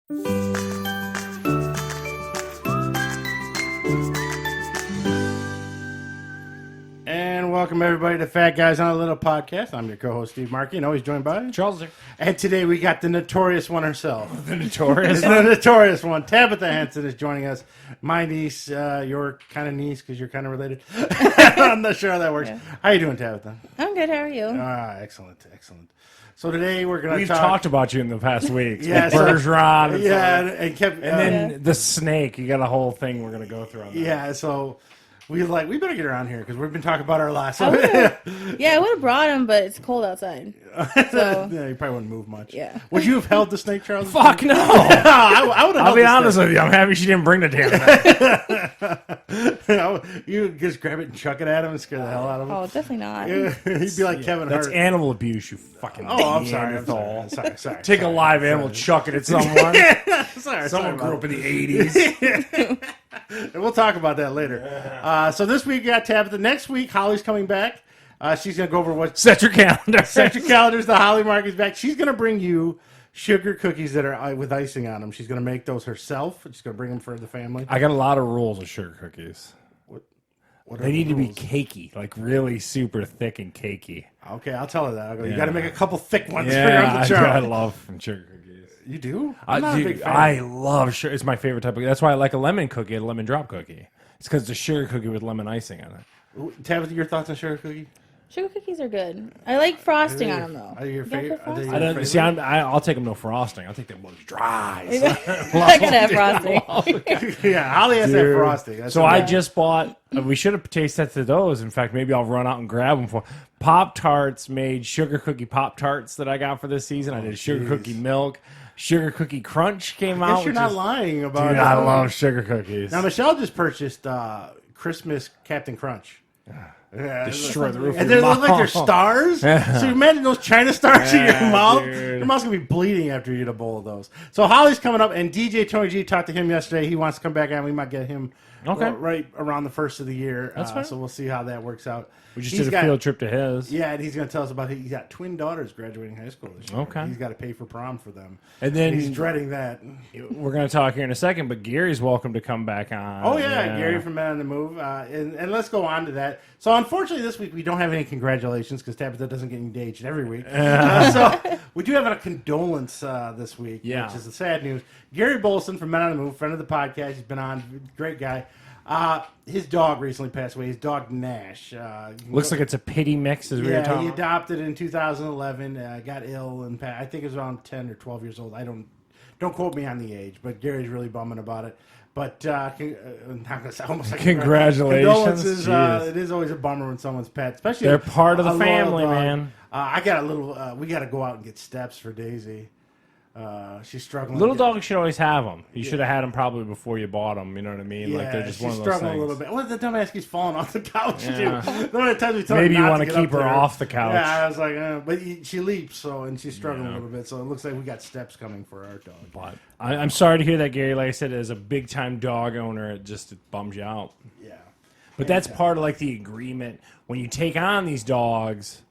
And welcome everybody to Fat Guys on a Little Podcast. I'm your co-host Steve Markey, and always joined by Charles. And today we got the notorious one herself. The notorious The notorious one. Tabitha Henson is joining us. My niece, your kind of niece because you're kind of related. I'm not sure how that works. Yeah. How you doing, Tabitha? I'm good. How are you? Excellent. So today we're going to We've talked about you in the past weeks. Yeah, Bergeron. And then the snake. You got a whole thing we're going to go through on that. Yeah, so we better get her on here because we've been talking about our lives. I would have brought him, but it's cold outside. So yeah, you probably wouldn't move much. Yeah. Would you have held the snake, Charles? Fuck no. I would have. I'll be honest with you. I'm happy she didn't bring the damn thing. You just grab it and chuck it at him and scare the hell out of him. Oh, definitely not. He'd be like Kevin Hart. That's animal abuse, you fucking I'm sorry. Sorry. Take a live animal, chuck it at someone. Someone grew up in the 80s. And we'll talk about that later. So this week we got Tabitha. Next week, Holly's coming back. She's going to go over what... Set your calendar. Set your calendars. The Holly Market's back. She's going to bring you sugar cookies that are with icing on them. She's going to make those herself. She's going to bring them for the family. I got a lot of rules with sugar cookies. What they need to be cakey, like really super thick and cakey. Okay, I'll tell her that. You got to make a couple thick ones for your Uncle Charles. I love sugar cookies. You do? I'm not a big fan. I love sugar. It's my favorite type of. That's why I like a lemon cookie, a lemon drop cookie. It's because it's a sugar cookie with lemon icing on it. Tabitha, your thoughts on sugar cookie? Sugar cookies are good. I like frosting on them, though. Are your favorite? I don't see. I'll take them no frosting. I'll take them ones dry. I gotta have frosting. Yeah, Holly has that frosting. That's I just bought. We should have taste tested those. In fact, maybe I'll run out and grab them for Pop-Tarts. Made sugar cookie Pop-Tarts that I got for this season. I did sugar cookie milk. Sugar Cookie Crunch came out. You're not lying about it. I love sugar cookies. Now Michelle just purchased Christmas Captain Crunch. Destroy the roof. And they look like they're stars. So you imagine those China stars in your mouth. Dude. Your mouth's gonna be bleeding after you eat a bowl of those. So Holly's coming up, and DJ Tony G talked to him yesterday. He wants to come back, and we might get him right around the first of the year. That's fine. So we'll see how that works out. We just did a field trip to his. Yeah, and he's going to tell us about he's got twin daughters graduating high school this year. Okay. He's got to pay for prom for them. And then he's dreading that. We're going to talk here in a second, but Gary's welcome to come back on. Oh, yeah. Gary from Men on the Move. And let's go on to that. So, unfortunately, this week we don't have any congratulations because Tabitha doesn't get engaged every week. So, we do have a condolence this week, which is the sad news. Gary Bolson from Men on the Move, friend of the podcast. He's been on. Great guy. His dog recently passed away. His dog Nash. Looks like it's a pity mix, as we were talking. He adopted in 2011. Got ill, and I think it was around 10 or 12 years old. I don't quote me on the age, but Gary's really bumming about it. But almost like congratulations. It is always a bummer when someone's pet, especially they're part of the family, man. I got a little. We got to go out and get steps for Daisy. She's struggling. Little dogs should always have them. You should have had them probably before you bought them. You know what I mean? Yeah, like they're just she's one of those struggling things. a little bit. Well, the dumbass keeps falling off the couch too. Yeah. Maybe you want to keep her off the couch. Yeah, I was like, but she leaps, and she's struggling a little bit. So it looks like we got steps coming for our dog. But I'm sorry to hear that, Gary. Like I said, as a big time dog owner, it bums you out. Yeah, but that's part of like the agreement when you take on these dogs.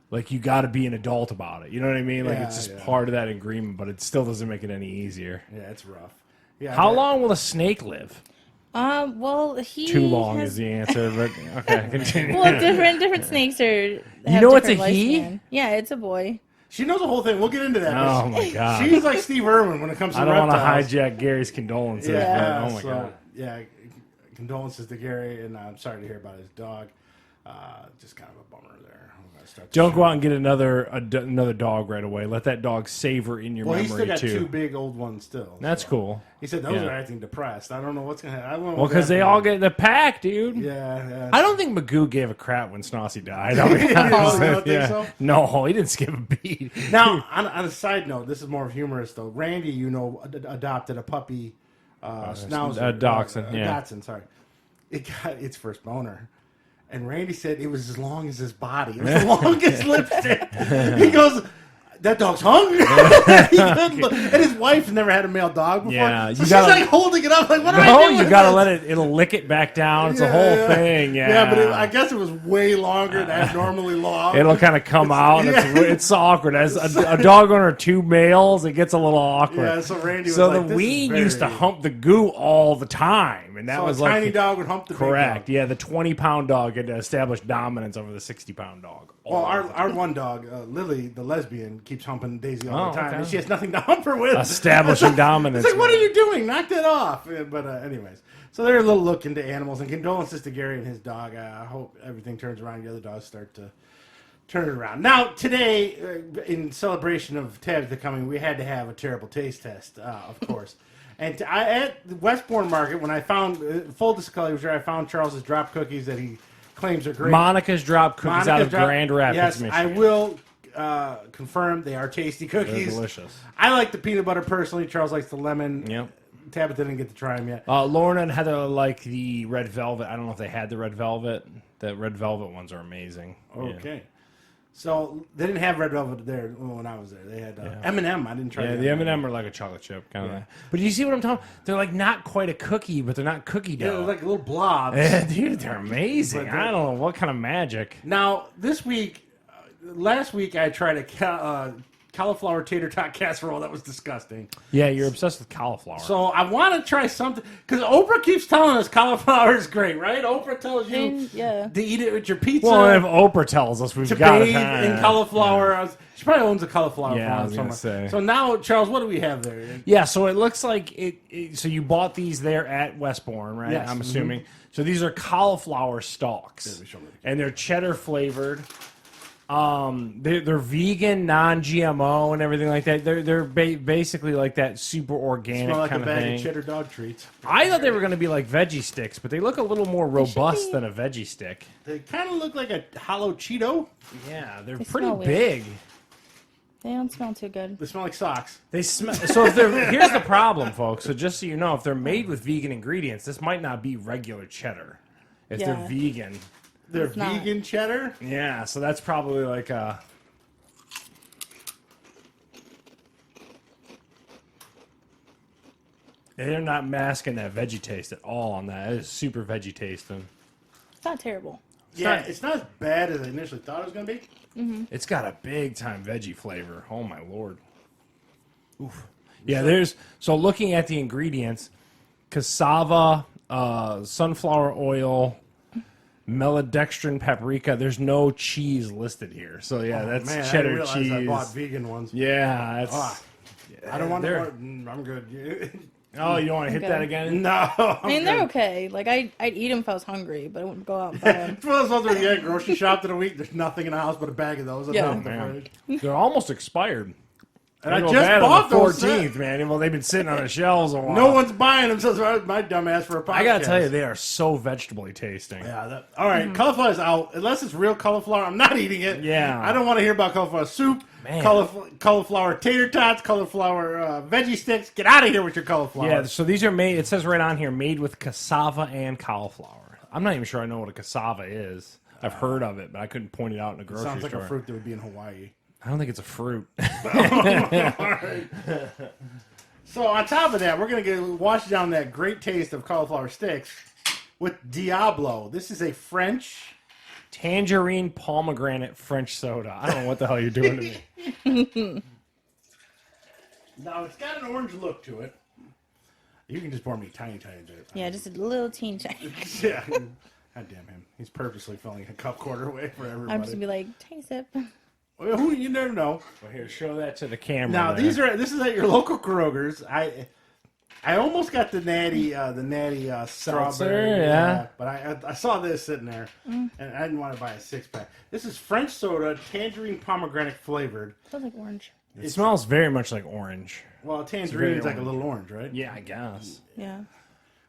Like, you got to be an adult about it. You know what I mean? Like, it's just part of that agreement, but it still doesn't make it any easier. Yeah, it's rough. Yeah. How long will a snake live? Well, Too long is the answer, but okay, continue. Well, different snakes are. You know it's a he? Yeah, it's a boy. She knows the whole thing. We'll get into that. Oh, my God. She's like Steve Irwin when it comes to reptiles. I don't want to hijack Gary's condolences. Yeah, but, oh, my God. Yeah, condolences to Gary, and I'm sorry to hear about his dog. Just kind of a bummer there. Don't go out and get another dog right away. Let that dog savor in your memory, too. Well, he's still got two big old ones still. That's cool. He said those are acting depressed. I don't know what's going to happen. Well, because they all get the pack, dude. Yeah. I don't think Magoo gave a crap when Snossie died. You don't think so? No, he didn't skip a beat. Now, on a side note, this is more humorous, though. Randy, adopted a puppy, Schnauzer. Dachshund, Dachshund, sorry. It got its first boner. And Randy said it was as long as his body. It was the longest lipstick. He goes, that dog's hungry. And his wife's never had a male dog before. Yeah, so she's like holding it up like, what do I do? No, you gotta let it'll lick it back down. It's a whole thing. Yeah. Yeah, but I guess it was way longer than abnormally long. It'll kind of come out. And it's awkward. As a dog owner, 2 males, it gets a little awkward. Yeah, so Randy was so like, the ween used to hump the goo all the time. And that was a like tiny dog would hump the correct. big dog. Yeah, the 20-pound dog had established dominance over the 60-pound dog. Well, our one dog, Lily, the lesbian, keeps humping Daisy all the time, okay. and she has nothing to hump her with. Establishing dominance. It's like, what are you doing? Knock that off. But anyways, so they're a little look into animals, and condolences to Gary and his dog. I hope everything turns around. The other dogs start to turn it around. Now, today, in celebration of Tabitha coming, we had to have a terrible taste test, of course. And at the Westbourne Market, when I found, full disclosure, I found Charles's drop cookies that he claims are great. Monica's drop cookies out of Grand Rapids, yes, Michigan. I will confirm they are tasty cookies. They're delicious. I like the peanut butter personally. Charles likes the lemon. Yep. Tabitha didn't get to try them yet. Lorna and Heather like the red velvet. I don't know if they had the red velvet. The red velvet ones are amazing. Okay. Yeah. So they didn't have red velvet there when I was there. They had M&M. I didn't try. Yeah, the M&M are like a chocolate chip kind of. Yeah. But you see what I'm talking? They're like not quite a cookie, but they're not cookie dough. Yeah, they're like little blobs. Dude, they're amazing. I don't know what kind of magic. Now this week, last week I tried a cauliflower tater tot casserole that was disgusting. Yeah, you're obsessed with cauliflower. So I want to try something because Oprah keeps telling us cauliflower is great, right? Oprah tells you to eat it with your pizza. Well, if Oprah tells us we've to got bathe in cauliflower. Yeah. She probably owns a cauliflower farm I was somewhere. gonna say. So now, Charles, what do we have there? Yeah, so it looks like so you bought these there at Westbourne, right? Yes. I'm assuming. So these are cauliflower stalks, and they're cheddar flavored. They're vegan, non-GMO, and everything like that. They're basically like that super organic Smell like kind a bag of thing. of cheddar dog treats. I thought they were going to be like veggie sticks, but they look a little more robust than a veggie stick. They kind of look like a hollow Cheeto. Yeah, they're They pretty smell weird. big. They don't smell too good. They smell like socks. They smell. So if they're here's the problem, folks. So just so you know, if they're made with vegan ingredients, this might not be regular cheddar. If they're vegan. They're It's not. vegan cheddar? Yeah, so that's probably like a... They're not masking that veggie taste at all on that. It is super veggie tasting. It's not terrible. It's not as bad as I initially thought it was going to be. Mm-hmm. It's got a big-time veggie flavor. Oh, my Lord. Oof. Yeah, so looking at the ingredients, cassava, sunflower oil... Maltodextrin paprika. There's no cheese listed here, so yeah, that's cheddar cheese. I bought vegan ones. Yeah, that's. I don't want to. I'm good. Oh, you don't want to hit that again? No. I mean, they're okay. Like I'd eat them if I was hungry, but I wouldn't go out and buy them. It's one of those ones where you get a grocery shop in a week. There's nothing in the house but a bag of those. They're almost expired. And I just bought those 14th, man. Well, they've been sitting on the shelves a while. No one's buying them, so my dumb ass for a podcast. I gotta tell you, they are so vegetable-y tasting. Yeah. All right, cauliflower is out. Unless it's real cauliflower, I'm not eating it. Yeah. I don't want to hear about cauliflower soup, cauliflower tater tots, cauliflower veggie sticks. Get out of here with your cauliflower. Yeah, so these are made, it says right on here, made with cassava and cauliflower. I'm not even sure I know what a cassava is. I've heard of it, but I couldn't point it out in a grocery store. Sounds like a fruit that would be in Hawaii. I don't think it's a fruit. So on top of that, we're going to wash down that great taste of cauliflower sticks with Diablo. This is a French... Tangerine pomegranate French soda. I don't know what the hell you're doing to me. Now, it's got an orange look to it. You can just pour me a tiny bit. Yeah, just a little teeny tiny. Yeah. God damn him. He's purposely filling a cup quarter away for everybody. I'm just going to be like, tiny sip. Well, who you never know. Well, here, show that to the camera. Now there. this is at your local Kroger's. I almost got the natty strawberry. Yeah. But I saw this sitting there, and I didn't want to buy a 6-pack. This is French soda, tangerine pomegranate flavored. Smells like orange. It smells very much like orange. Well, tangerine's like a little orange, right? Yeah, I guess. Yeah.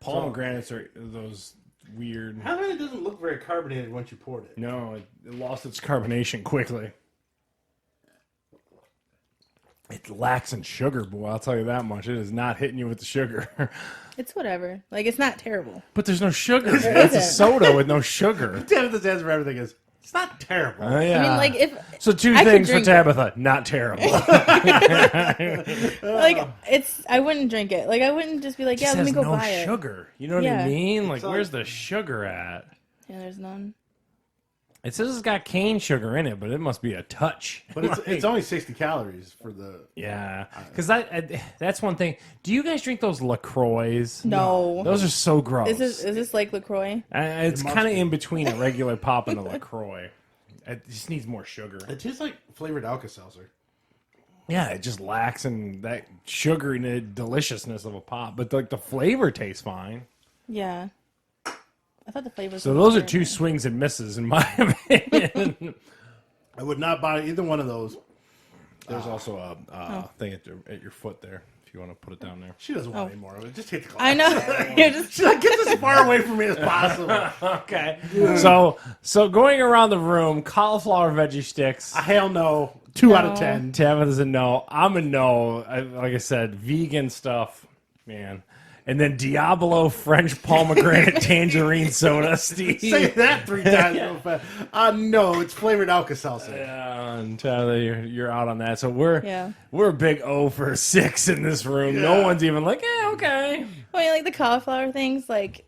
Pomegranates are those weird. How come it doesn't look very carbonated once you poured it? No, it lost its carbonation quickly. It lacks in sugar, boy. I'll tell you that much. It is not hitting you with the sugar. It's whatever. Like, it's not terrible. But there's no sugar. It's a soda with no sugar. Tabitha's answer for everything is It's not terrible. Yeah. I mean, like if So two I could things for drink it. Tabitha. Not terrible. like I wouldn't drink it. Like I wouldn't just be like, yeah, Just let me has go no buy it. sugar. You know what I Yeah. mean? Like, It's like- where's the sugar at? Yeah, there's none. It says it's got cane sugar in it, but it must be a touch. But it's only 60 calories for the. Yeah, because that's one thing. Do you guys drink those LaCroix? No. Those are so gross. Is this like LaCroix? It's must kind of be. in between a regular pop and a LaCroix. It just needs more sugar. It tastes like flavored Alka-Seltzer. Yeah, it just lacks in that sugary deliciousness of a pop. But like the flavor tastes fine. Yeah. I thought the flavors. So were those are better. two swings and misses in my opinion. I would not buy either one of those. There's also a thing at your foot there. If you want to put it down there. She doesn't want any more of it. Just take the glass. I know. You're just She's like, get this as far away from me as possible. Okay. So going around the room, cauliflower veggie sticks. Hell no. 2 out of 10. Tabitha's a no. I'm a no. Like I said, vegan stuff, man. And then Diablo French pomegranate tangerine soda, Steve. Say that 3 times real fast. No, it's flavored Alka-Seltzer. Yeah, and Tyler, you're out on that. So we're Yeah. a big O for 6 in this room. No Yeah. one's even like, okay. I mean, like the cauliflower things, like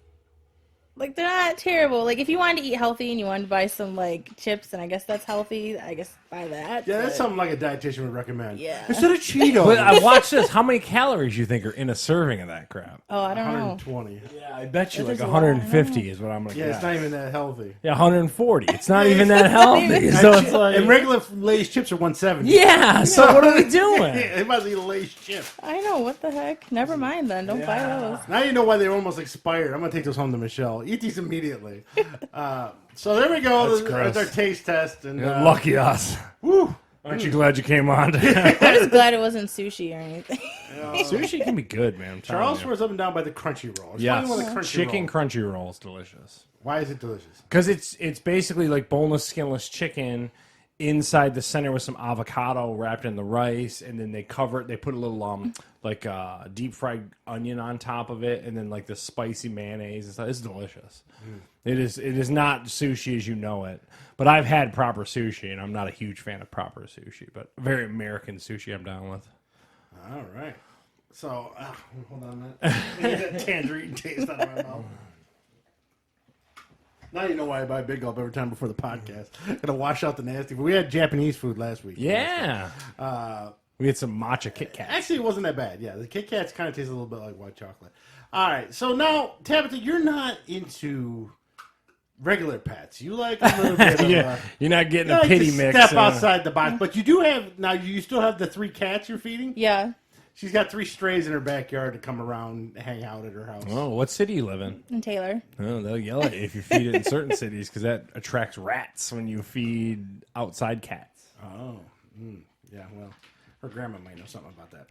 they're not terrible. Like if you wanted to eat healthy and you wanted to buy some like chips, and I guess that's healthy. I guess buy that. Yeah, that's but- something like a dietitian would recommend. Yeah. Instead of Cheetos. But I watched this. How many calories you think are in a serving of that crap? Oh, I don't know. 120. Yeah, I bet you That like is a lot. 150 is what I'm gonna Yeah, guess. it's not even that healthy. Yeah, 140. It's not even that healthy. So it's like, And regular Lay's chips are 170. yeah. So what are we doing? They must eat a Lay's chip. I know, what the heck? Never mind then. Don't buy those. Now you know why they're almost expired. I'm going to take those home to Michelle. Eat these immediately. So there we go. That's That's our gross. taste test. And Lucky us. woo. Aren't you glad you came on? I'm just glad it wasn't sushi or anything. Sushi can be good, man. I'm telling Charles you. swears up and down by the crunchy roll. Explain Yes. what a crunchy Chicken roll. crunchy roll is delicious. Why is it delicious? Because it's basically like boneless, skinless chicken inside the center with some avocado wrapped in the rice, and then they cover it. They put a little like deep fried onion on top of it, and then like the spicy mayonnaise and stuff. It's delicious. It is not sushi as you know it, but I've had proper sushi, and I'm not a huge fan of proper sushi, but very American sushi I'm down with. All right. So, hold on a minute. Let me get that tangerine taste out of my mouth. Now you know why I buy Big Gulp every time before the podcast. Gotta wash out the nasty. We had Japanese food last week. Yeah. We had some matcha Kit Kats. Actually, it wasn't that bad. Yeah, the Kit Kats kind of taste a little bit like white chocolate. All right. So now, Tabitha, you're not into regular pets. You like a little bit of... You're not getting you a like pity to mix. step outside the box. But you do have... Now, you still have the 3 cats you're feeding? Yeah, She's got 3 strays in her backyard to come around and hang out at her house. Oh, what city you live in? and Taylor. Oh, they'll yell at you if you feed it in certain cities because that attracts rats when you feed outside cats. Oh. Yeah, well, her grandma might know something about that.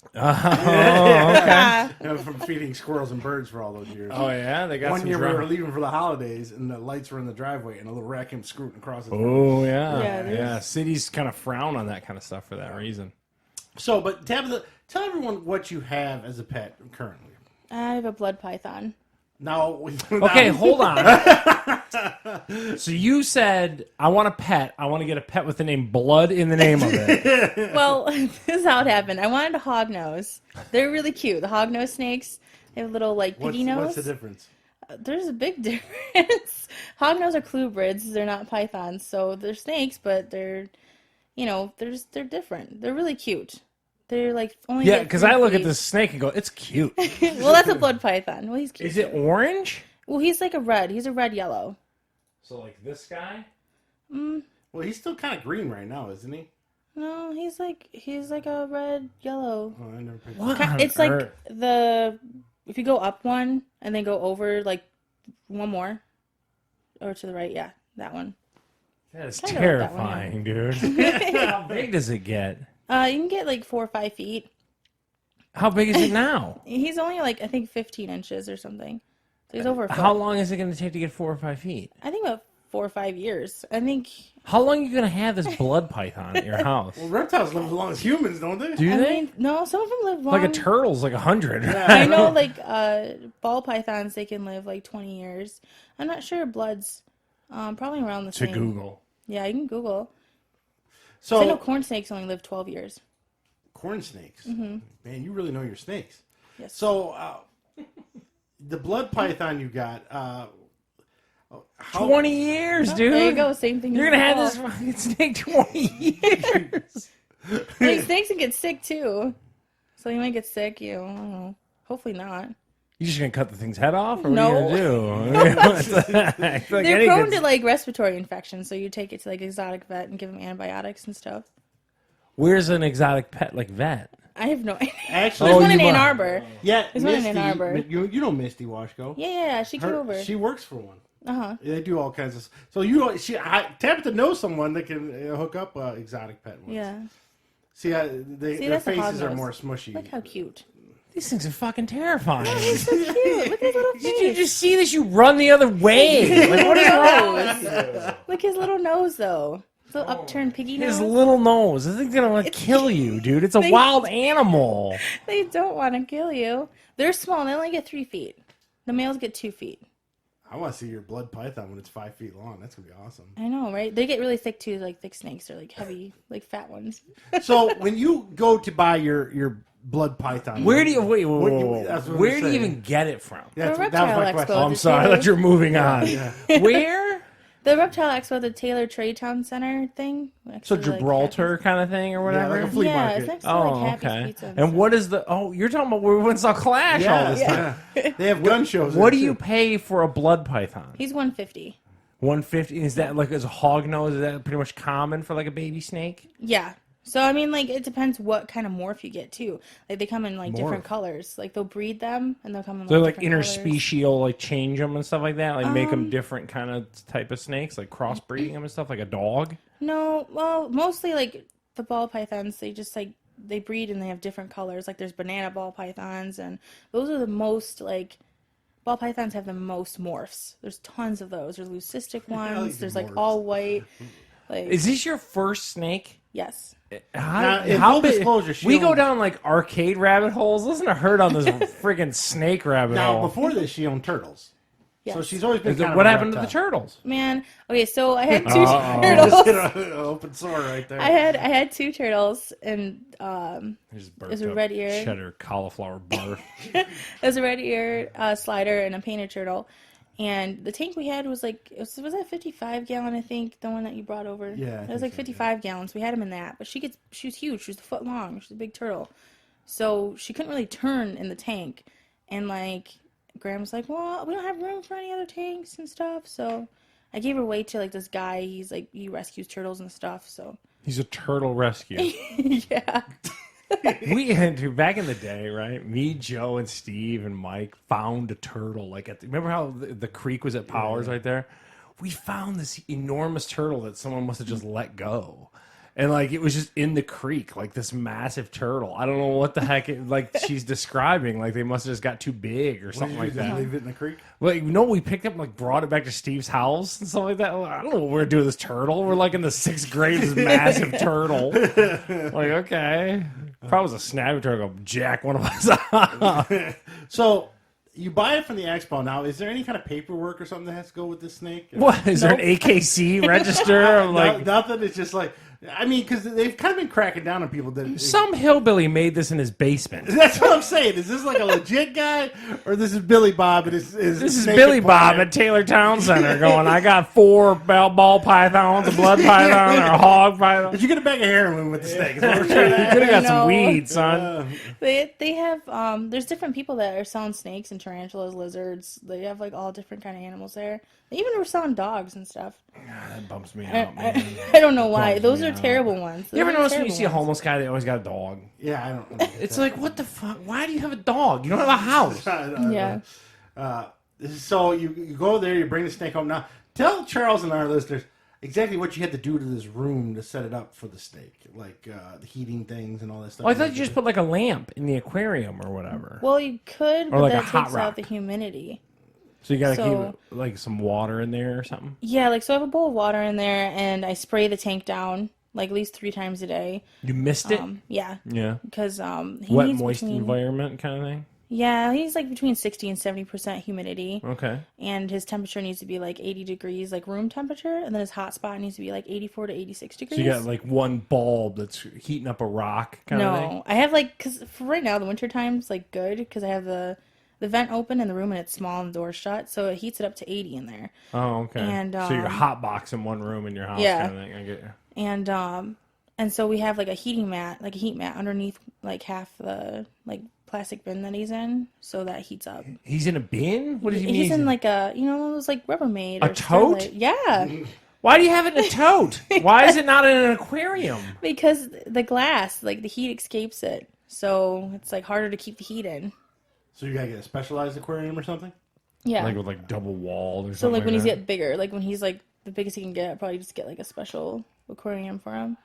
Oh, okay. From feeding squirrels and birds for all those years. Oh, yeah? They got One some year we drama. were leaving for the holidays, and the lights were in the driveway, and a little rat came scooting across the Oh, yeah. Yeah, it Yeah, is. cities kind of frown on that kind of stuff for that reason. So, but Tabitha, tell everyone what you have as a pet currently. I have a blood python. Now, Okay, hold on. So you said, I want a pet. I want to get a pet with the name Blood in the name of it. Well, this is how it happened. I wanted a hognose. They're really cute. The hognose snakes. They have a little like piggy nose. What's the difference? There's a big difference. Hognose are clubrids. They're not pythons, so they're snakes, but they're different. They're really cute. They're like only. Yeah, like because 3 I look at feet. this snake and go, it's cute. Well, that's a blood python. Well, he's cute. Is it orange? Well, he's like a red. He's a red yellow. So like this guy? Well, he's still kind of green right now, isn't he? No, he's like a red yellow. Oh, I never picked What on It's like earth? if you go up one and then go over like one more, or to the right, yeah, that one. That is Kinda like that one, terrifying, dude. How big does it get? You can get like 4 or 5 feet. How big is it now? He's only like I think 15 inches or something. So he's over a foot. How long is it going to take to get 4 or 5 feet? I think about 4 or 5 years. I think. How long are you going to have this blood python at your house? Well, reptiles live as long as humans, don't they? Do I they? mean, no, some of them live long. Like a turtle's like 100. I know, like ball pythons, they can live like 20 years. I'm not sure bloods. Probably around the To same. Google. Yeah, you can Google. So I know corn snakes only live 12 years. Corn snakes. Man, you really know your snakes. Yes. So the blood python you got. How, 20 years, dude. There you go. Same thing. You're as gonna have ball. this fucking snake 20 years. Like, snakes can get sick too, so you might get sick. I don't know. Hopefully not. You just gonna cut the thing's head off, or No. what are you gonna do? What the heck? Like, They're any prone good- to like respiratory infections, so you take it to like exotic vet and give them antibiotics and stuff. Where's an exotic pet like vet? I have no idea. Actually, There's one in you Ann might- Arbor. yeah, There's one in Misty. Ann Arbor. You know Misty Washko. Yeah, she came over. She works for one. Uh-huh. They do all kinds of. So Tabitha knows someone that can hook up exotic pet ones. Yeah. See, their that's a faces are hognose. more smushy. Look how cute. These things are fucking terrifying. He's so cute. Look at his little face. Did you just see this? You run the other way. Like, what is wrong with you? Look his little nose though. His little upturned piggy nose. His little nose. This thing's gonna kill you, dude. It's a wild animal. They don't want to kill you. They're small. They only get 3 feet. The males get 2 feet. I want to see your blood python when it's 5 feet long. That's gonna be awesome. I know, right? They get really thick too, like thick snakes or like heavy, like fat ones. So when you go to buy your blood python, Where do you wait? that's what I'm Where do you saying. even get it from? That was Reptile my Expo. question. Oh, I'm sorry. I thought you were moving on. Where? The Reptile Expo, the Taylor Trade Town Center thing. So Actually, like, Gibraltar kind of thing or whatever? like a flea Yeah, market. it's next to Oh, like Happy's okay. Pizza. And what is the? Oh, you're talking about where we went and saw Clash all this time. Yeah. They have gun shows. What there, do you too. pay for a blood python? He's 150. 150. Is that like as a hognose? Is that pretty much common for like a baby snake? Yeah. So I mean, like it depends what kind of morph you get too. Like they come in like different Morph. colors. Like they'll breed them and they'll come in. They're like different colors. interspecial, like change them and stuff like that. Like make them different kind of type of snakes, like crossbreeding them and stuff, like a dog. No, well, mostly like the ball pythons. They just like they breed and they have different colors. Like there's banana ball pythons, and those are the most like. Ball pythons have the most morphs. There's tons of those. There's leucistic ones. like the There's like morphs. all white. Like Is this your first snake? yes. Now, in full big- disclosure, she we go owned- down like arcade rabbit holes. Listen to her on this friggin' snake rabbit Now hole. before this, she owned turtles. Yes. So she's always been. Is it- kind of what a happened to the reptile. turtles? Man, okay, so I had two Just hit turtles. an open sore right there. I had 2 turtles, and There's There's a red ear. cheddar cauliflower barf. there's a red ear slider and a painted turtle. And the tank we had was like, was that 55 gallon, I think, the one that you brought over? Yeah, I It was think like so, 55 gallons. We had him in that. But she was huge. She was a foot long. She was a big turtle. So she couldn't really turn in the tank. And like, Graham's like, well, we don't have room for any other tanks and stuff. So I gave her away to like this guy. He's like, he rescues turtles and stuff. So He's a turtle rescue. yeah. We had to back in the day, right? Me, Joe, and Steve and Mike found a turtle. Like remember how the creek was at Powers right there? We found this enormous turtle that someone must have just let go, and like it was just in the creek, like this massive turtle. I don't know what the heck like she's describing. Like they must have just got too big or something like that. Leave it in the creek. Like no, we picked up like brought it back to Steve's house and stuff like that. I don't know what we're gonna do with this turtle. We're like in the 6th grade, this massive turtle. Like okay, probably was a snapping turtle. Go jack one of us up. So you buy it from the expo. Now, is there any kind of paperwork or something that has to go with this snake? What is there an AKC register? Of like Nothing. It's just like, I mean, because they've kind of been cracking down on people that. some hillbilly made this in his basement. That's what I'm saying. Is this like a legit guy, or this is Billy Bob? And This is Billy Bob at Taylor Town Center going, I got 4 ball pythons, a blood python, or a hog python. Did you get a bag of heroin with the snake? Is what we're You trying to could have got some No. weed, son. They have there's different people that are selling snakes and tarantulas, lizards. They have like all different kind of animals there. They even were selling dogs and stuff. That bumps me out, man. I don't know why. Bums Those me are out. terrible ones. You ever Those are notice when you terrible see a ones. homeless guy, they always got a dog? Yeah, I don't. It's like, what the fuck? Why do you have a dog? You don't have a house. Yeah. So you go there, you bring the snake home. Now, tell Charles and our listeners exactly what you had to do to this room to set it up for the snake, like the heating things and all that stuff. Oh, I thought you just put like a lamp in the aquarium or whatever. Well, you could, but like a that hot takes rock. out the humidity. So you gotta so- keep like some water in there or something. Yeah, like so I have a bowl of water in there and I spray the tank down like at least 3 times a day. You missed it? Yeah, Yeah. because he Wet, needs moist between, environment kind of thing. Yeah, he's like between 60 and 70% humidity. Okay. And his temperature needs to be like 80 degrees, like room temperature. And then his hot spot needs to be like 84 to 86 degrees. So you got like one bulb that's heating up a rock kind of thing? No, I have like, because for right now, the winter time's like good because I have the vent open in the room and it's small and the door shut. So it heats it up to 80 in there. Oh, okay. And, so you're hot box in one room in your house yeah. kind of thing. I get you. And so we have like a heating mat, like a heat mat underneath like half the like plastic bin that he's in, so that heats up. He's in a bin? What does he mean? He's in like a, those like Rubbermaid. A tote? Starlight. Yeah. Why do you have it in a tote? Why is it not in an aquarium? Because the glass, like the heat escapes it. So it's like harder to keep the heat in. So you gotta get a specialized aquarium or something? Yeah. Like with like double walled or something. So like when like he's that? get bigger, like when he's like the biggest he can get, I'd probably just get like a special aquarium for him.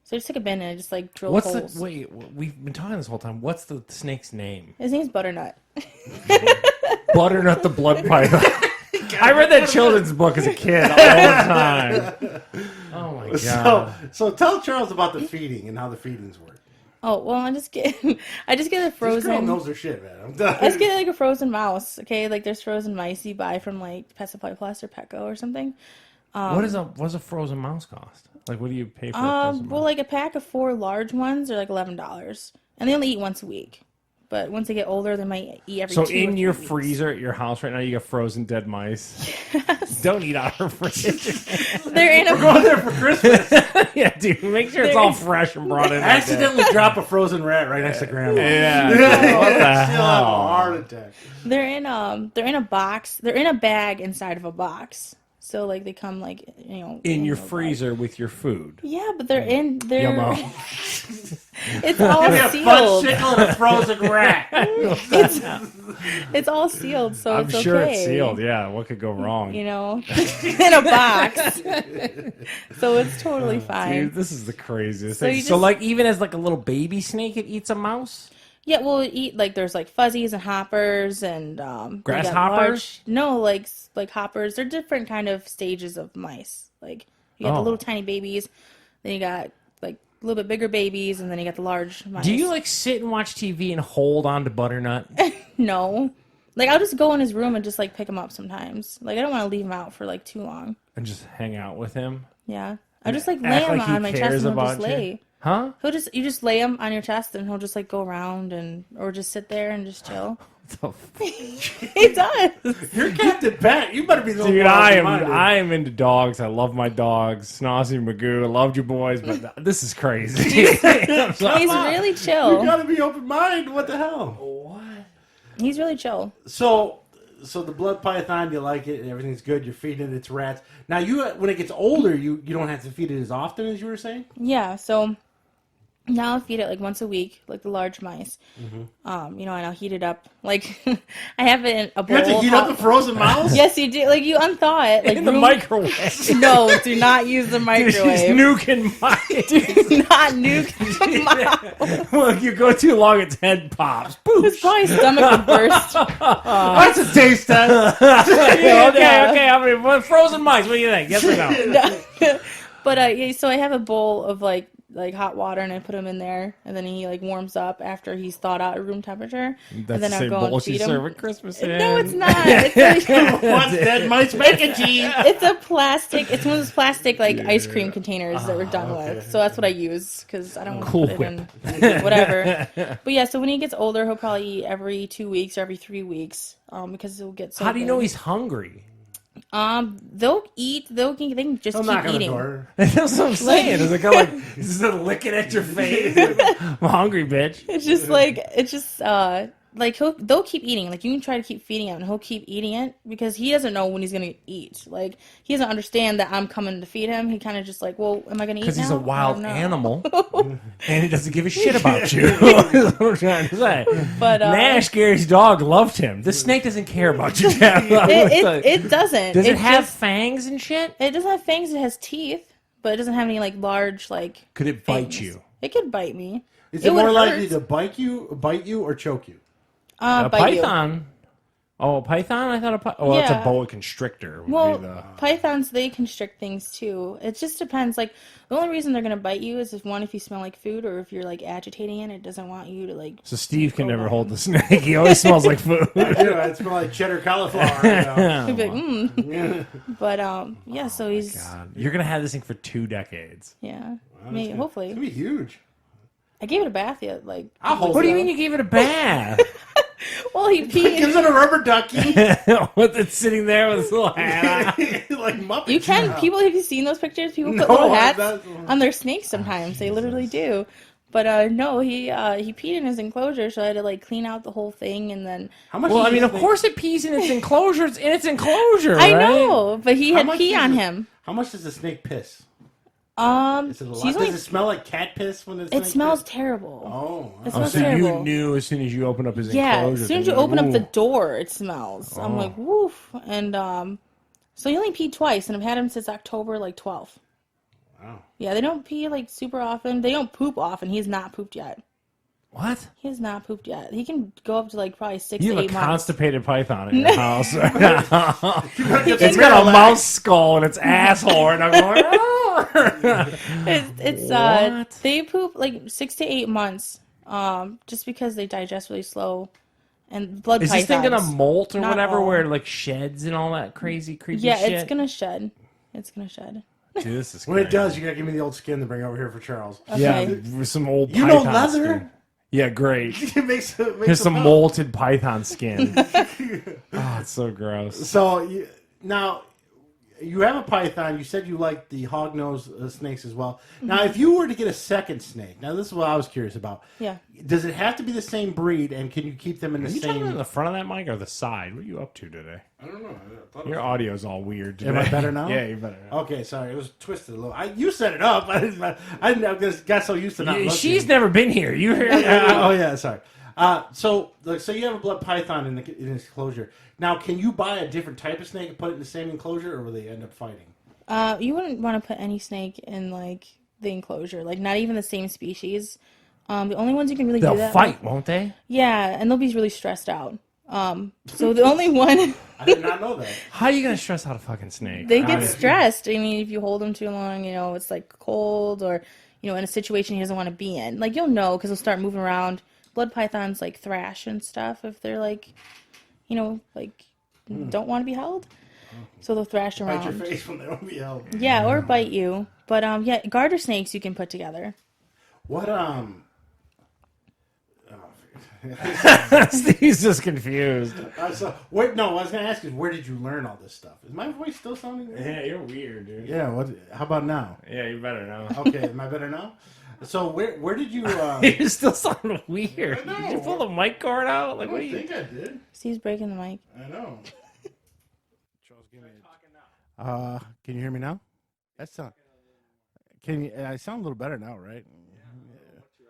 So I just took a bin and I just like drilled holes. Wait, we've been talking this whole time. What's the snake's name? His name's Butternut. Butternut the blood python. I read that children's book as a kid all the time. Oh my god. So tell Charles about the feeding and how the feedings work. Oh well, I just get a frozen. This girl knows her shit, man. I'm done. I just get like a frozen mouse. Okay, like there's frozen mice you buy from like Pet Supply Plus or Petco or something. What does a frozen mouse cost? Like, what do you pay for a frozen Well, mouse? like a pack of 4 large ones are like $11, and they only eat once a week. But once they get older, they might eat every. So 2 or in 3 your weeks. freezer at your house right now, you got frozen dead mice. Yes. Don't eat out of her fridge. They're in a. We're going there for Christmas. Yeah, dude. Make sure it's all fresh and brought in. Accidentally drop a frozen rat right next to Grandma. Yeah. What What the She'll have a hell? heart attack. They're in a box. They're in a bag inside of a box. So like they come like In your a bag. freezer with your food. Yeah, but they're in. They're. Yummo. It's all Give me a fun sealed. sickle and a frozen rat. It's all sealed, so I'm it's sure okay. it's sealed. Yeah, what could go wrong? In a box. So it's totally fine. Dude, this is the craziest So thing. you So, just- like, even as like a little baby snake, it eats a mouse. Yeah, we'll eat like there's like fuzzies and hoppers and we got Grasshoppers? no, like hoppers. They're different kind of stages of mice. Like you got the little tiny babies, then you got like a little bit bigger babies, and then you got the large mice. Do you like sit and watch TV and hold on to Butternut? No. Like I'll just go in his room and just like pick him up sometimes. Like I don't want to leave him out for like too long. And just hang out with him? Yeah. I just like Act lay him like he on my chest cares and he'll just about you? lay. Huh? You just lay him on your chest and he'll just like go around or just sit there and just chill. He does. You're Captain Pat. You better be the Dude, one I am into dogs. I love my dogs. Snossie and Magoo. I loved you boys, but this is crazy. He's really You chill. gotta be open minded. What the hell? What? He's really chill. So the blood python, you like it, and everything's good. You're feeding it its rats. Now when it gets older, you don't have to feed it as often as you were saying. Yeah, so now I feed it like once a week, like the large mice. Mm-hmm. And I'll heat it up. Like I have it in a bowl. You have to heat up the frozen mouse. Yes, you do. Like you unthaw it. Like In the microwave. No, do not use the Dude, microwave. he's nuking mice. Do not nuke the mouse. Well, if you go too long, its head pops. Boosh. His probably stomach would burst. That's a taste test. Okay. How many frozen mice? What do you think? Yes or no? But yeah, so I have a bowl of like hot water and I put him in there and then he like warms up after he's thawed out at room temperature. That's and then the I'll same go bowl and she feed him. serve at Christmas. No, it's not. It's like, What's dead mice making cheese? it's a plastic. It's one of those plastic like ice cream containers that we're done with. So that's what I use because I don't want Cool to put it in whatever. But yeah, so when he gets older, he'll probably eat every 2 weeks or every 3 weeks because he'll get so. How do you know big. he's hungry? They'll eat. They can just I'll knock keep on the eating. door. That's what I'm saying. Is it kind of like is it licking at your face? I'm hungry, bitch. It's just like they'll keep eating. Like you can try to keep feeding him, and he'll keep eating it because he doesn't know when he's gonna eat. Like he doesn't understand that I'm coming to feed him. He kind of just like, well, am I gonna eat? Because he's now? a wild I don't know. animal, and he doesn't give a shit about you. That's what I'm trying to say. But Nash, Gary's dog, loved him. This snake doesn't care about you. It doesn't. Does it have just- fangs and shit? It doesn't have fangs. It has teeth, but it doesn't have any like large like. Could it bite fangs. you? It could bite me. Is it would more likely hurt. to bite you, or choke you? A Bite you. python. Oh, python? I thought that's a Yeah. boa constrictor. Well, pythons, they constrict things too. It just depends. Like, the only reason they're going to bite you is if you smell like food, or if you're like agitating it doesn't want you to like. So Steve can never hold the snake. He always smells like food. Yeah, it smells like cheddar cauliflower. He'd be like, Yeah. But yeah, so he's God, you're gonna have this thing for 2 decades. yeah. Wow, Maybe, It's hopefully, gonna be huge. I gave it a bath yet. Like, I'll hold What do you it. mean you gave it a bath? well, he Gives peed. it a rubber ducky. With it sitting there with his little hat on. Like Muppets. You can. Yeah. People, have you seen those pictures? People put No, little I- hats that's- on their snakes sometimes. They literally do. But no, he peed in his enclosure, so I had to like clean out the whole thing, and then How much? Well, does I mean, a of snake- course it pees in its enclosure. It's in its enclosure, I right? know, but he How had much pee does on a- him. How much does a snake piss? Is it a lot? She's Does only. it smell like cat piss when it's? It smells terrible. Oh, It Oh, smells so you terrible. knew as soon as you opened up his Yeah, enclosure. as soon as that you you're open up the "Ooh." door, it smells. I'm like, woof. And so he only peed twice, and I've had him since October like 12th. Wow. Yeah, they don't pee like super often. They don't poop often. He's not pooped yet. What? He has not pooped yet. He can go up to like probably 6 You to have 8 a months. constipated python in your house right now. It's It's got a mouse skull in its asshole right now going, It's What? they poop like 6 to 8 months. Just because they digest really slow, and blood Is this thing gonna pythons. molt or Not whatever all. where it like sheds and all that crazy creepy Yeah, shit? it's gonna shed. It's gonna shed. Dude, this is When it crazy. does, you gotta give me the old skin to bring over here for Charles. Yeah, Okay. with some old You know python leather? skin. Yeah, great. It makes Here's some a- molted python skin. Oh, it's so gross. So now you have a python. You said you like the hognose snakes as well. Now, if you were to get a second snake, now this is what I was curious about. Yeah. Does it have to be the same breed, and can you keep them in the Are you talking same? about the front of that mic or the side? What are you up to today? I don't know. Your audio's all weird today. Am I better now? Yeah, you're better now. Okay, sorry, it was twisted a little. You set it up. I just got so used to not. Yeah, looking. she's never been here. You hear? Oh yeah, sorry. So you have a blood python in its enclosure. Now, can you buy a different type of snake and put it in the same enclosure, or will they end up fighting? You wouldn't want to put any snake in like the enclosure, like not even the same species. The only ones you can really do They'll that fight, with- won't they? yeah, and they'll be really stressed out. So the only one I did not know that. How are you gonna stress out a fucking snake? they get stressed. I mean, if you hold them too long, it's like cold or in a situation he doesn't want to be in. Like you'll know because they'll start moving around. Blood pythons like thrash and stuff if they're like, don't want to be held. So they'll thrash Bite around. your face when they don't be held. Yeah, or bite you. But yeah, garter snakes you can put together. What Steve's just confused. wait, no, I was gonna ask you, where did you learn all this stuff? Is my voice still sounding weird? Yeah, you're weird, dude. Yeah. What? How about now? Yeah, you better know. Okay, am I better now? So where did you? You still sound weird. I know. Did you pull the mic cord out? Like, what are you? I did. Steve's breaking the mic. I know. Can you hear me now? That's not. Can you? I sound a little better now, right? Yeah.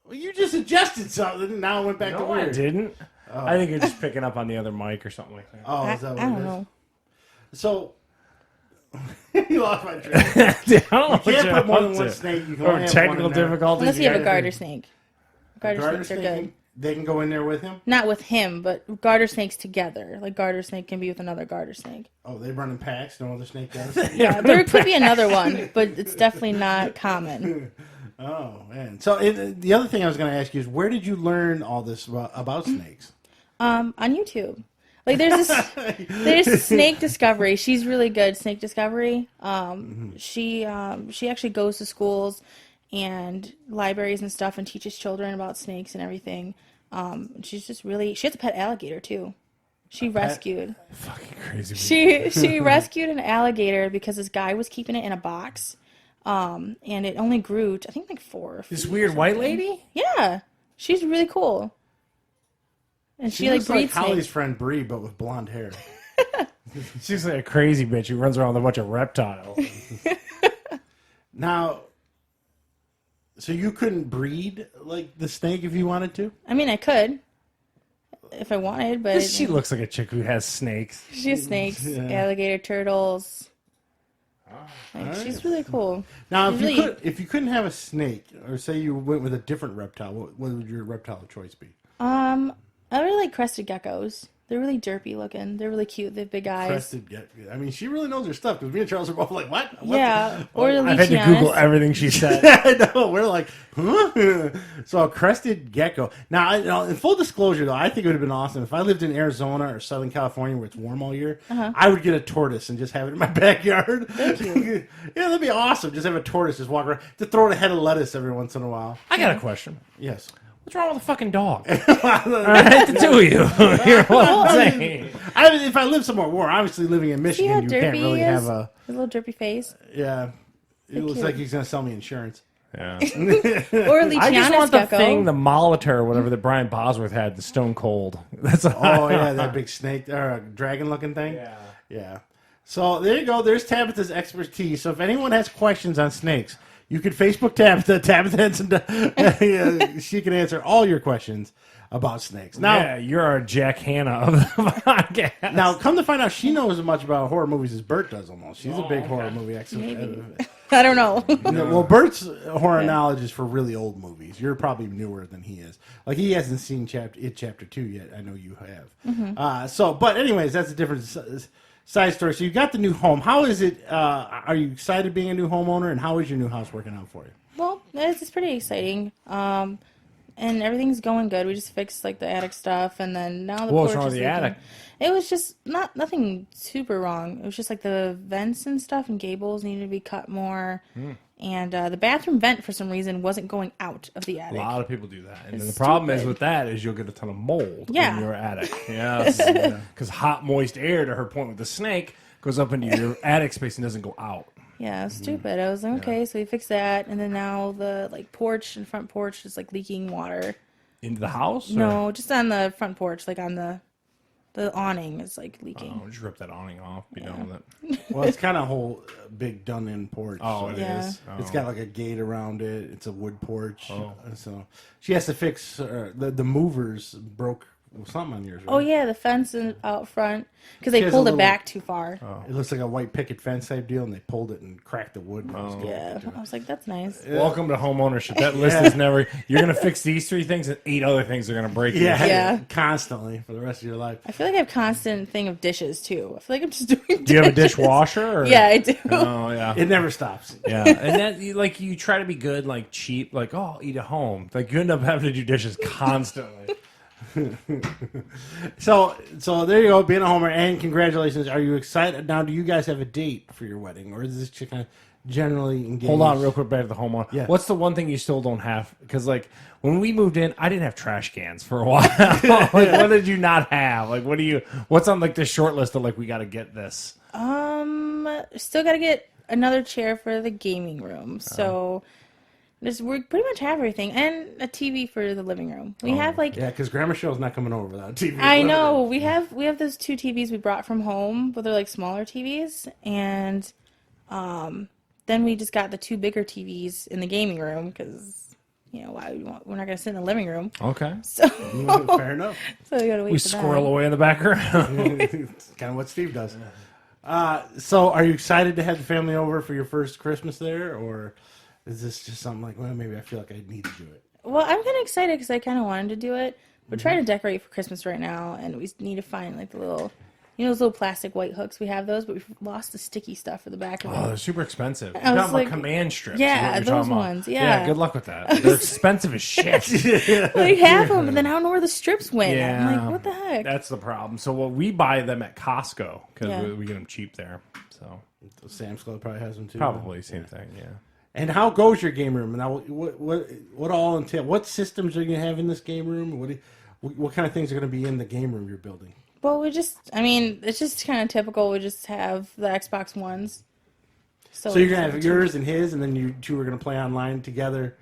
Well, you just adjusted something. Now it went back to No, I weird. didn't. I think you're just picking up on the other mic or something like that. Oh, I is that what don't it is? know. So you lost my train. Dude, I don't know what You can't you're put more than up one to. snake. You can Or only have technical one in there. difficulties. Unless you have a gotta- garter snake. Garter Garter snakes are snake, good. they can go in there with him. Not with him, but garter snakes together. Like garter snake can be with another garter snake. Oh, they run in packs. No other snake does. Yeah, there could be another one, but it's definitely not common. Oh man! So the other thing I was going to ask you is, where did you learn all this about snakes? On YouTube. Like there's Snake Discovery. She's really good. Snake Discovery. She actually goes to schools and libraries and stuff and teaches children about snakes and everything. She's just really. She has a pet alligator too. She rescued. Fucking crazy. She rescued an alligator because this guy was keeping it in a box. And it only grew to, I think like 4 This feet weird or white something. lady? Yeah, she's really cool. And she like looks like breeds Holly's snakes. friend Bree, but with blonde hair. She's like a crazy bitch who runs around with a bunch of reptiles. Now, so you couldn't breed like the snake if you wanted to? I mean, I could if I wanted, but She looks like a chick who has snakes. she has snakes, alligator, turtles. Like, she's really cool. Now, Really- if you couldn't have a snake, or say you went with a different reptile, what would your reptile of choice be? I really like crested geckos. They're really derpy looking. They're really cute. They have big eyes. Crested. I mean, she really knows her stuff because me and Charles are both like, what? Yeah. Or I've had to Google everything she said. I know. We're like, huh? So a crested gecko. Now, in full disclosure, though, I think it would have been awesome if I lived in Arizona or Southern California where it's warm all year. I would get a tortoise and just have it in my backyard. Thank you. Yeah, that'd be awesome. Just have a tortoise just walk around. To throw it a head of lettuce every once in a while. I got a question. Yes. What's wrong with a fucking dog? All right, the two of you. Hear what I'm saying? If I live somewhere warm, obviously living in See how Michigan, you can't derpy really he is? have a. His little derpy face. Yeah. It looks cute. like he's going to sell me insurance. Yeah. Or I just Leachianus want the gecko. thing, the Molitor, whatever that Brian Bosworth had, the Stone Cold. That's Oh, yeah, that big snake, or dragon-looking thing? Yeah. Yeah. So there you go. There's Tabitha's expertise. So if anyone has questions on snakes, you can Facebook Tabitha Henson. She can answer all your questions about snakes. Now, Yeah, you're our Jack Hanna of the podcast. now, come to find out, she knows as much about horror movies as Bert does almost. She's a big horror movie expert. Maybe. I don't know. Well, Bert's horror knowledge is for really old movies. You're probably newer than he is. Like, he hasn't seen Chapter 2 yet. I know you have. But anyways, that's a different side story. So you got the new home. How is it? Are you excited being a new homeowner? And how is your new house working out for you? Well, it's pretty exciting. And everything's going good. We just fixed like the attic stuff, and then now the What was porch wrong is with the leaking. attic? It was just nothing super wrong. It was just like the vents and stuff and gables needed to be cut more, and the bathroom vent for some reason wasn't going out of the A attic. lot of people do that. And It's the problem is stupid. with that is you'll get a ton of mold Yeah. in your attic. Yes. Because hot, moist air, to her point with the snake, goes up into your attic space and doesn't go out. Yeah, it was stupid. I was like, okay, so we fixed that, and then now the like porch and front porch is like leaking water. Into the house? Or? No, just on the front porch, like on the awning is like leaking. Oh, just rip that awning off. Be done with it. Well, it's kind of a whole big done-in porch. Oh, so it is. Yeah. It's Oh. got like a gate around it. It's a wood porch. Oh. So she has to fix the movers broke something on yours. Right? Oh yeah, the fence out front because She they has pulled a it little- back too far. It looks like a white picket fence type deal, and they pulled it and cracked the wood. Yeah, I was like, that's nice. Welcome to home ownership. That list is never. You're going to fix these 3 things, and 8 other things are going to break. Yeah, Yeah. constantly for the rest of your life. I feel like I have constant thing of dishes too. I feel like I'm just doing. Do you have a dishes. dishwasher? Or? Yeah, I do. Oh yeah. It never stops. Yeah, and that like you try to be good, like cheap, like oh, I'll eat at home. Like you end up having to do dishes constantly. So there you go, being a homer, and congratulations. Are you excited now? Do you guys have a date for your wedding, or is this just kind of generally engaged? Hold on, real quick, back to the homeowner. Yeah. What's the one thing you still don't have? Because like when we moved in, I didn't have trash cans for a while. Like, what did you not have? Like, what's on like the short list of like we got to get this? Still got to get another chair for the gaming room. So. We pretty much have everything, and a TV for the living room. We have like Yeah, because Grandma Show's not coming over without TV. I know we have those 2 TVs we brought from home, but they're like smaller TVs, and then we just got the 2 bigger TVs in the gaming room because we're not gonna sit in the living room, Okay. so Fair enough. so we gotta wait We for squirrel that. away in the background. It's kind of what Steve does. So are you excited to have the family over for your first Christmas there, or is this just something like, well, maybe I feel like I need to do it? Well, I'm kind of excited because I kind of wanted to do it. We're trying to decorate for Christmas right now, and we need to find like the little. Those little plastic white hooks, we have those, but we've lost the sticky stuff for the back of Oh, it. they're super expensive. You're I was talking like- about command strips. Yeah, is what you're those talking about. ones, yeah. Good luck with that. They're expensive as shit. We have them, but then I don't know where the strips went. Yeah. I'm like, what the heck? That's the problem. So we buy them at Costco because Yeah. we get them cheap there. So Sam's Club probably has them too. probably same thing. Yeah. And how goes your game room? Now, what all entail? What systems are you gonna have in this game room? What kind of things are gonna be in the game room you're building? Well, it's just kind of typical. We just have the Xbox Ones. So you're gonna have yours and his, and then you 2 are gonna play online together.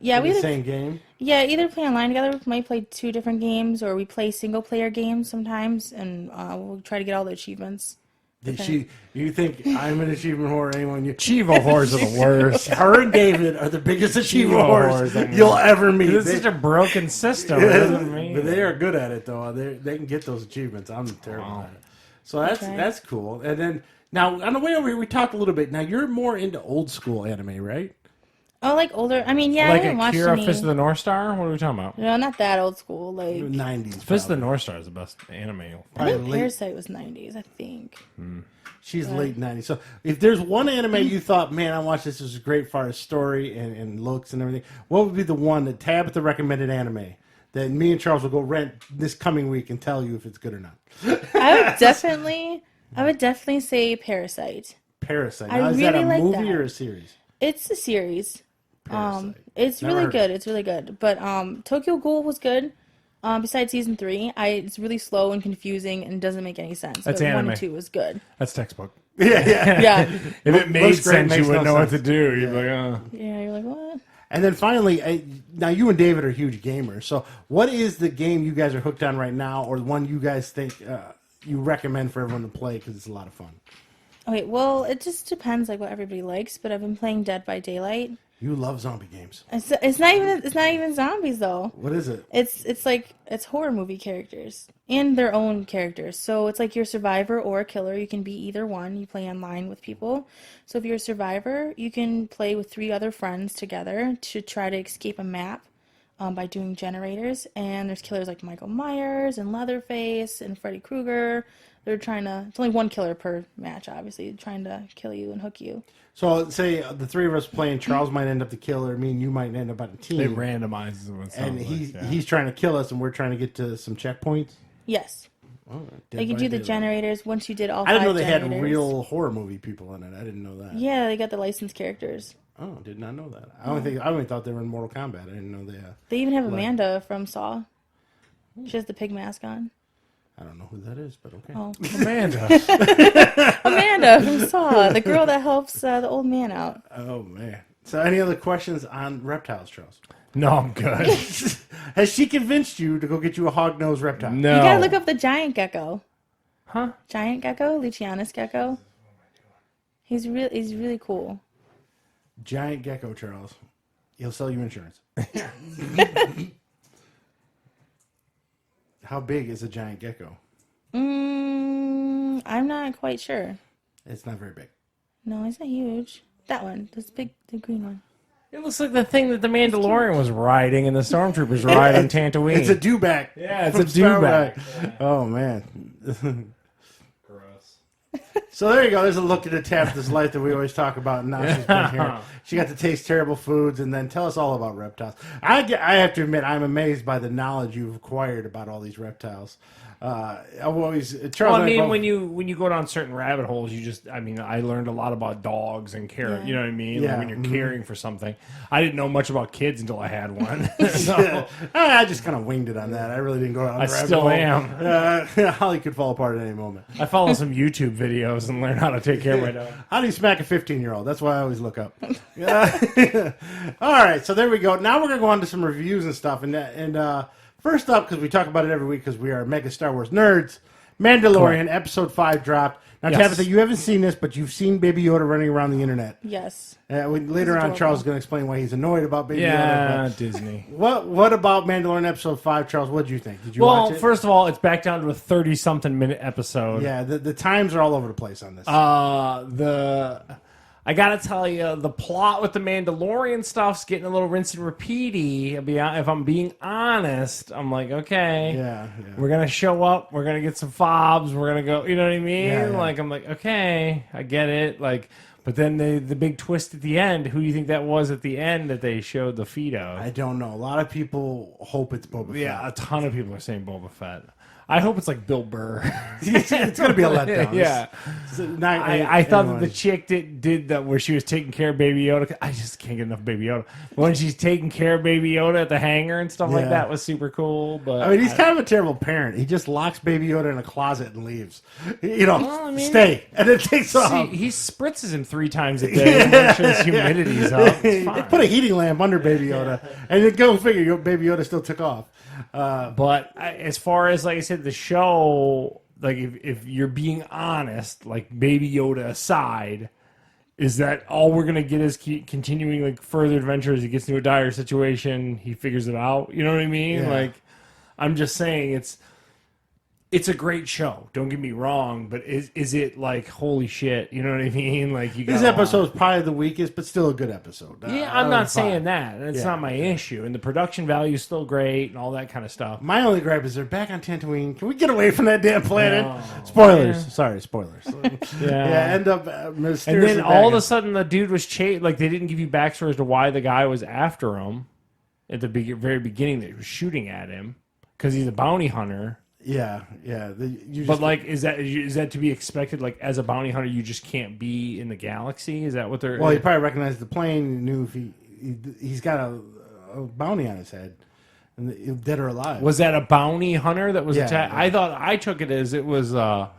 Yeah, in we the either, same game. yeah, either play online together. We might play 2 different games, or we play single player games sometimes, and we'll try to get all the achievements. You think I'm an achievement whore? Anyone you? Chivo whores are the worst. Her and David are the biggest achievement whores, whores you'll ever meet. This is such a broken system. It doesn't mean- But they are good at it, though. They can get those achievements. I'm terrible at it. So that's cool. And then now on the way over here, we talked a little bit. Now you're more into old school anime, right? Oh, like older. I mean, yeah, Like I didn't watch Akira, any. Fist of the North Star? What are we talking about? No, not that old school. Like 90s. Fist of the North Star is the best anime. I Probably think late- Parasite was 90s. I think. She's late 90s. So if there's one anime you thought, man, I watched this was great as far as story and looks and everything, what would be the one that Tabitha recommended anime that me and Charles will go rent this coming week and tell you if it's good or not? I would definitely say Parasite. Parasite. I Now, is that a really like movie that. or a series? It's a series. Parasite. It's Never really heard good. It's really good. But Tokyo Ghoul was good. Besides season 3, it's really slow and confusing and doesn't make any sense. That's but 1 anime. and 2 was good. That's textbook. Yeah. Yeah. If it made Looks great, sense, you makes wouldn't no know what sense. to do. You'd be like, oh. Yeah, you're like, what? And then finally, now you and David are huge gamers. So what is the game you guys are hooked on right now, or the one you guys think you recommend for everyone to play because it's a lot of fun? Okay, well, it just depends like what everybody likes, but I've been playing Dead by Daylight. You love zombie games. It's not even zombies though. What is it? It's horror movie characters and their own characters. So it's like you're a survivor or a killer. You can be either one. You play online with people. So if you're a survivor, you can play with 3 other friends together to try to escape a map by doing generators. And there's killers like Michael Myers and Leatherface and Freddy Krueger. It's only 1 killer per match, obviously, trying to kill you and hook you. So say the 3 of us playing, Charles might end up the killer, me and you might end up on a team. It randomizes it. And he's trying to kill us, and we're trying to get to some checkpoints. Yes. Oh, They can do the generators once you did all I 5 didn't know they generators. had real horror movie people in it. I didn't know that. Yeah, they got the licensed characters. Oh, did not know that. I only thought they were in Mortal Kombat. I didn't know they. They even have Amanda from Saw. She has the pig mask on. I don't know who that is, but okay. Oh, Amanda. Amanda from Saw, the girl that helps the old man out. Oh man. So, any other questions on reptiles, Charles? No, I'm good. Has she convinced you to go get you a hognose reptile? No. You gotta look up the giant gecko. Huh? Giant gecko, Lucianus gecko. He's really cool. Giant gecko, Charles. He'll sell you insurance. How big is a giant gecko? I'm not quite sure. It's not very big. No, he's not huge. That one, the green one. It looks like the thing that the Mandalorian was riding and the stormtroopers ride on Tatooine. It's a dewback. Yeah, it's from a Star dewback. Wars. Oh man. Gross. So there you go. There's a look at the Tabitha's life that we always talk about. And now she's been here. She got to taste terrible foods and then tell us all about reptiles. I have to admit, I'm amazed by the knowledge you've acquired about all these reptiles. I've always Charles. Well, I mean, both- when you go down certain rabbit holes, I learned a lot about dogs and care. Yeah. You know what I mean? Yeah. Like when you're caring for something. I didn't know much about kids until I had one. So, I just kind of winged it on that. I really didn't go out. I still am. Holly could fall apart at any moment. I follow some YouTube videos and learn how to take care of my dog. How do you smack a 15-year-old? That's why I always look up. All right, so there we go. Now we're going to go on to some reviews and stuff. And first up, because we talk about it every week because we are mega Star Wars nerds, Mandalorian Correct. Episode 5 dropped. Now, Yes. Tabitha, you haven't seen this, but you've seen Baby Yoda running around the internet. Yes. Later on, adorable. Charles is going to explain why he's annoyed about Baby Yoda. Yeah, Disney. But what about Mandalorian Episode 5, Charles? What did you think? Did you watch Well, it? first of all, it's back down to a 30-something minute episode. Yeah, the times are all over the place on this. I gotta tell you, the plot with the Mandalorian stuff's getting a little rinse and repeaty. If I'm being honest, I'm like, okay, yeah. we're gonna show up, we're gonna get some fobs, we're gonna go. You know what I mean? Yeah. Like, I'm like, okay, I get it. Like, but then the big twist at the end. Who do you think that was at the end that they showed the feet of? I don't know. A lot of people hope it's Boba Fett. Yeah, a ton of people are saying Boba Fett. I hope it's like Bill Burr. It's going to be a letdown. Yeah. I thought that the anyone- chick did that where she was taking care of Baby Yoda. I just can't get enough Baby Yoda. When she's taking care of Baby Yoda at the hangar and stuff like Yeah. that was super cool. But I mean, he's kind of a terrible parent. He just locks Baby Yoda in a closet and leaves. You know, Well, I mean- stay. And then takes off. he spritzes him 3 times a day to make sure his humidity's up. It's They fine. put a heating lamp under Baby Yoda. And then go figure, Baby Yoda still took off. But as far as, like I said, the show, like if you're being honest, like Baby Yoda aside, is that all we're gonna get is continuing like further adventures? He gets into a dire situation, he figures it out. You know what I mean? Yeah. Like, I'm just saying, it's a great show. Don't get me wrong, but is it like holy shit? You know what I mean? Like this episode is probably the weakest, but still a good episode. Yeah, I'm not saying that. That's not my issue. And the production value is still great and all that kind of stuff. My only gripe is they're back on Tatooine. Can we get away from that damn planet? Spoilers. Yeah. Sorry, spoilers. End up mysteriously. And then all of a sudden, the dude was chased. Like they didn't give you backstory as to why the guy was after him at the very beginning. That he was shooting at him because he's a bounty hunter. Yeah. But like, is that to be expected? Like, as a bounty hunter, you just can't be in the galaxy. Is that what they're? Well, he probably recognized the plane. And knew if he's got a bounty on his head, and dead or alive. Was that a bounty hunter that was attacked? Yeah. I took it as it was a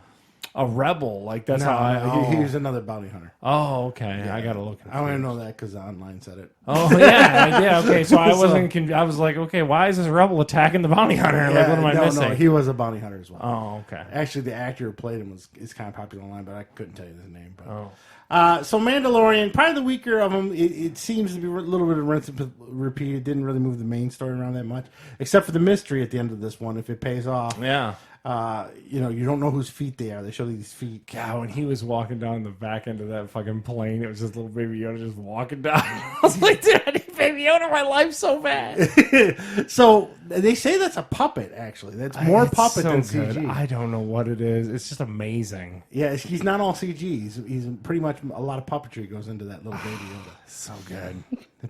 rebel. Like that's how he was another bounty hunter. Oh, okay. Yeah. I gotta look. I only know that because online said it. Oh yeah. Okay, so I wasn't. I was like, okay, why is this rebel attacking the bounty hunter? Yeah, like, what am I missing? No, he was a bounty hunter as well. Oh, okay. Actually, the actor who played him is kind of popular online, but I couldn't tell you his name. But, so Mandalorian, probably the weaker of them. It seems to be a little bit of rinse and repeat. It didn't really move the main story around that much, except for the mystery at the end of this one. If it pays off, yeah. You don't know whose feet they are. They show these feet. God, when he was walking down the back end of that fucking plane, it was just little Baby Yoda just walking down. I was like, dude, I need Baby Yoda in my life so bad. So they say that's a puppet, actually. That's more puppet than good. CG. I don't know what it is. It's just amazing. Yeah, he's not all CG. He's pretty much a lot of puppetry goes into that little Baby Yoda. So good.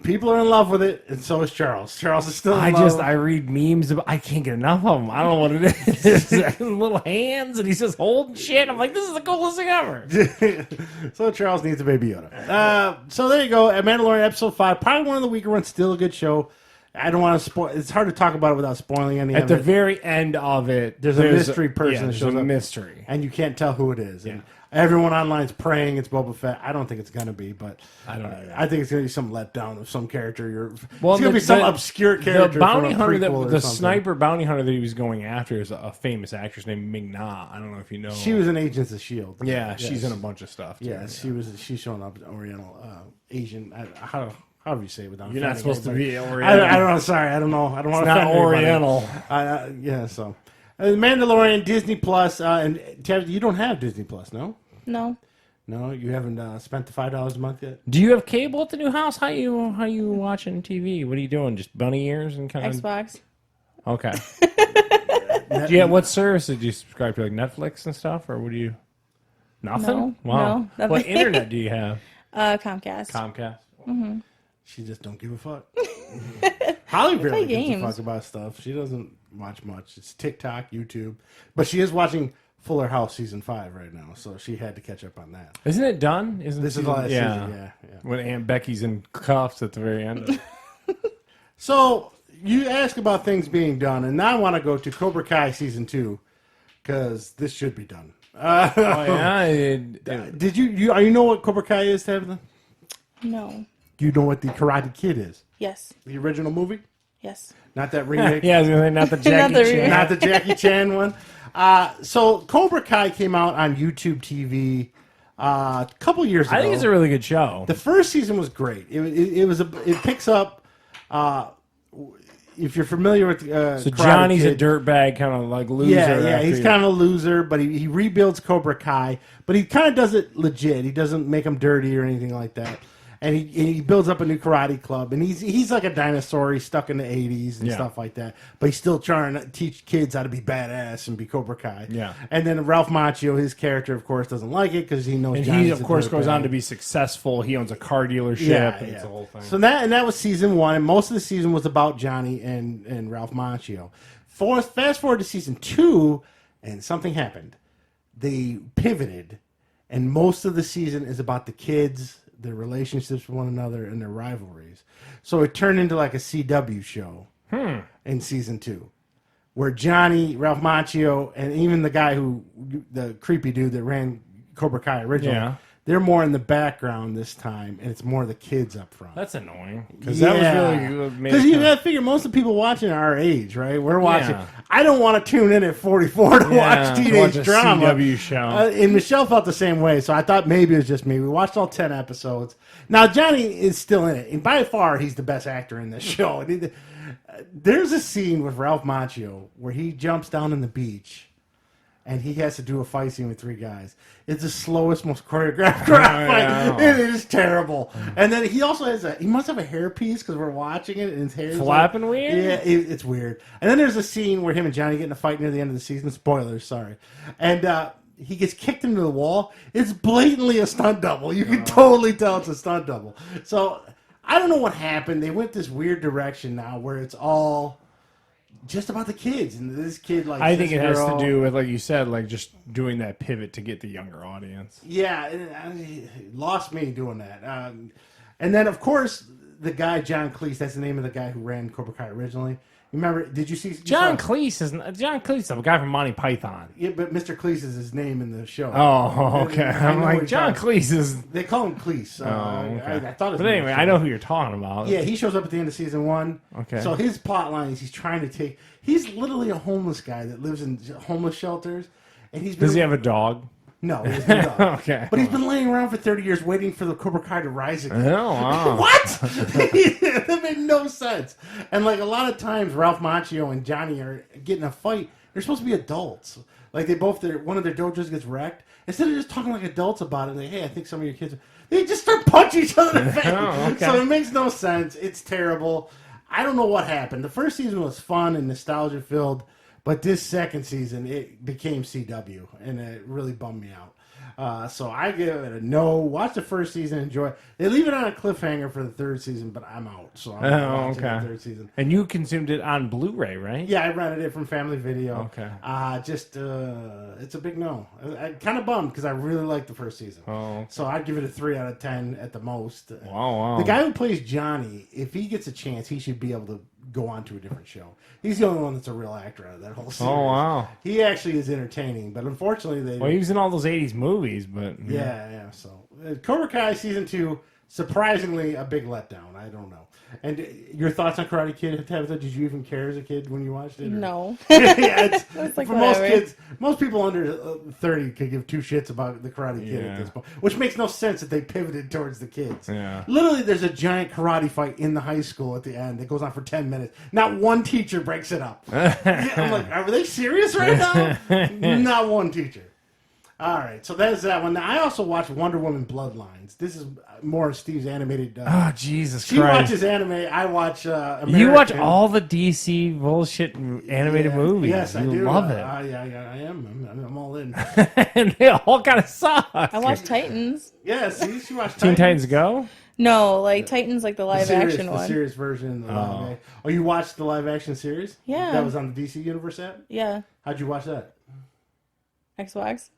People are in love with it, and so is Charles. Charles is still in love. I read memes about. I can't get enough of them. I don't know what it is. Little hands, and he's just holding shit. I'm like, this is the coolest thing ever. So Charles needs a Baby Yoda. So there you go. Mandalorian episode 5, probably one of the weaker ones. Still a good show. I don't want to spoil. It's hard to talk about it without spoiling any of it. At the very end of it, there's a mystery person that shows a up, mystery, and you can't tell who it is. Yeah. And everyone online is praying it's Boba Fett. I don't think it's gonna be, but I don't know. I think it's gonna be some letdown of some character. It's gonna be some obscure character. The bounty hunter, the sniper bounty hunter that he was going after is a famous actress named Ming Na. I don't know if you know. She was in Agents of S.H.I.E.L.D. Yeah, she's in a bunch of stuff. Too. Yeah, she's showing up Oriental, Asian. How do you say it without? You're not supposed to be Oriental. I don't know. Sorry, I don't know. I don't want to. Not Oriental. Yeah. So, Mandalorian, Disney Plus, and you don't have Disney Plus, no? No. No, you haven't spent the $5 a month yet. Do you have cable at the new house? How you watching TV? What are you doing? Just bunny ears and kind of Xbox. Okay. What service did you subscribe to? Like Netflix and stuff, or what do you? Nothing. No, wow. no, what internet do you have? Comcast. Comcast. Mm-hmm. She just don't give a fuck. Holly barely gives games. a fuck about stuff. She doesn't watch much. It's TikTok, YouTube, but she is watching Fuller House season 5 right now, so she had to catch up on that. Isn't it done? This is the last season. Yeah. When Aunt Becky's in cuffs at the very end of it. So you ask about things being done, and now I want to go to Cobra Kai season 2 because this should be done. Did you know what Cobra Kai is, Tabitha? No. Do you know what the Karate Kid is? Yes. The original movie? Yes. Not that remake? Yeah, I was gonna say, not the Jackie Chan. Not the Jackie Chan one. So Cobra Kai came out on YouTube TV a couple years ago. I think it's a really good show. The first season was great. It picks up. If you're familiar with so Karate Johnny's Kid, a dirtbag, kind of like loser. Yeah, he's kind of a loser, but he rebuilds Cobra Kai, but he kind of does it legit. He doesn't make them dirty or anything like that. And he builds up a new karate club, and he's like a dinosaur. He's stuck in the 80s and stuff like that. But he's still trying to teach kids how to be badass and be Cobra Kai. Yeah. And then Ralph Macchio, his character, of course, doesn't like it because he knows. And Johnny's he, of course, goes on to be successful. He owns a car dealership. It's the whole thing. So that was season 1, and most of the season was about Johnny and Ralph Macchio. Fast forward to season 2, and something happened. They pivoted, and most of the season is about the kids, their relationships with one another, and their rivalries. So it turned into like a CW show in season 2, where Johnny, Ralph Macchio, and even the guy the creepy dude that ran Cobra Kai originally, they're more in the background this time, and it's more the kids up front. That's annoying. Because that was really... Because you got to figure, most of the people watching are our age, right? We're watching... Yeah. I don't want to tune in at 44 to watch teenage drama. CW show. And Michelle felt the same way, so I thought maybe it was just me. We watched all 10 episodes. Now, Johnny is still in it, and by far, he's the best actor in this show. There's a scene with Ralph Macchio where he jumps down in the beach, and he has to do a fight scene with 3 guys. It's the slowest, most choreographed fight. It is terrible. And then he also has he must have a hairpiece because we're watching it, and his hair is flapping weird. Yeah, it's weird. And then there's a scene where him and Johnny get in a fight near the end of the season. Spoilers, sorry. And he gets kicked into the wall. It's blatantly a stunt double. You can totally tell it's a stunt double. So I don't know what happened. They went this weird direction now where it's all just about the kids, and this kid I think it has to do with, like you said, like just doing that pivot to get the younger audience. Yeah, it lost me doing that. And then, of course, the guy John Cleese. That's the name of the guy who ran Cobra Kai originally. Remember? Did you see John Cleese? John Cleese, the guy from Monty Python. Yeah, but Mr. Cleese is his name in the show. Oh, okay. I'm like, John Cleese is. They call him Cleese. Okay. I thought. But anyway, I know who you're talking about. Yeah, he shows up at the end of season 1. Okay. So his plot line is he's trying to take. He's literally a homeless guy that lives in homeless shelters, and he's. Does he have a dog? No, he has no dog. Okay. But he's been laying around for 30 years waiting for the Cobra Kai to rise again. Oh, wow. What? That made no sense. And like a lot of times, Ralph Macchio and Johnny are getting a fight. They're supposed to be adults. Like one of their dojos gets wrecked. Instead of just talking like adults about it, like, hey, I think some of your kids, they just start punching each other in the face. Oh, okay. So it makes no sense. It's terrible. I don't know what happened. The first season was fun and nostalgia filled. But this second season, it became CW, and it really bummed me out. So I give it a no. Watch the first season, enjoy it. They leave it on a cliffhanger for the 3rd season, but I'm out. So I'm not watching the 3rd season. And you consumed it on Blu-ray, right? Yeah, I rented it from Family Video. Okay. It's a big no. I'm kind of bummed because I really liked the first season. Oh. So I'd give it a 3 out of 10 at the most. Wow. The guy who plays Johnny, if he gets a chance, he should be able to go on to a different show. He's the only one that's a real actor out of that whole series. Oh, wow. He actually is entertaining, but unfortunately he was in all those 80s movies, but... Yeah. So, Cobra Kai Season 2, surprisingly a big letdown. I don't know. And your thoughts on Karate Kid, Tabitha? Did you even care as a kid when you watched it? Or? No. Yeah, It's like for whatever. most kids, most people under 30 could give 2 shits about the Karate Kid at this point, which makes no sense that they pivoted towards the kids. Yeah. Literally, there's a giant karate fight in the high school at the end that goes on for 10 minutes. Not one teacher breaks it up. I'm like, are they serious right now? Not one teacher. All right, so there's that one. Now, I also watched Wonder Woman Bloodlines. This is more of Steve's animated. Oh, Jesus she Christ. watches anime. I watch American. You watch all the DC bullshit animated movies. Yes, I you do. love it. Yeah, I am. I'm all in. And they all kind of suck. I watched Titans. Yeah, see, she watched Teen Titans Go? No, like Titans, like the live action the one. serious version. Oh, you watched the live action series? Yeah. That was on the DC Universe app? Yeah. How'd you watch that? Xbox.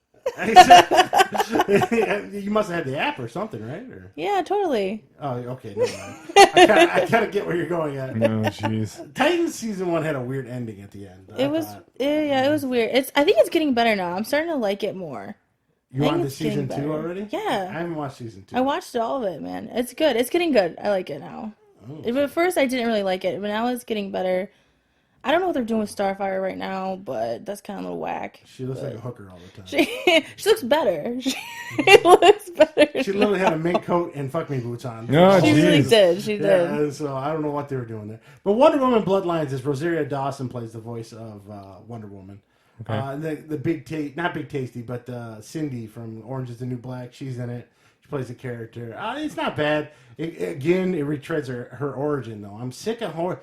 You must have had the app or something, right? Or... Yeah, totally. Oh, okay. Never mind. I kind of get where you're going at. No, jeez. Titans season 1 had a weird ending at the end. It was weird. I think it's getting better now. I'm starting to like it more. You I think on to it's getting season 2 better. already? Yeah. I haven't watched season 2. I watched all of it, man. It's good. It's getting good. I like it now. But at first, I didn't really like it, but now it's getting better. I don't know what they're doing with Starfire right now, but that's kind of a little whack. She looks like a hooker all the time. She looks better. She looks better. She literally had a mink coat and fuck me boots on. Oh, She really jeez. did. She did. Yeah, so I don't know what they were doing there. But Wonder Woman Bloodlines is Rosario Dawson plays the voice of Wonder Woman. Okay. The not Big Tasty, but Cindy from Orange is the New Black. She's in it. She plays the character. It's not bad. It retreads her origin, though. I'm sick of horror.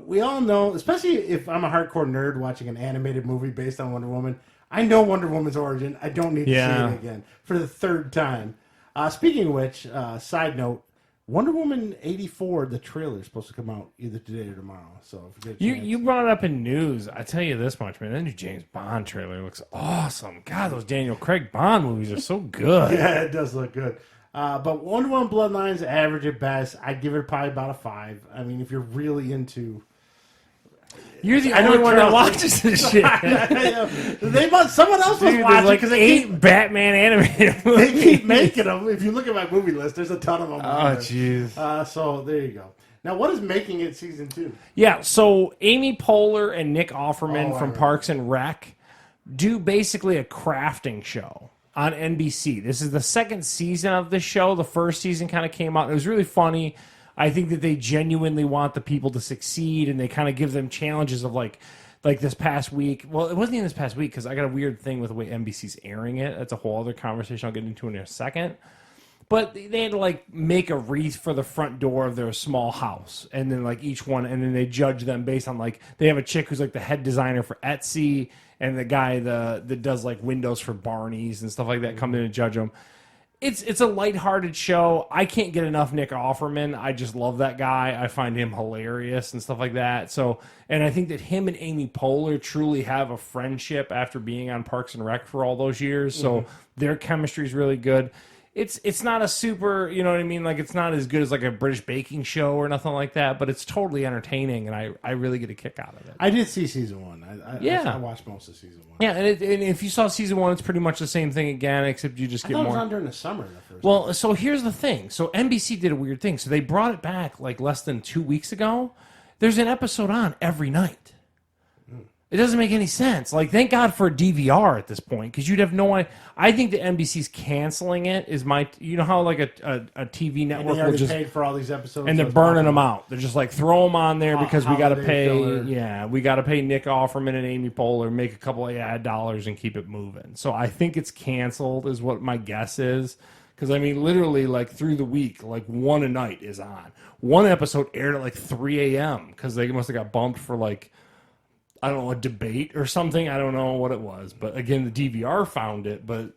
We all know, especially if I'm a hardcore nerd watching an animated movie based on Wonder Woman, I know Wonder Woman's origin. I don't need to see it again for the 3rd time. Speaking of which, side note, Wonder Woman 84, the trailer is supposed to come out either today or tomorrow. So if you get a chance. You brought it up in news. I tell you this much, man. That new James Bond trailer looks awesome. God, those Daniel Craig Bond movies are so good. Yeah, it does look good. But Wonder Woman Bloodlines, average at best. I'd give it probably about a 5. I mean, if you're really into... You're the only one that watches this shit. Someone else was watching like because 8 Batman animated movies. they keep making them. If you look at my movie list, there's a ton of them. Oh, jeez. So there you go. Now, what is making it season 2? Yeah, so Amy Poehler and Nick Offerman from right. Parks and Rec do basically a crafting show on NBC. This is the 2nd season of the show. The first season kind of came out. It was really funny. I think that they genuinely want the people to succeed, and they kind of give them challenges of like like this past week. Well, it wasn't even this past week because I got a weird thing with the way NBC's airing it. That's a whole other conversation I'll get into in a second. But they had to like make a wreath for the front door of their small house, and then like each one, and then they judge them based on like they have a chick who's like the head designer for Etsy, and the guy that does like windows for Barney's and stuff like that come in and judge them. It's a lighthearted show. I can't get enough Nick Offerman. I just love that guy. I find him hilarious and stuff like that. So, and I think that him and Amy Poehler truly have a friendship after being on Parks and Rec for all those years. So their chemistry is really good. It's not a super, you know what I mean? Like, it's not as good as like a British baking show or nothing like that, but it's totally entertaining, and I really get a kick out of it. I did see season 1. I watched most of season 1. Yeah, and if you saw season 1, it's pretty much the same thing again, except you just get I thought more. it was on during the summer. The first Well, so here's the thing. So NBC did a weird thing. So they brought it back like less than 2 weeks ago. There's an episode on every night. It doesn't make any sense. Like, thank God for a DVR at this point, because you'd have no idea. I think the NBC's canceling it is my. You know how like a TV network and they will already just paid for all these episodes, and they're burning them out. They're just like throw them on there because we got to pay. filler. Yeah, we got to pay Nick Offerman and Amy Poehler, make a couple of ad dollars, and keep it moving. So I think it's canceled, is what my guess is. Because I mean, literally, like through the week, like one a night is on. One episode aired at like 3 a.m. because they must have got bumped for like, I don't know, a debate or something. I don't know what it was. But again, the DVR found it. But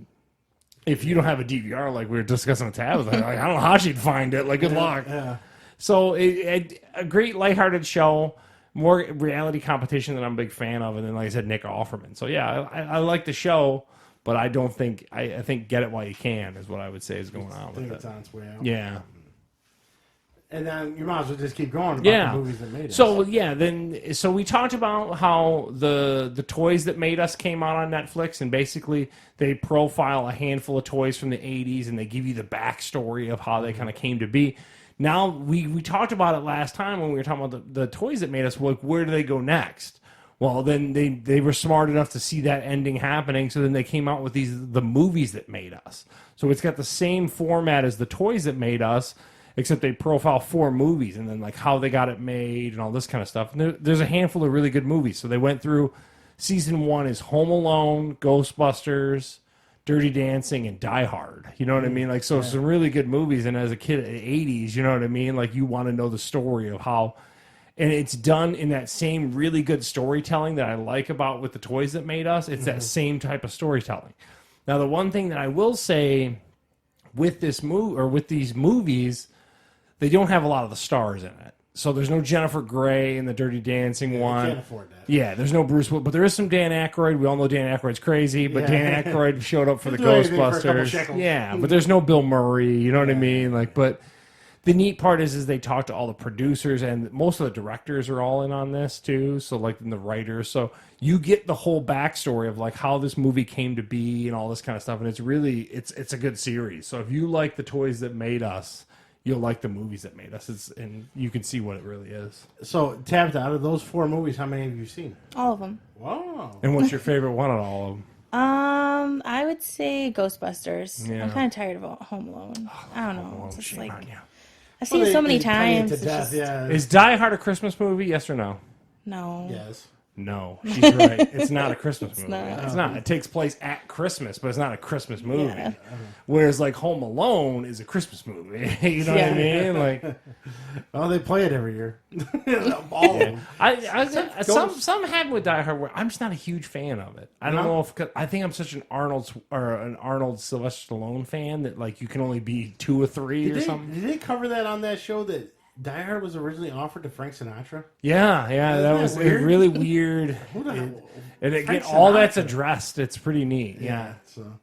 if you don't have a DVR, like we were discussing with Tabitha, like, I don't know how she'd find it. Like, good luck. Yeah. So a great lighthearted show, more reality competition that I'm a big fan of. And then, like I said, Nick Offerman. So, yeah, I like the show, but I don't think, I think get it while you can is what I would say is going on I think with it's it. on its way out. Yeah. And then you might as well just keep going about the movies that made us. So yeah, so we talked about how the toys that made us came out on Netflix, and basically they profile a handful of toys from the 80s and they give you the backstory of how they kind of came to be. Now we talked about it last time when we were talking about the toys that made us. Like, where do they go next? Well, then they were smart enough to see that ending happening, so then they came out with the movies that made us. So it's got the same format as the toys that made us, except they profile 4 movies and then like how they got it made and all this kind of stuff. And there's a handful of really good movies. So they went through season 1 is Home Alone, Ghostbusters, Dirty Dancing, and Die Hard. You know what I mean? Like, so some really good movies. And as a kid in the 80s, you know what I mean? Like, you want to know the story of how, and it's done in that same really good storytelling that I like about with the toys that made us. It's that same type of storytelling. Now, the one thing that I will say with this with these movies, they don't have a lot of the stars in it. So there's no Jennifer Grey in the Dirty Dancing one. You can't afford that. Yeah, there's no Bruce Willis, but there is some Dan Aykroyd. We all know Dan Aykroyd's crazy, but Dan Aykroyd showed up for the He'll do anything for a couple Ghostbusters. shekels. Yeah, but there's no Bill Murray. You know what I mean? Like, but the neat part is they talk to all the producers, and most of the directors are all in on this too. So like the writers, so you get the whole backstory of like how this movie came to be and all this kind of stuff. And it's really it's a good series. So if you like the toys that made us, you'll like the movies that made us. And you can see what it really is. So, Tabitha, out of those 4 movies, how many have you seen? All of them. Wow. And what's your favorite one of all of them? I would say Ghostbusters. Yeah. I'm kind of tired of Home Alone. I don't know. It's just Shame like on you. I've seen it so many they play it times. to It's death, just- yeah. Is Die Hard a Christmas movie? Yes or no? No. Yes. No, she's right. It's not a Christmas movie. not. It's not. It takes place at Christmas, but it's not a Christmas movie. Yeah. Whereas, like, Home Alone is a Christmas movie. You know what I mean? Like, Oh, they play it every year. All of them. some happen with Die Hard where I'm just not a huge fan of it. I don't know if I think I'm such an Arnold Sylvester Stallone fan that like you can only be 2 or 3 or something. Did they cover that on that show that Die Hard was originally offered to Frank Sinatra? Yeah, Isn't that that was weird? really weird. Who the hell? And again, Frank all that's Sinatra. addressed. It's pretty neat. Yeah. So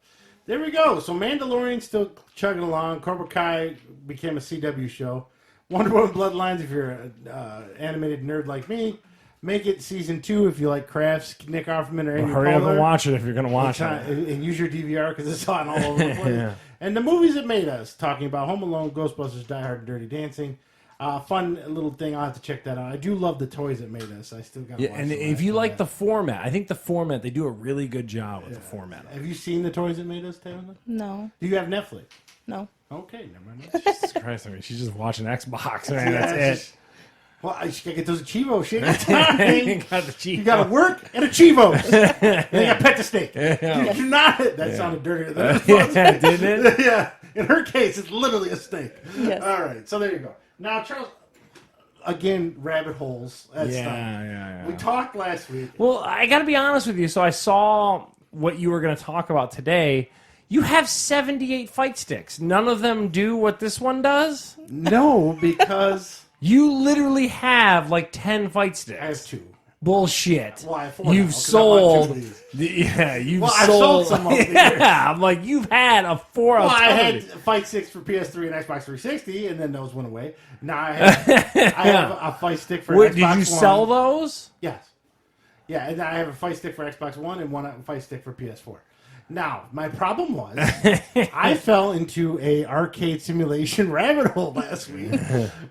there we go. So Mandalorian's still chugging along. Cobra Kai became a CW show. Wonder Woman Bloodlines, if you're an animated nerd like me, make it season 2 if you like crafts. Nick Offerman or Amy Hurry up and Poehler. watch it if you're going to watch it. And use your DVR because it's on all over the place. Yeah. And the movies that made us, talking about Home Alone, Ghostbusters, Die Hard, and Dirty Dancing. Fun little thing. I'll have to check that out. I do love the toys that made us. I still got to Yeah, watch and some if you after like that. the format, I think the format, they do a really good job with the format. Have you seen the toys that made us, Taylor? No. Do you have Netflix? No. Okay, never mind. Jesus Christ, I mean, she's just watching Xbox, man. That's it. Well, I gotta get those Chivos. She ain't got time. Got the Chivos. You gotta work and a Chivos. And you gotta pet the snake. You do not. That sounded dirtier than it was. Yeah, didn't it? Yeah. In her case, it's literally a snake. Yes. All right. So there you go. Now, Charles, again, rabbit holes. Yeah. We talked last week. Well, I got to be honest with you. So I saw what you were going to talk about today. You have 78 fight sticks. None of them do what this one does? No, because You literally have like 10 fight sticks. I have 2. Bullshit. Well, I have 4 now, You've 'cause I bought 2 of sold. these. Yeah, you've Well, sold. I've sold some of them. Yeah, I'm like, you've had a 4 Well, out I of had 10. fight sticks for PS3 and Xbox 360, and then those went away. Now I have a fight stick for What, Xbox did you One. sell those? Yes. Yeah, and I have a fight stick for Xbox One and one fight stick for PS4. Now, my problem was I fell into a arcade simulation rabbit hole last week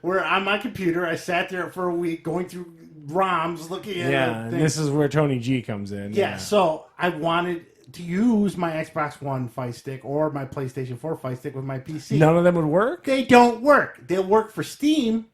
where on my computer I sat there for a week going through ROMs looking at Yeah, and things. this is where Tony G comes in. Yeah, so I wanted to use my Xbox One fight stick or my PlayStation 4 fight stick with my PC. None of them would work? They don't work. They'll work for Steam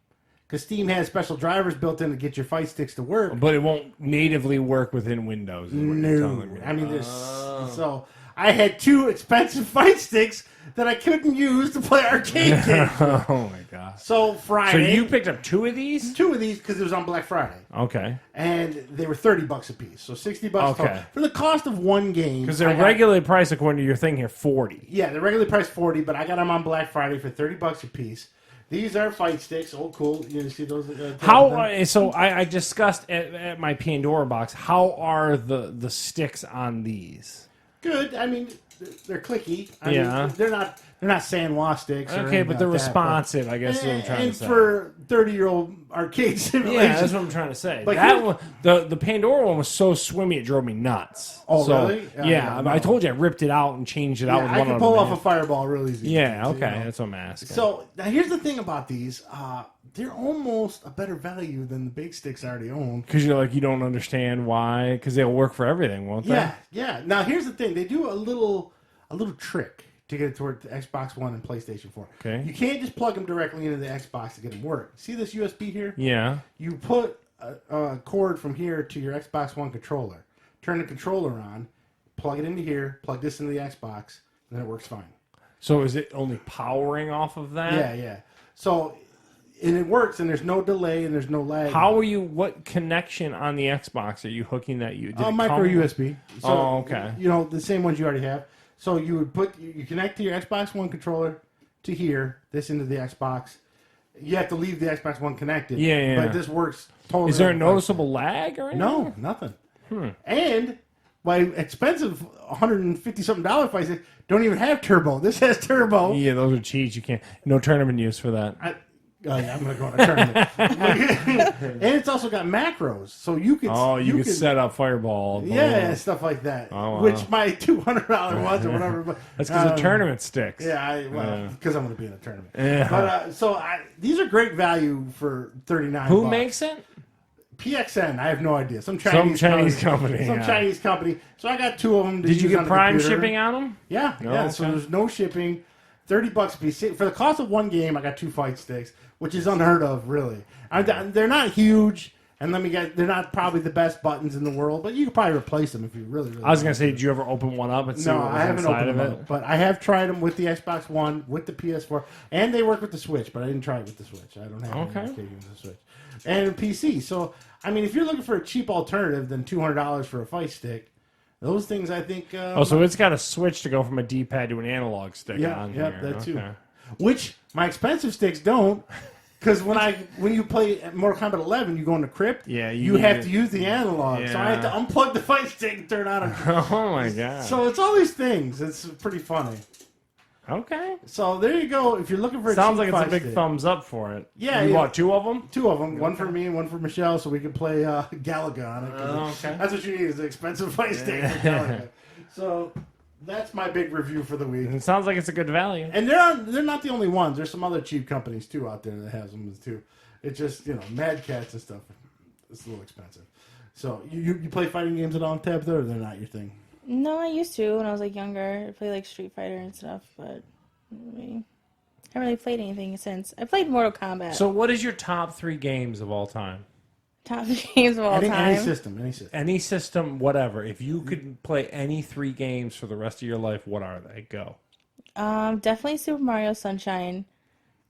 because Steam has special drivers built in to get your fight sticks to work. But it won't natively work within Windows. Is what you're No, telling me. I mean, there's so I had 2 expensive fight sticks that I couldn't use to play arcade games. Oh my god! So So Friday, you picked up 2 of these? 2 of these because it was on Black Friday, Okay, and they were $30 a piece, so $60 Okay. total. For the cost of one game. because their I got- regular price, according to your thing here, 40. Yeah, the regular price 40, but I got them on Black Friday for $30 a piece. These are fight sticks. Oh, cool! You see those? How? So I discussed at my Pandora box. How are the sticks on these? Good. I mean, they're clicky. I Yeah. mean, they're not Sanwa sticks. Or Okay, anything but they're like that, responsive. I guess is what I'm trying and to say. for 30-year-old arcade simulation. Yeah, that's what I'm trying to say. But That here- one, the Pandora one was so swimmy it drove me nuts. Oh, So, really? Yeah, no. I told you I ripped it out and changed it out with I one can of pull them. off a fireball real easy. Yeah, So, okay, you know. that's what I'm asking. So now here's the thing about these. They're almost a better value than the big sticks I already own. Because you're like, you don't understand why, because they'll work for everything, won't they? Yeah. Now here's the thing. They do a little trick to get it toward the Xbox One and PlayStation 4. Okay. You can't just plug them directly into the Xbox to get them work. See this USB here? Yeah. You put a cord from here to your Xbox One controller. Turn the controller on, plug it into here, plug this into the Xbox, and then it works fine. So is it only powering off of that? Yeah. So, and it works, and there's no delay, and there's no lag. How are you, what connection on the Xbox are you hooking that? Did it Micro come- USB. So, Oh, okay. You know, the same ones you already have. So you would you connect to your Xbox One controller to here, this into the Xbox. You have to leave the Xbox One connected. Yeah. But this works totally. Is there a on the noticeable lag or anything? No, nothing. And my expensive $150-something fight stick don't even have turbo. This has turbo. Yeah, those are cheats. You can't. No tournament use for that. I'm going to go on a tournament. And it's also got macros, so you can. Oh, you could set up Fireball. Yeah, stuff like that. Oh, wow. Which my $200 ones or whatever. But, That's because the tournament sticks. Yeah, because I'm going to be in a tournament. Yeah. But these are great value for $39. Who makes it? PXN? I have no idea. Some Chinese company. Some yeah. Chinese company. So I got 2 of them. To Did you use get on the Prime computer. shipping on them? Yeah, No, yeah. So okay. there's no shipping. $30 a piece for the cost of one game. I got 2 fight sticks, which is unheard of, really. They're not huge, and they're not probably the best buttons in the world, but you could probably replace them if you really. I was gonna say, did you ever open one up and see No, what was I haven't inside opened of them it? up, but I have tried them with the Xbox One, with the PS4, and they work with the Switch, but I didn't try it with the Switch. I don't have Okay. any games with the Switch. And PC. So, I mean, if you're looking for a cheap alternative than $200 for a fight stick, those things I think. So it's got a switch to go from a D-pad to an analog stick yeah, on yeah, here. that too. Okay. Which my expensive sticks don't. Because when you play Mortal Kombat 11, you go into Crypt. Yeah, you need have it. to use the analog. So I had to Yeah. unplug the fight stick and turn on. Oh my god. So it's all these things. It's pretty funny. Okay. So there you go. If you're looking for Sounds a cheap like it's a fight big stick. thumbs up for it. Yeah, You yeah. bought 2 of them? 2 of them. One for me and one for Michelle, so we can play Galaga on it. Okay. That's what you need is an expensive fight stick for Galaga. So that's my big review for the week. It sounds like it's a good value. And they're not the only ones. There's some other cheap companies too out there that has them too. It's just Mad Cats and stuff. It's a little expensive. So you play fighting games at all, Tabitha, or they're not your thing? No, I used to when I was like younger. I play like Street Fighter and stuff, but haven't really played anything since. I played Mortal Kombat. So, what is your top 3 games of all time? Top 3 games of all time. Any system. Any system, whatever. If you could play any 3 games for the rest of your life, what are they? Go. Definitely Super Mario Sunshine.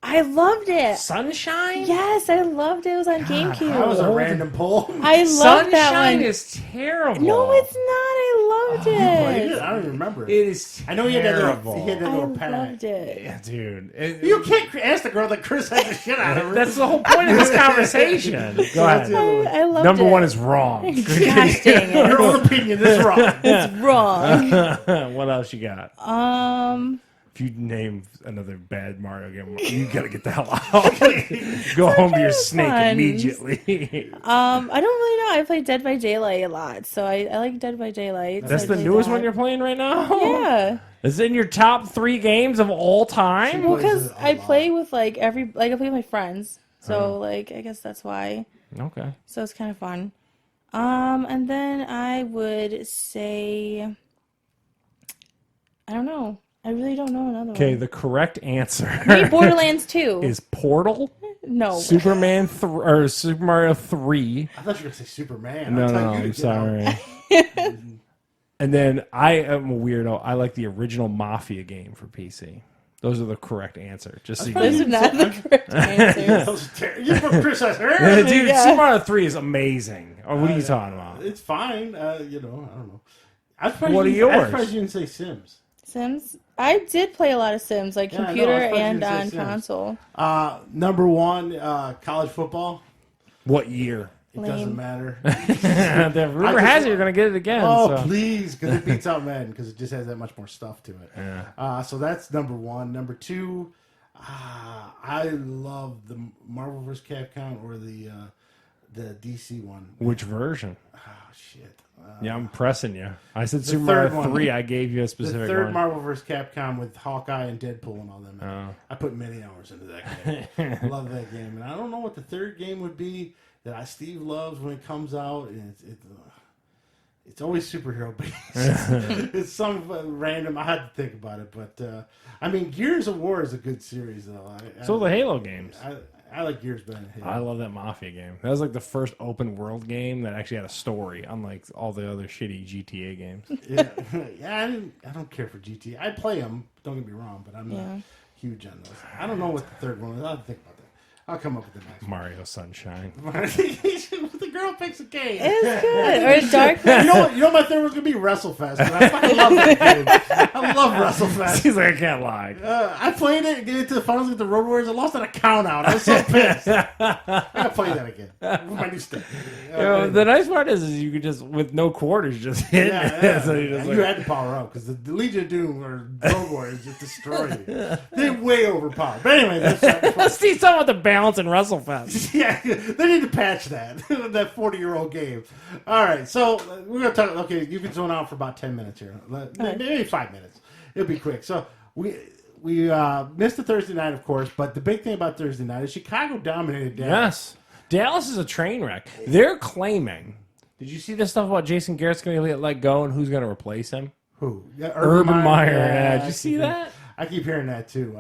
I loved it. Sunshine? Yes, I loved it. It was on GameCube. That was a random poll. I loved that one. Sunshine is terrible. No, it's not. I loved it. I don't even remember it. It is I know he had that terrible. little I pad. loved it. Yeah, dude. You can't ask the girl that Chris had the shit out of her. That's the whole point of this conversation. Go ahead. I loved Number it. 1 is wrong. Gosh dang it. Her own opinion is wrong. It's wrong. What else you got? If you name another bad Mario game, you gotta get the hell out. Go home to your snake fun. immediately. I don't really know. I play Dead by Daylight a lot, so I like Dead by Daylight. That's so the newest one you're playing right now? Yeah. Is it in your top 3 games of all time? Well, because I play with I play with my friends, so I guess that's why. Okay. So it's kind of fun. And then I would say, I don't know. I really don't know another one. Okay, the correct answer Maybe Borderlands 2. is Portal, No. Super Mario 3. I thought you were going to say Superman. No, I'll tell no, you to I'm get sorry. out. And then I am a weirdo. I like the original Mafia game for PC. Those are the correct answer. Just so you Those know. are not the correct answers. You put Chris as her. Dude, Yeah. Super Mario 3 is amazing. Or what are you talking about? It's fine. I don't know. I'm surprised What are you- I'm yours? surprised you didn't say Sims. Sims? I did play a lot of Sims, like Yeah, I know. computer I thought you and said on Sims. console. Number 1, college football. What year? It Lame. doesn't matter. The rumor has it you're going to get it again. Oh, so. please, because it beats out Madden, because it just has that much more stuff to it. Yeah. So that's number 1. Number 2, I love the Marvel vs. Capcom or the DC one. Which version? Oh, shit. Yeah, I'm pressing you. I said Super third Mario one. 3. I gave you a The specific third one. Marvel vs. Capcom with Hawkeye and Deadpool and all them. Oh. I put many hours into that game. Love that game. And I don't know what the third game would be that Steve loves when it comes out. And it's always superhero based. It's some random. I had to think about it. But, I mean, Gears of War is a good series, though. So the Halo games. I like Gears better than Halo. I love that Mafia game. That was like the first open world game that actually had a story, unlike all the other shitty GTA games. Yeah, I don't care for GTA. I play them, don't get me wrong, but I'm not huge on those. I don't know what the third one is. I'll think about that. I'll come up with the next one. Mario Sunshine. The girl picks a game. It's good. Or Darkness. You know my third one's going to be WrestleFest. I fucking love that game. I love WrestleFest. He's like, I can't lie. I played it, get into the finals with the Road Warriors. I lost on a count out. I was so pissed. I gotta play that again with my new stick. The nice part is you could just, with no quarters, just hit. Yeah. So you just You had to power up because the Legion of Doom or Road Warriors just destroyed you. They're way overpowered. But anyway, Let's see someone with the balance in WrestleFest. yeah, they need to patch that 40-year-old game. All right, so we're gonna talk. Okay, you can zone out for about 10 minutes here, maybe 5 minutes. It'll be quick. So we missed the Thursday night, of course, but the big thing about Thursday night is Chicago dominated Dallas. Yes. Dallas is a train wreck. They're claiming. Did you see this stuff about Jason Garrett's going to get let go and who's going to replace him? Who? Yeah, Urban Meyer. Yeah. Did I you see keep that? I keep hearing that too.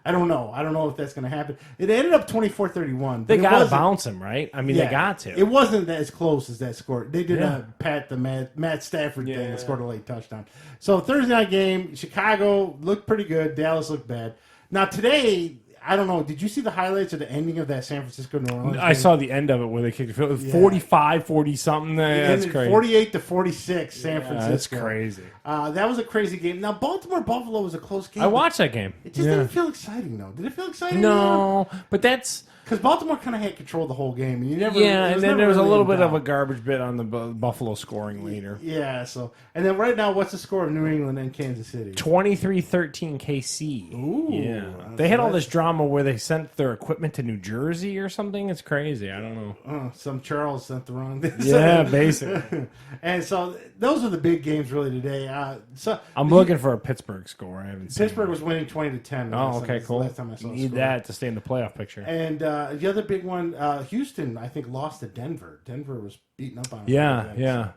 I don't know. I don't know if that's going to happen. It ended up 24-31. They got to bounce him, right? I mean, they got to. It wasn't as close as that score. They did pat the Matt Stafford thing and scored a late touchdown. So Thursday night game, Chicago looked pretty good. Dallas looked bad. Now today, I don't know. Did you see the highlights of the ending of that San Francisco New Orleans game? I saw the end of it where they kicked the field. 45, 40 something. That's crazy. 48-46, San Francisco. That's crazy. That was a crazy game. Now Baltimore Buffalo was a close game. I watched that game. It just didn't feel exciting though. Did it feel exciting? No, but that's. Because Baltimore kind of had control of the whole game. And you never, and then there was a really little in bit of doubt. a garbage bit on the Buffalo scoring later. Yeah, so. And then right now, what's the score of New England and Kansas City? 23-13 KC. Ooh. Yeah. They had all this drama where they sent their equipment to New Jersey or something. It's crazy. I don't know. Some Charles sent the wrong thing. Yeah, basically. And so those are the big games really today. I'm looking for a Pittsburgh score. I haven't seen Pittsburgh it. was winning 20-10. Oh, okay, cool. Last time I saw You the need score. that to stay in the playoff picture. And the other big one, Houston, I think, lost to Denver. Denver was beating up on them. Yeah.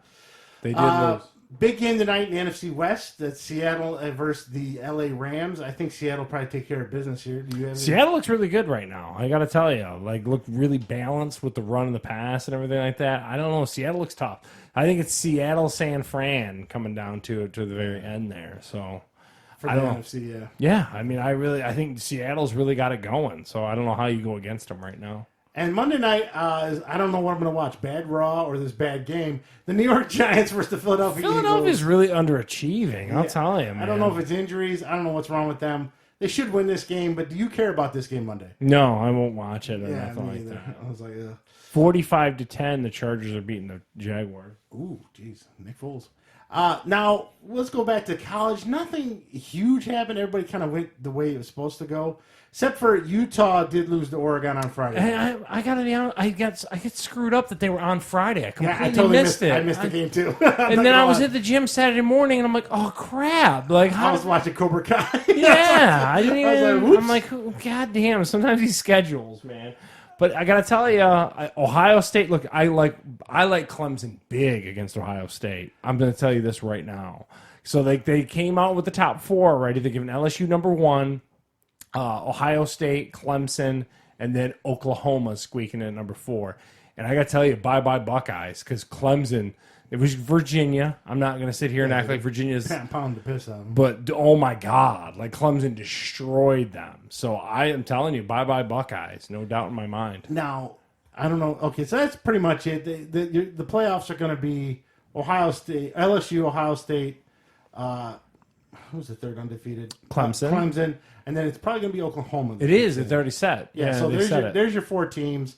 They did lose. Big game tonight in the NFC West. That's Seattle versus the LA Rams. I think Seattle will probably take care of business here. Do you have Seattle looks really good right now. I got to tell you, look really balanced with the run and the pass and everything like that. I don't know. Seattle looks tough. I think it's Seattle San Fran coming down to it to the very end there. So for I the don't know. NFC? Yeah. Yeah, I mean, I think Seattle's really got it going. So I don't know how you go against them right now. And Monday night, I don't know what I'm going to watch, Bad Raw or this bad game. The New York Giants versus the Philadelphia Eagles. Philadelphia's really underachieving, I'll tell you, man. I don't know if it's injuries. I don't know what's wrong with them. They should win this game, but do you care about this game Monday? No, I won't watch it or Yeah, nothing me like either. that. I was like, 45-10, the Chargers are beating the Jaguars. ooh, jeez, Nick Foles. Now, let's go back to college. Nothing huge happened. Everybody kind of went the way it was supposed to go. Except for Utah did lose to Oregon on Friday. And I gotta be honest, I get screwed up that they were on Friday. I completely I totally missed it. I missed the game too. And then I was at the gym Saturday morning, and I'm like, oh crap! Like I was watching Cobra Kai. yeah, I didn't I was even. like, whoops. I'm like, god damn! Sometimes these schedules, man. But I gotta tell you, Ohio State. Look, I like Clemson big against Ohio State. I'm gonna tell you this right now. So they came out with the top four already. They're giving LSU number 1. Ohio State, Clemson, and then Oklahoma squeaking in at number 4. And I got to tell you, bye-bye Buckeyes, because Clemson, it was Virginia. I'm not going to sit here and act like Virginia's... pound the piss out of them. But, oh my God, like Clemson destroyed them. So I am telling you, bye-bye Buckeyes, no doubt in my mind. Now, I don't know. Okay, so that's pretty much it. The playoffs are going to be Ohio State, LSU, Ohio State, who's the third undefeated? Clemson. Clemson. And then it's probably going to be Oklahoma. It is. It's already set. Yeah, so they said it. there's your 4 teams.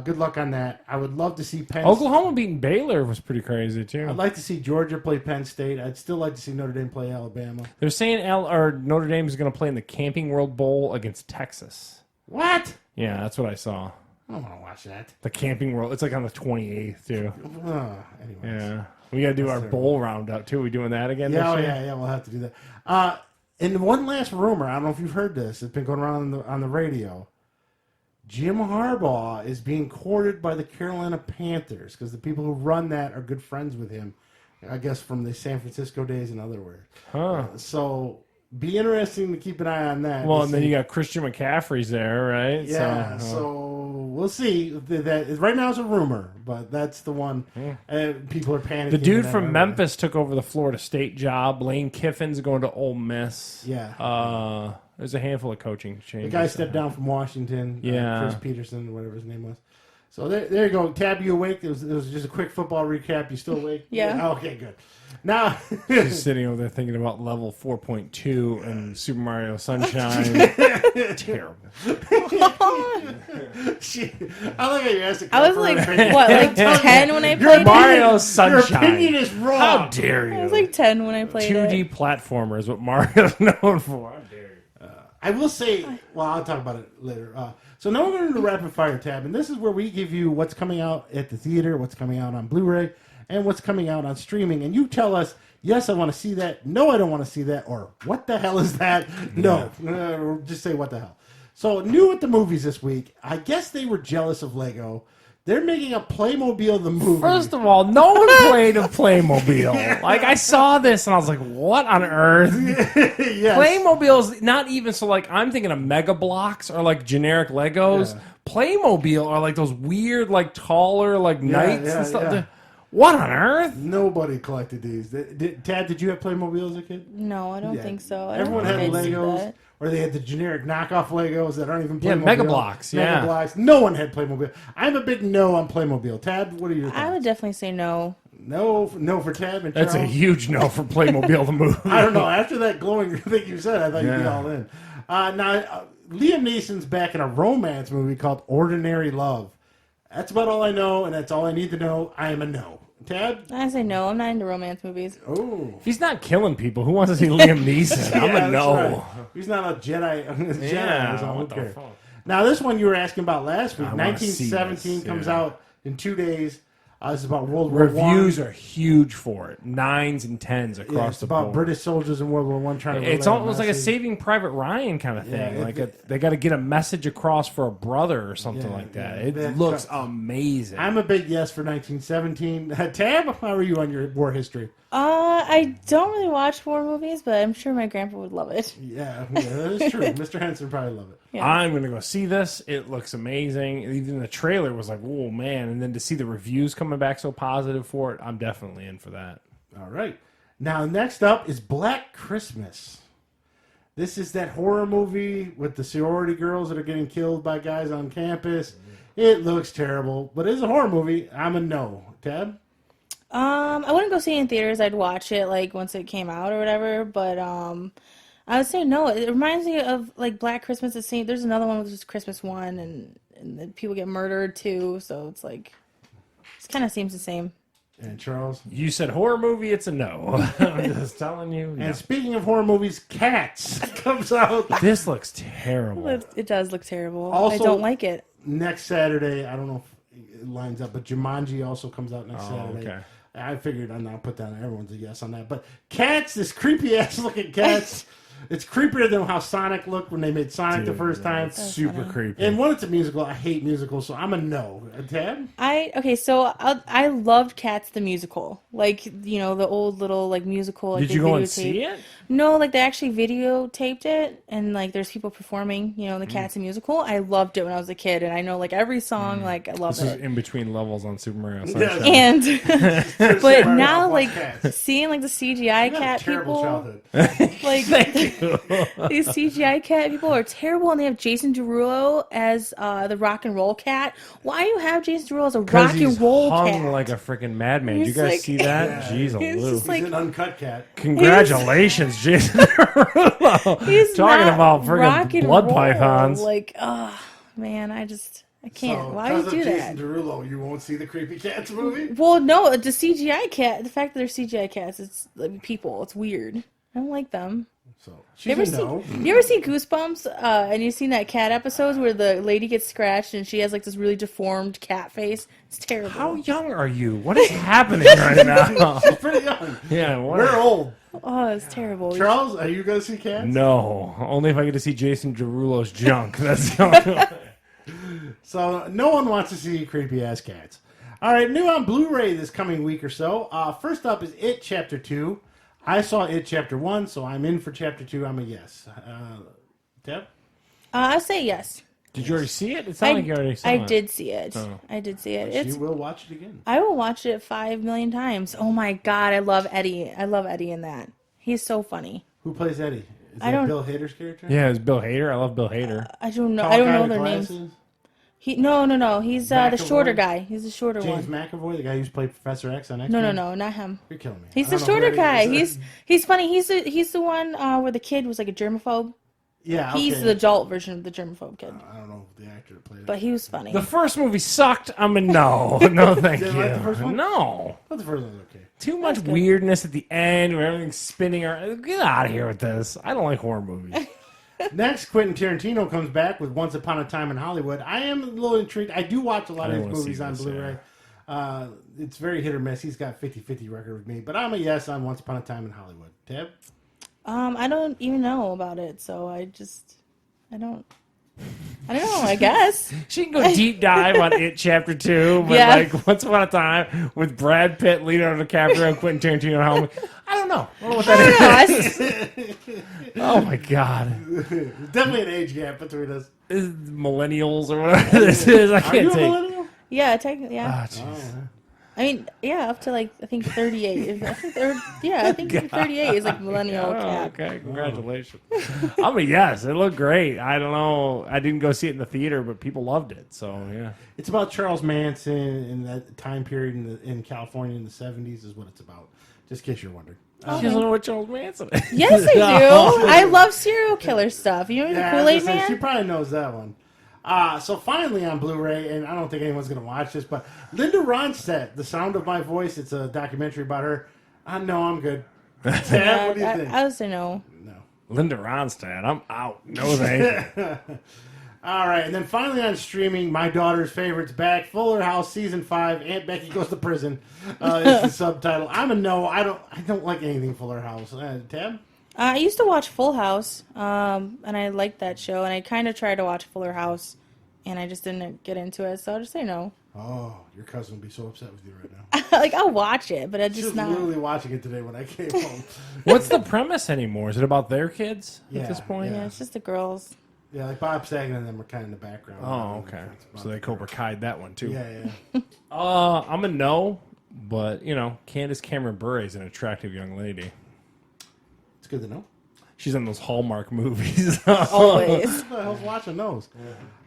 Good luck on that. I would love to see Penn Oklahoma beating Baylor was pretty crazy, too. I'd like to see Georgia play Penn State. I'd still like to see Notre Dame play Alabama. They're saying Notre Dame is going to play in the Camping World Bowl against Texas. What? Yeah, that's what I saw. I don't want to watch that. The Camping World. It's like on the 28th, too. Anyways. Yeah. We got to do our bowl roundup, too. We doing that again Yeah, this year? yeah, we'll have to do that. And one last rumor, I don't know if you've heard this. It's been going around on the radio. Jim Harbaugh is being courted by the Carolina Panthers because the people who run that are good friends with him, I guess, from the San Francisco days, in other words. Huh. So be interesting to keep an eye on that. Well, and then you got Christian McCaffrey's there, right? Yeah, so we'll see. That right now it's a rumor, but that's the one. People are panicking. The dude from Memphis took over the Florida State job. Lane Kiffin's going to Ole Miss. Yeah. There's a handful of coaching changes. The guy stepped down from Washington. Yeah. Chris Peterson, whatever his name was. So there you go. Tab, you awake? It was just a quick football recap. You still awake? Yeah. Okay, good. Now She's sitting over there thinking about level 4.2 and Super Mario Sunshine. Terrible. I like how you asked. I was like, what, like 10 when I played it? Mario Sunshine. Your opinion is wrong. How dare you? I was like 10 when I played 2D platformer is what Mario's known for. How dare you? I will say, well, I'll talk about it later. So now we're going to do the rapid fire tab, and this is where we give you what's coming out at the theater, what's coming out on Blu-ray, and what's coming out on streaming. And you tell us, yes, I want to see that. No, I don't want to see that. Or what the hell is that? No, just say what the hell. So new at the movies this week. I guess they were jealous of Lego. They're making a Playmobil the movie. First of all, no one played a Playmobil. Like, I saw this and I was like, what on earth? Yes. Playmobil's not even so, like, I'm thinking of Mega Blocks or like generic Legos. Yeah. Playmobil are like those weird, like taller, like knights and stuff. Yeah. What on earth? Nobody collected these. Tad, did you have Playmobil as a kid? No, I don't think so. Everyone had think I did Legos, that. or they had the generic knockoff Legos that aren't even Playmobil. Yeah, Mega Blocks, yeah. Mega Blocks. No one had Playmobil. I'm a big no on Playmobil. Tad, what are your thoughts? I would definitely say no. No for Tad and That's a Charles? huge no for Playmobil the movie. I don't know. After that glowing thing you said, I thought you'd be all in. Now, Liam Neeson's back in a romance movie called Ordinary Love. That's about all I know, and that's all I need to know. I am a no. Tad? I say no. I'm not into romance movies. Oh. If he's not killing people, who wants to see Liam Neeson? I'm Yeah, a no. that's right. He's not a Jedi. Yeah, so what the okay. fuck? Now, this one you were asking about last week, I wanna see 1917, this, comes yeah. out in 2 days. This is about World War Reviews I. are huge for it. 9s and 10s Yeah, across it's the about board. British soldiers in World War I trying to. It's relay a almost like a message. Saving Private Ryan kind of thing. Yeah, they got to get a message across for a brother or something Yeah, like that. yeah. It That- looks amazing. I'm a big yes for 1917. Tab, how are you on your war history? I don't really watch horror movies, but I'm sure my grandpa would love it. Yeah, that is true. Mr. Henson would probably love it. Yeah. I'm going to go see this. It looks amazing. Even the trailer was like, oh, man. And then to see the reviews coming back so positive for it, I'm definitely in for that. All right. Now, next up is Black Christmas. This is that horror movie with the sorority girls that are getting killed by guys on campus. It looks terrible, but it is a horror movie. I'm a no. Tab? I wouldn't go see it in theaters. I'd watch it like once it came out or whatever. But I would say no. It reminds me of like Black Christmas. The same. There's another one which is Christmas One, and then people get murdered too. So it's like it kind of seems the same. And Charles? You said horror movie, it's a no. I'm just telling you. No. And speaking of horror movies, Cats comes out This looks terrible. It does look terrible. Also- I don't like it. next Saturday. I don't know if it lines up, but Jumanji also comes out next Saturday. Okay. I figured I'd not put down everyone's a yes on that. But Cats, this creepy ass looking Cats. It's creepier than how Sonic looked when they made Sonic the first time. Super creepy. And when it's a musical, I hate musicals, so I'm a no. Tab? I loved Cats the musical, like the old little like musical. Like, Did you go and see it? No, like they actually videotaped it, and like there's people performing, the Cats the musical. I loved it when I was a kid, and I know like every song, like I love This is it. in between levels on Super Mario Yes. Sunshine. And but Sorry, now I'll like watch Cats. seeing like the CGI You had a cat terrible people, childhood. like these CGI cat people are terrible, and they have Jason Derulo as the rock and roll cat. Why do you have Jason Derulo as a rock and roll hung cat? like a freaking madman. Did you He's guys like- see that? Jeez, He's Lou. just like- He's an uncut cat. Congratulations, Jason Derulo. He's Talking not about rock friggin' and blood roll. pythons. Like, man, I can't. So, Why would because you of do Jason that? Derulo, you won't see the creepy Cats movie? Well, no, the CGI cat. The fact that they're CGI cats, it's like people. It's weird. I don't like them. So You she's ever, a no. you ever see Goosebumps? And you've seen that cat episodes where the lady gets scratched and she has like this really deformed cat face. It's terrible. How young are you? What is happening right now? She's pretty young. Yeah, what? We're old. Oh, it's terrible. Charles, are you going to see Cats? No, only if I get to see Jason Derulo's junk. That's the only way. So no one wants to see creepy ass cats. All right, new on Blu-ray this coming week or so. First up is It Chapter 2. I saw It Chapter 1, so I'm in for Chapter 2. I'm a yes. Deb? I'll say yes. Did you already see it? It sounded like you already saw I it. did see it. Oh. I did see it. You will watch it again. I will watch it 5 million times. Oh my god, I love Eddie. I love Eddie in that. He's so funny. Who plays Eddie? Is I that don't- Bill Hader's character? Yeah, it's Bill Hader. I love Bill Hader. I don't know. Tall I don't guy know with their glasses? names. No. He's the McAvoy? shorter guy. He's the shorter James one. McAvoy, the guy who's played Professor X on X-Men? No, not him. You're killing me. He's I the don't know who shorter Eddie guy. is. He's funny. He's the one where the kid was like a germaphobe. Yeah, okay. He's the adult version of the germaphobe kid. I don't know the actor that played it. But he was funny. The first movie sucked. I'm a no. No, thank Did you. you like the first one? No. But the first one was okay. Too much good. weirdness at the end where everything's spinning around. Get out of here with this. I don't like horror movies. Next, Quentin Tarantino comes back with Once Upon a Time in Hollywood. I am a little intrigued. I do watch a lot I of wanna his see movies on this, Blu-ray. It's very hit or miss. He's got 50-50 record with me. But I'm a yes on Once Upon a Time in Hollywood. Deb? I don't even know about it, so I don't know, I guess. She can go deep dive on It Chapter 2, but Yeah. like Once Upon a Time with Brad Pitt, Leonardo DiCaprio, and Quentin Tarantino. I don't know. I don't know what that is. Oh my god. There's definitely an age gap between us. This is millennials or whatever this is. I Are can't you a take. millennial? Yeah, technically, yeah. Ah, jeez. I mean, yeah, up to like I think 38. I think 38 is like millennial Oh, cap. okay, congratulations. I'm a yes. It looked great. I don't know. I didn't go see it in the theater, but people loved it. So yeah. It's about Charles Manson in that time period in California in the 70s is what it's about. Just in case you're wondering. She doesn't know what Charles Manson is. Yes, I do. I love serial killer stuff. You know the Yeah, Kool-Aid I was gonna say, she Man? probably knows that one. So finally on Blu-ray, and I don't think anyone's going to watch this, but Linda Ronstadt, The Sound of My Voice, it's a documentary about her. No, I'm good. Tab, what do you think? I would say no. No. Linda Ronstadt. I'm out. No thank you. All right, and then finally on streaming, my daughter's favorites back, Fuller House season 5. Aunt Becky goes to prison. Is the subtitle. I'm a no. I don't like anything Fuller House. Tab. I used to watch Full House, and I liked that show, and I kind of tried to watch Fuller House, and I just didn't get into it, so I'll just say no. Oh, your cousin would be so upset with you right now. Like, I'll watch it, but I She just was not. literally watching it today when I came home. What's the premise anymore? Is it about their kids Yeah, at this point? Yeah, it's just the girls. Yeah, like Bob Saget and them were kind of in the background. Oh, okay. So they Cobra Kai'd that one too. Yeah. I'm a no, but Candace Cameron Bure is an attractive young lady. It's good to know. She's in those Hallmark movies. Always. Who the hell's watching those?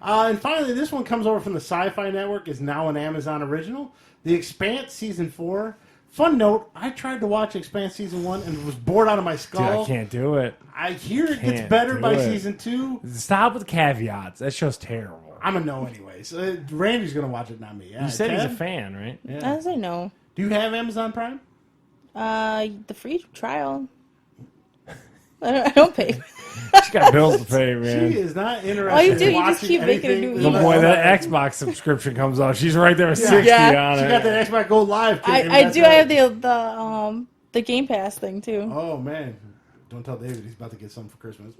And finally, this one comes over from the Sci-Fi Network. Is now an Amazon original. The Expanse Season 4. Fun note, I tried to watch Expanse Season 1 and was bored out of my skull. Dude, I can't do it. I hear it Can't gets better do by it. Season 2. Stop with caveats. That show's terrible. I'm a no anyways. Randy's going to watch it, not me. You said he's a fan, right? Yeah. I say no. Do you have Amazon Prime? The free trial. I don't pay. She's got bills to pay, man. She is not interested All you do, in you just watching keep making her anything. do The emails. boy, that Xbox subscription comes out. She's right there with 60 Yeah. on She it. got that Xbox Go Live. kicking, I that's do. right. I have the Game Pass thing too. Oh, man. Don't tell David he's about to get something for Christmas.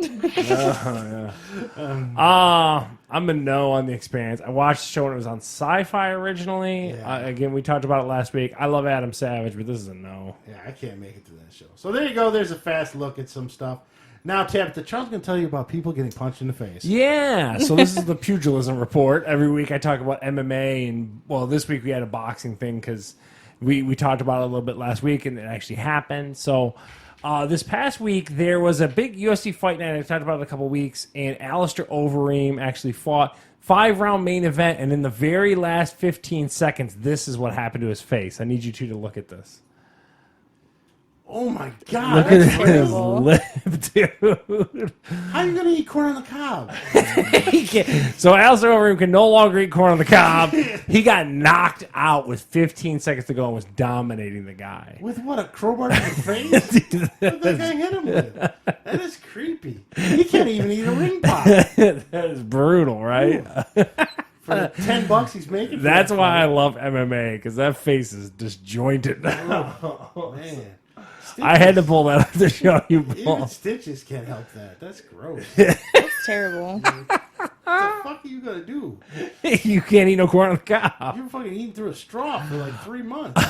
I'm a no on The Expanse. I watched the show when it was on Sci-Fi originally. Yeah. Again, we talked about it last week. I love Adam Savage, but this is a no. Yeah, I can't make it to that show. So there you go. There's a fast look at some stuff. Now, Tabitha, Charles going to tell you about people getting punched in the face. Yeah, so this is the pugilism report. Every week I talk about MMA, and well, this week we had a boxing thing because we talked about it a little bit last week, and it actually happened. So this past week there was a big UFC fight night. I talked about it a couple weeks, and Alistair Overeem actually fought 5-round main event, and in the very last 15 seconds, this is what happened to his face. I need you two to look at this. Oh, my God. Look at That's his terrible. lip, dude. How are you going to eat corn on the cob? He can't. So Alistair Overeem can no longer eat corn on the cob. He got knocked out with 15 seconds to go and was dominating the guy. With what, a crowbar to the face? What did that guy hit him with? That is creepy. He can't even eat a ring pop. That is brutal, right? For the $10 he's making. for That's that why I fight. love MMA, because that face is disjointed. Man. I had to pull that up to show you, Even Paul. stitches can't help that. That's gross. That's terrible. What the fuck are you going to do? You can't eat no corn on the cob. You're fucking eating through a straw for like 3 months.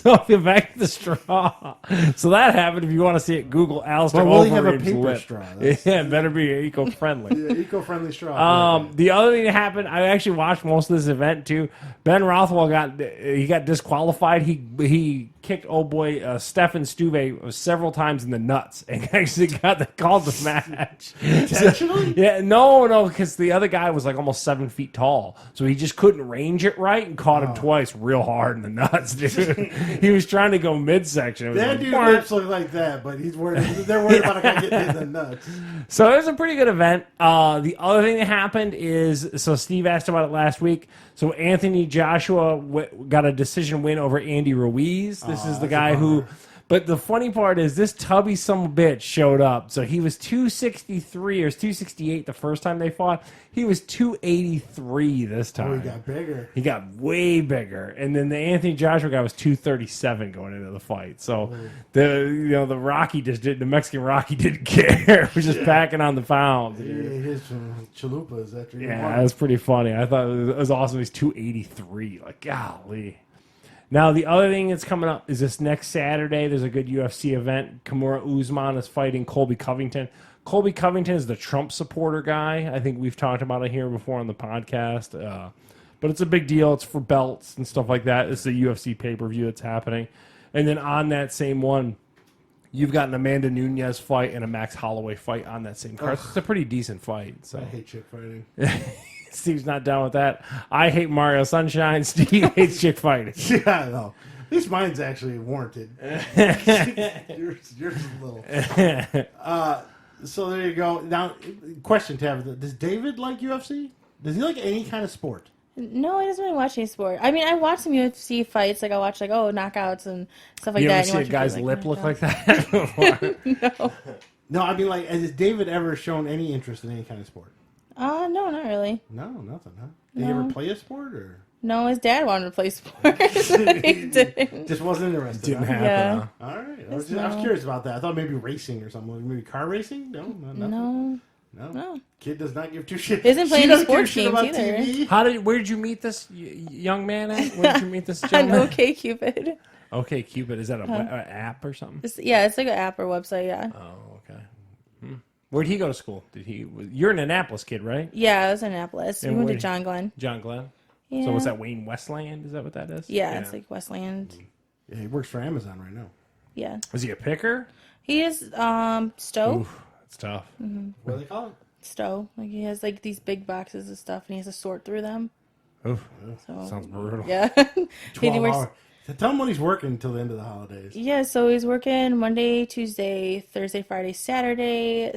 So if you're back to the straw. So that happened. If you want to see it, Google Alistair But will he have a Overeem's paper lip. straw? That's- Yeah, it better be eco-friendly. Yeah, eco-friendly straw. The other thing that happened, I actually watched most of this event too. Ben Rothwell got disqualified. He kicked Stefan Stuve several times in the nuts and actually called the match. Intentionally? Yeah, no, because the other guy was like almost 7 feet tall, so he just couldn't range it right and caught him twice real hard in the nuts, dude. He was trying to go midsection. It was That like, dude "Bark." lips look like that, but he's worried. They're worried about a guy getting in the nuts. So it was a pretty good event. The other thing that happened is, so Steve asked about it last week. So Anthony Joshua got a decision win over Andy Ruiz. This is the that's guy a who. bummer. But the funny part is this tubby son of a bitch showed up. So he was 263 or 268 the first time they fought. He was 283 this time. Oh, he got bigger. He got way bigger, and then the Anthony Joshua guy was 237 going into the fight. So the the Mexican Rocky didn't care. He was just packing on the pounds. He ate his chalupas after he Yeah, won. that was pretty funny. I thought it was awesome. He's 283. Like, golly. Now, the other thing that's coming up is this next Saturday. There's a good UFC event. Kimura Usman is fighting Colby Covington. Colby Covington is the Trump supporter guy. I think we've talked about it here before on the podcast. But it's a big deal. It's for belts and stuff like that. It's a UFC pay-per-view that's happening. And then on that same one, you've got an Amanda Nunes fight and a Max Holloway fight on that same card. It's a pretty decent fight. So I hate chick fighting. Steve's not down with that. I hate Mario Sunshine. Steve hates chick fighting. Yeah, I know. At least mine's actually warranted. yours is a little. So there you go. Now, question, Tabitha. Does David like UFC? Does he like any kind of sport? No, I doesn't really watch any sport. I mean, I watch some UFC fights. Like I watch knockouts and stuff like You that. ever and see a watch guy's people, lip look knock like that? out. No, I mean, like, has David ever shown any interest in any kind of sport? No, not really. No, nothing, huh? Did he ever play a sport, or No, his dad wanted to play sports. He didn't. just wasn't interested? Didn't huh? happen. Yeah. Huh? All right. I was curious about that. I thought maybe racing or something. Maybe car racing? No, nothing. No. No. Kid does not give two shits. Isn't playing She the doesn't give a sports shit games about either. TV. Where did you meet this young man at? Where did you meet this On gentleman? OK Cupid. Okay, Cupid. Is that an app or something? It's like an app or website. Yeah. Oh, okay. Where'd he go to school? You're an Annapolis kid, right? Yeah, I was in Annapolis. And We went to where- John Glenn. John Glenn. Yeah. So was that Wayne Westland? Is that what that is? Yeah, it's like Westland. Yeah, he works for Amazon right now. Yeah. Was he a picker? He is Stowe. Oof, it's tough. What do they call it? Stowe. Like he has like these big boxes of stuff, and he has to sort through them. Oof, So sounds brutal. yeah. 12 hours. So tell him when he's working until the end of the holidays. Yeah, so he's working Monday, Tuesday, Thursday, Friday, Saturday.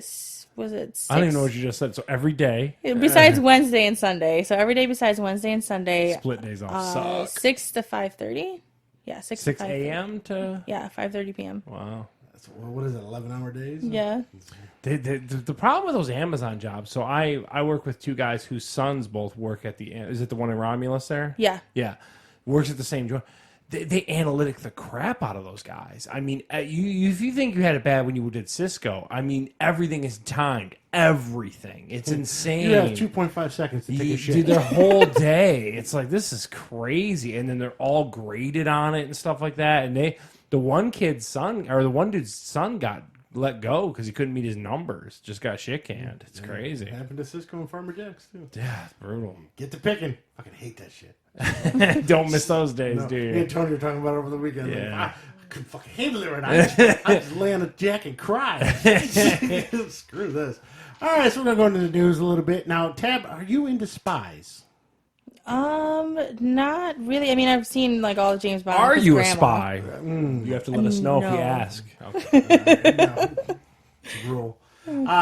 Was it 6? I don't even know what you just said. So every day, Besides Wednesday and Sunday. So every day besides Wednesday and Sunday. split days off suck. 6 to 5:30. Yeah, 6 to 6 5:30. a.m. to Yeah, 5:30 p.m. wow. That's, what is it, 11-hour days? Yeah. The problem with those Amazon jobs. So I work with two guys whose sons both work at the. Is it the one in Romulus there? Yeah. Yeah, works at the same job. They analytic the crap out of those guys. I mean, if you think you had it bad when you did Cisco, I mean, everything is timed. Everything. It's insane. You have 2.5 seconds to take a shit. Dude, their whole day. It's like, this is crazy. And then they're all graded on it and stuff like that. And the one dude's son got let go because he couldn't meet his numbers. Just got shit canned. It's crazy. It happened to Cisco and Farmer Jacks, too. Yeah, it's brutal. Get to picking. Fucking hate that shit. Don't miss those days, No, do me you? and Tony were talking about it over the weekend. Yeah. Like, I couldn't fucking handle it right now. I just lay on a jack and cry. Screw this. All right, so we're going to go into the news a little bit. Now, Tab, are you into spies? Not really. I mean, I've seen like all the James Bond. Are with his you a grandma. spy? You have to let us know if you No. ask. Okay. No. It's a rule.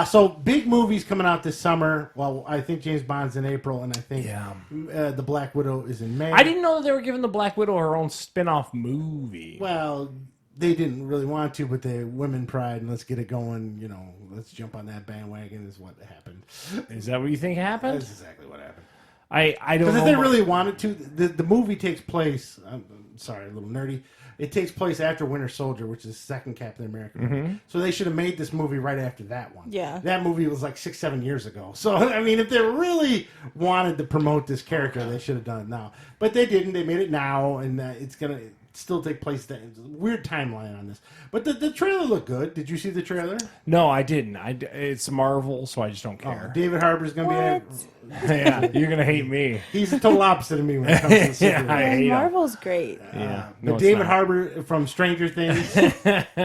So, big movies coming out this summer. Well, I think James Bond's in April, and I think The Black Widow is in May. I didn't know that they were giving the Black Widow her own spin-off movie. Well, they didn't really want to, but they women pride and let's get it going. You know, let's jump on that bandwagon is what happened. Is that what you think happened? That's exactly what happened. I don't know. Because if they really wanted to, the movie takes place. I'm sorry, a little nerdy. It takes place after Winter Soldier, which is the second Captain America movie. So they should have made this movie right after that one. Yeah. That movie was like 6-7 years ago. So, I mean, if they really wanted to promote this character, they should have done it now. But they didn't. They made it now, and it's going to still take place. Weird timeline on this. But the trailer looked good. Did you see the trailer? No, I didn't. It's Marvel, so I just don't care. David Harbour's going to be... Yeah, you're gonna hate me. He's the total opposite of me when it comes to the Yeah, I hate him. Marvel's great. Yeah, But David Harbour from Stranger Things,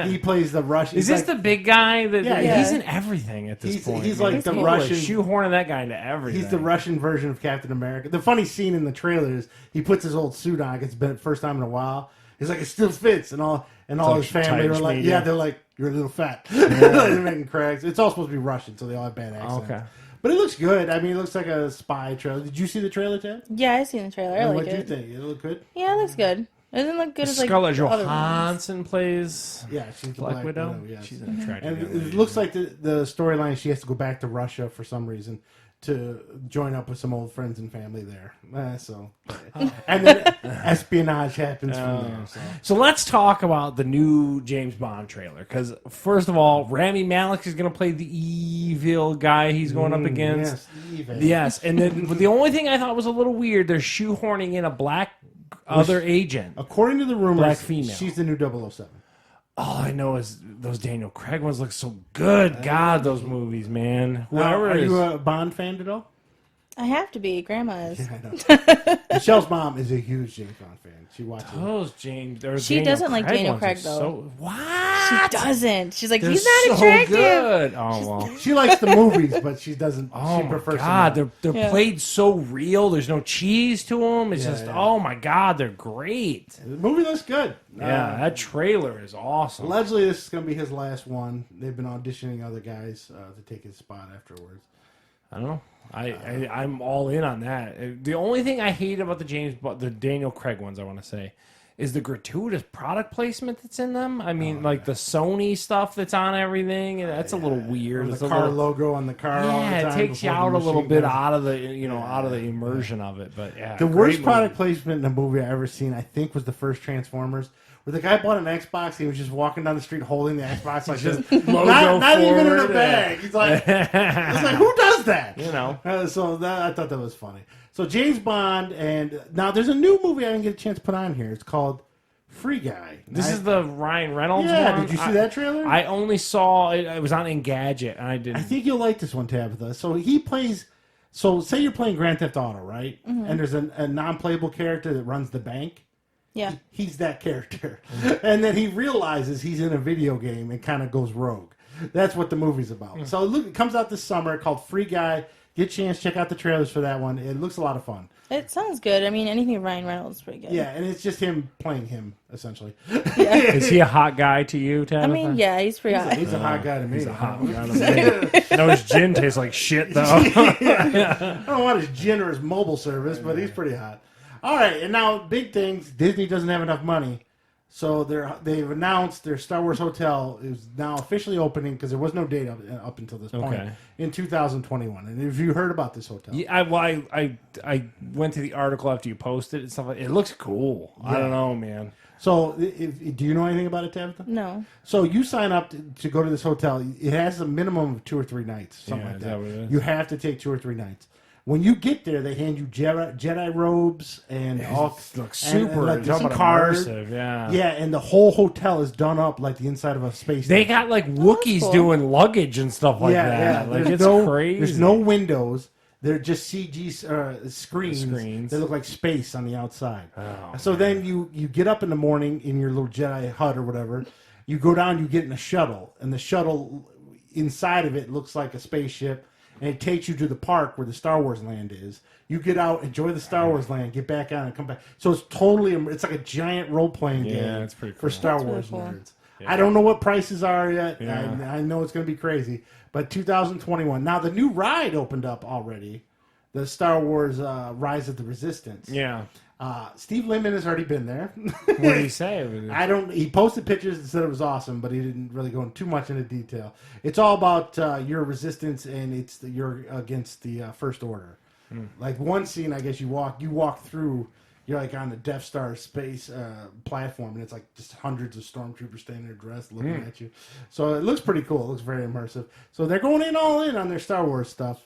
he plays the Russian. Is this the big guy? Yeah. He's in everything at this point. He's man. like the People are Russian. shoehorning that guy into everything. He's the Russian version of Captain America. The funny scene in the trailer is he puts his old suit on. It's been the first time in a while. He's like, it still fits, and all his family are like, media. they're like, you're a little fat. They're making cracks. It's all supposed to be Russian, so they all have bad accents. Okay. But it looks good. I mean, it looks like a spy trailer. Did you see the trailer, Ted? Yeah, I seen the trailer. I like What did you it. think? It looked good? Yeah, it looks good. It doesn't look good as like Scarlett the other ones. Johansson plays Yeah, she's the Black Widow. yes. She's an attractive And young it lady. looks like the storyline, she has to go back to Russia for some reason to join up with some old friends and family there. And then espionage happens from there. So let's talk about the new James Bond trailer. Because first of all, Rami Malek is going to play the evil guy he's going up against. Yes, evil. Yes, and then the only thing I thought was a little weird, they're shoehorning in a black other agent. According to the rumors, Black female. she's the new 007. All I know is those Daniel Craig ones look so good. God, those movies, man. Whoever Are is. you a Bond fan at all? I have to be. Grandma is. I know. Michelle's mom is a huge James Bond fan. She watches. Those James. She Daniel doesn't like Craig Daniel ones Craig, are though. So, what? She doesn't. She's like, They're he's not so attractive. good. Oh well. She likes the movies, but she doesn't. Oh she my prefers. God, them. they're Yeah. played so real. There's no cheese to them. It's just yeah. oh my God, they're great. The movie looks good. Yeah, that trailer is awesome. Allegedly, this is going to be his last one. They've been auditioning other guys to take his spot afterwards. I don't know. I'm all in on that. The only thing I hate about the Daniel Craig ones, I want to say, is the gratuitous product placement that's in them. I mean, like the Sony stuff that's on everything. That's a little weird. Or It's the a car little, logo on the car. all the yeah, time it takes you before out the a little machine bit goes. out of the out of the immersion of it. But yeah, The great worst movie. product placement in a movie I ever seen, I think, was the first Transformers, where the guy bought an Xbox and he was just walking down the street holding the Xbox like this. Logo not even in a forward, bag. He's like, it's like, who does that? You know. So I thought that was funny. So James Bond, and now there's a new movie I didn't get a chance to put on here. It's called Free Guy. This is the Ryan Reynolds Yeah, one? did you see that trailer? I only saw it. It was on Engadget, and I didn't. I think you'll like this one, Tabitha. So he plays. So say you're playing Grand Theft Auto, right? Mm-hmm. And there's a non-playable character that runs the bank. Yeah. He's that character. And then he realizes he's in a video game and kind of goes rogue. That's what the movie's about. So it comes out this summer called Free Guy. Get a chance, check out the trailers for that one. It looks a lot of fun. It sounds good. I mean, anything Ryan Reynolds is pretty good. Yeah, and it's just him playing him, essentially. Yeah. Is he a hot guy to you, Tabitha? I mean, yeah, he's pretty hot. He's a hot guy to me. He's a hot guy to me. No, his gin tastes like shit, though. I don't want his gin or his mobile service, but he's pretty hot. All right, and now big things. Disney doesn't have enough money. So they've announced their Star Wars hotel is now officially opening because there was no date up until this point in 2021. And have you heard about this hotel? Yeah, I went to the article after you posted it and stuff like it looks cool. Yeah. I don't know, man. So do you know anything about it, Tabitha? No. So you sign up to go to this hotel. It has a minimum of 2 or 3 nights, something like that. What it is? You have to take 2 or 3 nights. When you get there, they hand you Jedi robes and all looks super and like cars. Yeah, yeah, and the whole hotel is done up like the inside of a space They station. got like Wookiees cool. doing luggage and stuff like that. Yeah, Like there's it's crazy. There's no windows. They're just CG screens. They look like space on the outside. Oh, so then you get up in the morning in your little Jedi hut or whatever. You go down, you get in a shuttle, and the shuttle inside of it looks like a spaceship. And it takes you to the park where the Star Wars land is. You get out, enjoy the Star Wars land, get back on, and come back. So it's like a giant role playing game it's pretty cool. for Star That's Wars really cool. nerds. Yeah. I don't know what prices are yet. Yeah. I know it's going to be crazy, but 2021. Now the new ride opened up already, the Star Wars Rise of the Resistance. Yeah. Steve Lehman has already been there. What did he say? He posted pictures and said it was awesome, but he didn't really go too much into detail. It's all about your resistance, and you're against the First Order. Like one scene, I guess you walk through. You're like on the Death Star space platform, and it's like just hundreds of stormtroopers standing there dressed, looking at you. So it looks pretty cool. It looks very immersive. So they're going all in on their Star Wars stuff.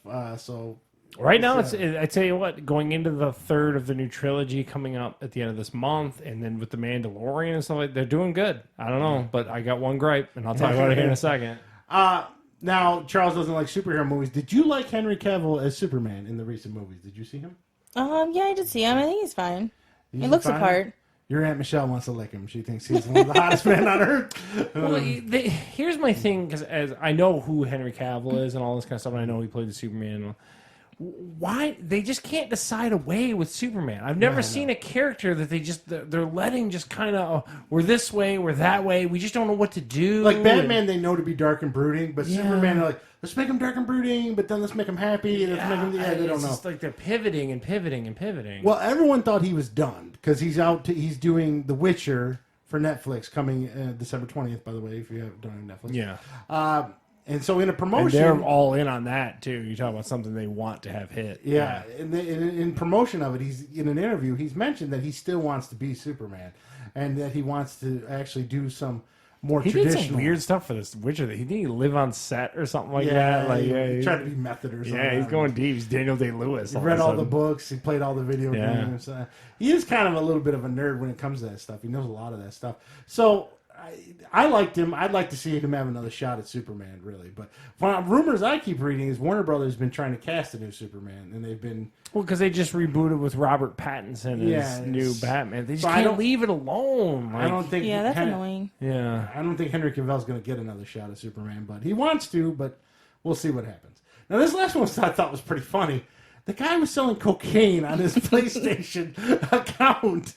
Right now, I tell you what, going into the third of the new trilogy coming up at the end of this month, and then with the Mandalorian and stuff like that, they're doing good. I don't know, but I got one gripe, and I'll talk about it here in a second. Now, Charles doesn't like superhero movies. Did you like Henry Cavill as Superman in the recent movies? Did you see him? Yeah, I did see him. I think he's fine. He looks the part. Your Aunt Michelle wants to lick him. She thinks he's one of the hottest men on earth. Well, here's my thing, because as I know who Henry Cavill is and all this kind of stuff, and I know he played the Superman. Why they just can't decide a way with Superman? I've never seen a character that they're letting just kind of we're this way, we're that way. We just don't know what to do. Like Batman, they know to be dark and brooding, but Superman, they're like, let's make him dark and brooding, but then let's make him happy. Let's make him, they don't know. It's like they're pivoting and pivoting and pivoting. Well, everyone thought he was done because he's doing The Witcher for Netflix coming December 20th. By the way, if you haven't done Netflix, yeah. And so in a promotion... And they're all in on that, too. You're talking about something they want to have hit. Yeah. In promotion of it, he's in an interview, he's mentioned that he still wants to be Superman. And that he wants to actually do some more traditional... He did some weird stuff for this Witcher. He didn't live on set or something like that. He tried to be method or something. Yeah, he's going deep. He's Daniel Day-Lewis. He read all the books. He played all the video games. He is kind of a little bit of a nerd when it comes to that stuff. He knows a lot of that stuff. So... I liked him. I'd like to see him have another shot at Superman, really. But rumors I keep reading is Warner Brothers has been trying to cast a new Superman, and they've been... Well, because they just rebooted with Robert Pattinson as new Batman. They just can't leave it alone. I don't think... Yeah, that's annoying. Yeah. I don't think Henry Cavill's going to get another shot at Superman, but he wants to, but we'll see what happens. Now, this last one I thought was pretty funny. The guy was selling cocaine on his PlayStation account,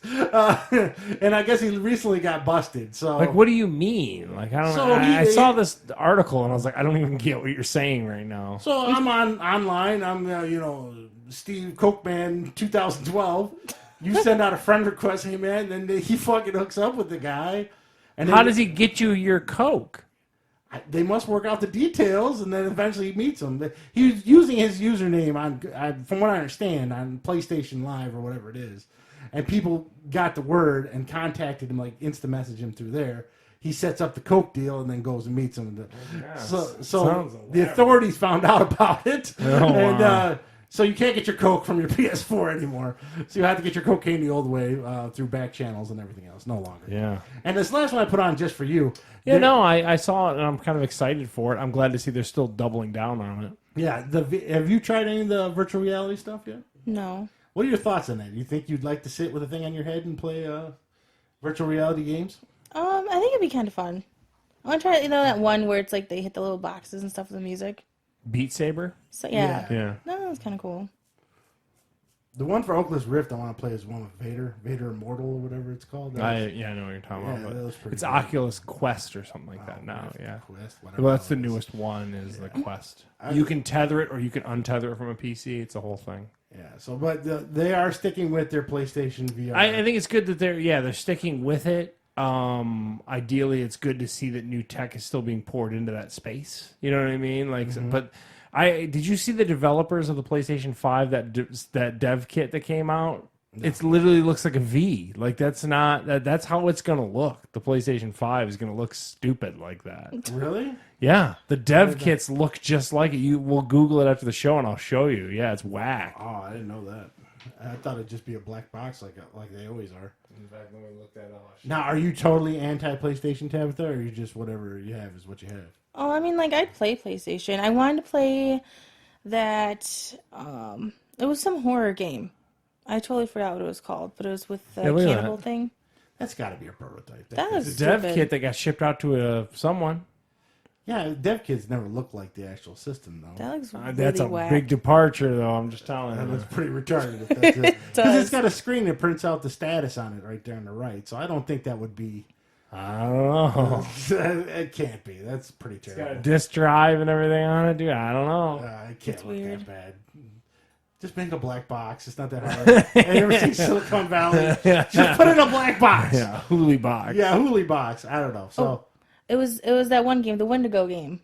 and I guess he recently got busted. So, like, what do you mean? Like, I don't know. I saw this article and I was like, I don't even get what you're saying right now. So I'm online. I'm Steve Cokeman 2012. You send out a friend request, hey man, then he fucking hooks up with the guy. And how does he get you your coke? They must work out the details, and then eventually he meets him. He was using his username from what I understand, on PlayStation Live or whatever it is. and people got the word and contacted him, like insta message him through there. He sets up the Coke deal and then goes and meets him. So the authorities found out about it, and so you can't get your Coke from your PS4 anymore. So you have to get your cocaine the old way through back channels and everything else. No longer. Yeah. And this last one I put on just for you. Yeah, no, I saw it and I'm kind of excited for it. I'm glad to see they're still doubling down on it. Yeah. Have you tried any of the virtual reality stuff yet? No. What are your thoughts on that? You think you'd like to sit with a thing on your head and play virtual reality games? I think it'd be kind of fun. I want to try, that one where it's like they hit the little boxes and stuff with the music. Beat Saber? So yeah. No, that's kind of cool. The one for Oculus Rift I want to play is one with Vader Immortal or whatever it's called. I know what you're talking about. But it's good. Oculus Quest or something like that now. Yeah. Quest, whatever. Well, that's the newest one is the Quest. You can tether it or you can untether it from a PC. It's a whole thing. Yeah. So, but they are sticking with their PlayStation VR. I think it's good that they're sticking with it. Ideally, it's good to see that new tech is still being poured into that space. You know what I mean? But did you see the developers of the PlayStation 5 that dev kit that came out? No. It literally looks like a V. Like that's how it's gonna look. The PlayStation 5 is gonna look stupid like that. Really? Yeah. The dev kits look just like it. We'll Google it after the show and I'll show you. Yeah, it's whack. Oh, I didn't know that. I thought it'd just be a black box like they always are. In fact, let me look that up. Now, are you totally anti-PlayStation, Tabitha, or are you just whatever you have is what you have? Oh, I mean, I'd play PlayStation. I wanted to play that, it was some horror game. I totally forgot what it was called, but it was with the cannibal thing. That's got to be a prototype. That was a dev kit that got shipped out to someone. Yeah, dev kits never look like the actual system, though. That looks really that's a whack. big departure, though. I'm just telling you. That looks pretty retarded. If that's it. Because it's got a screen that prints out the status on it right there on the right. So I don't think that would be... I don't know. It can't be. That's pretty terrible. It's got a disk drive and everything on it, dude. I don't know. It can't It's look weird. that bad. Just make a black box. It's not that hard. Have you ever seen Silicon Valley? Just put it in a black box. Yeah, Hooly box. Yeah, Hooly box. I don't know. So it was that one game, the Wendigo game,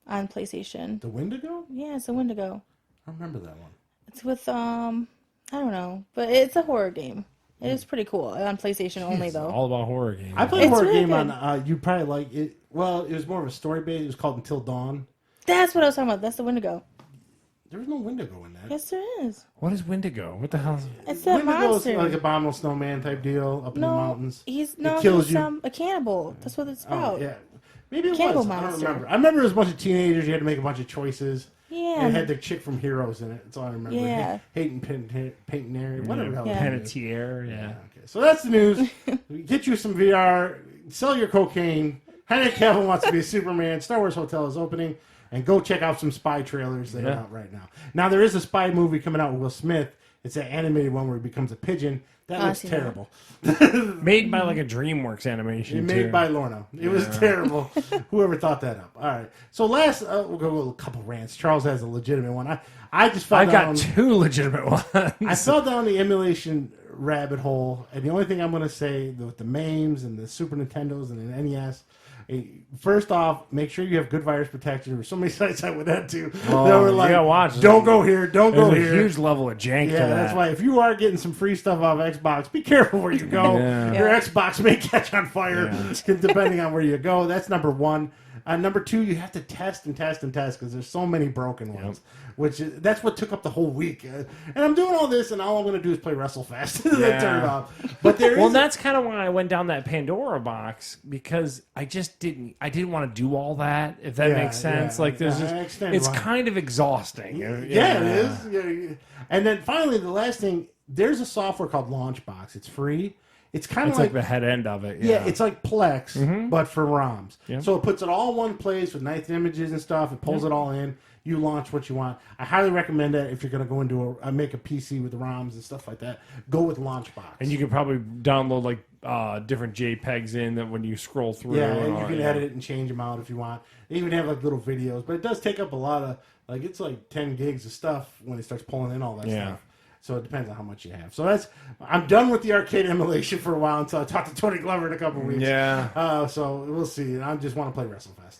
on PlayStation. The Wendigo? Yeah, it's a Wendigo. I remember that one. It's with I don't know, but it's a horror game. It is pretty cool on PlayStation only though. All about horror games. I played a horror really game good. on. You'd probably like it. Well, it was more of a story based. It was called Until Dawn. That's what I was talking about. That's the Wendigo. There was no Wendigo in that. Yes, there is. What is Wendigo? What the hell? It's that Wendigo's monster. like Abominable Snowman type deal up in the mountains. He's kills you. a cannibal. That's what it's Oh, about. yeah. Maybe it Cannibal was. I don't monster. remember. I remember it was a bunch of teenagers. You had to make a bunch of choices. Yeah. And it had the chick from Heroes in it. That's all I remember. Yeah. Hayden Panettiere, whatever the hell. Yeah. Panettiere, yeah. Okay. So that's the news. Get you some VR. Sell your cocaine. Henry Cavill wants to be a Superman. Star Wars Hotel is opening. And go check out some spy trailers that are out right now. Now, there is a spy movie coming out with Will Smith. It's an animated one where he becomes a pigeon. That looks terrible. Made by like a DreamWorks animation. Made by Lorna. It was terrible. Whoever thought that up. All right. So last, we'll go with a couple rants. Charles has a legitimate one. I just fell down. I've got two legitimate ones. I fell down the emulation rabbit hole, and the only thing I'm going to say with the MAMEs and the Super Nintendos and the NES. First off, make sure you have good virus protection. There were so many sites I went into that were like, don't go here, don't go here. There's a huge level of jank to that. That's why if you are getting some free stuff off Xbox, be careful where you go. Your Xbox may catch on fire depending on where you go. That's number one. Number two, you have to test and test and test because there's so many broken ones. That's what took up the whole week. And I'm doing all this, and all I'm going to do is play WrestleFest. Then turn it off. But that's kind of why I went down that Pandora box because I didn't want to do all that. If that makes sense, like it's kind of exhausting. It is. Yeah. And then finally, the last thing, there's a software called Launchbox. It's free. It's kind of like the head end of it. Yeah, it's like Plex, but for ROMs. Yep. So it puts it all in one place with nice images and stuff. It pulls it all in. You launch what you want. I highly recommend that if you're going to go into make a PC with ROMs and stuff like that. Go with Launchbox. And you can probably download like different JPEGs in that when you scroll through. Yeah, and you can edit it and change them out if you want. They even have like little videos, but it does take up a lot of it's like 10 gigs of stuff when it starts pulling in all that stuff. So it depends on how much you have. So I'm done with the arcade emulation for a while until I talk to Tony Glover in a couple weeks. Yeah. So we'll see. I just want to play WrestleFest.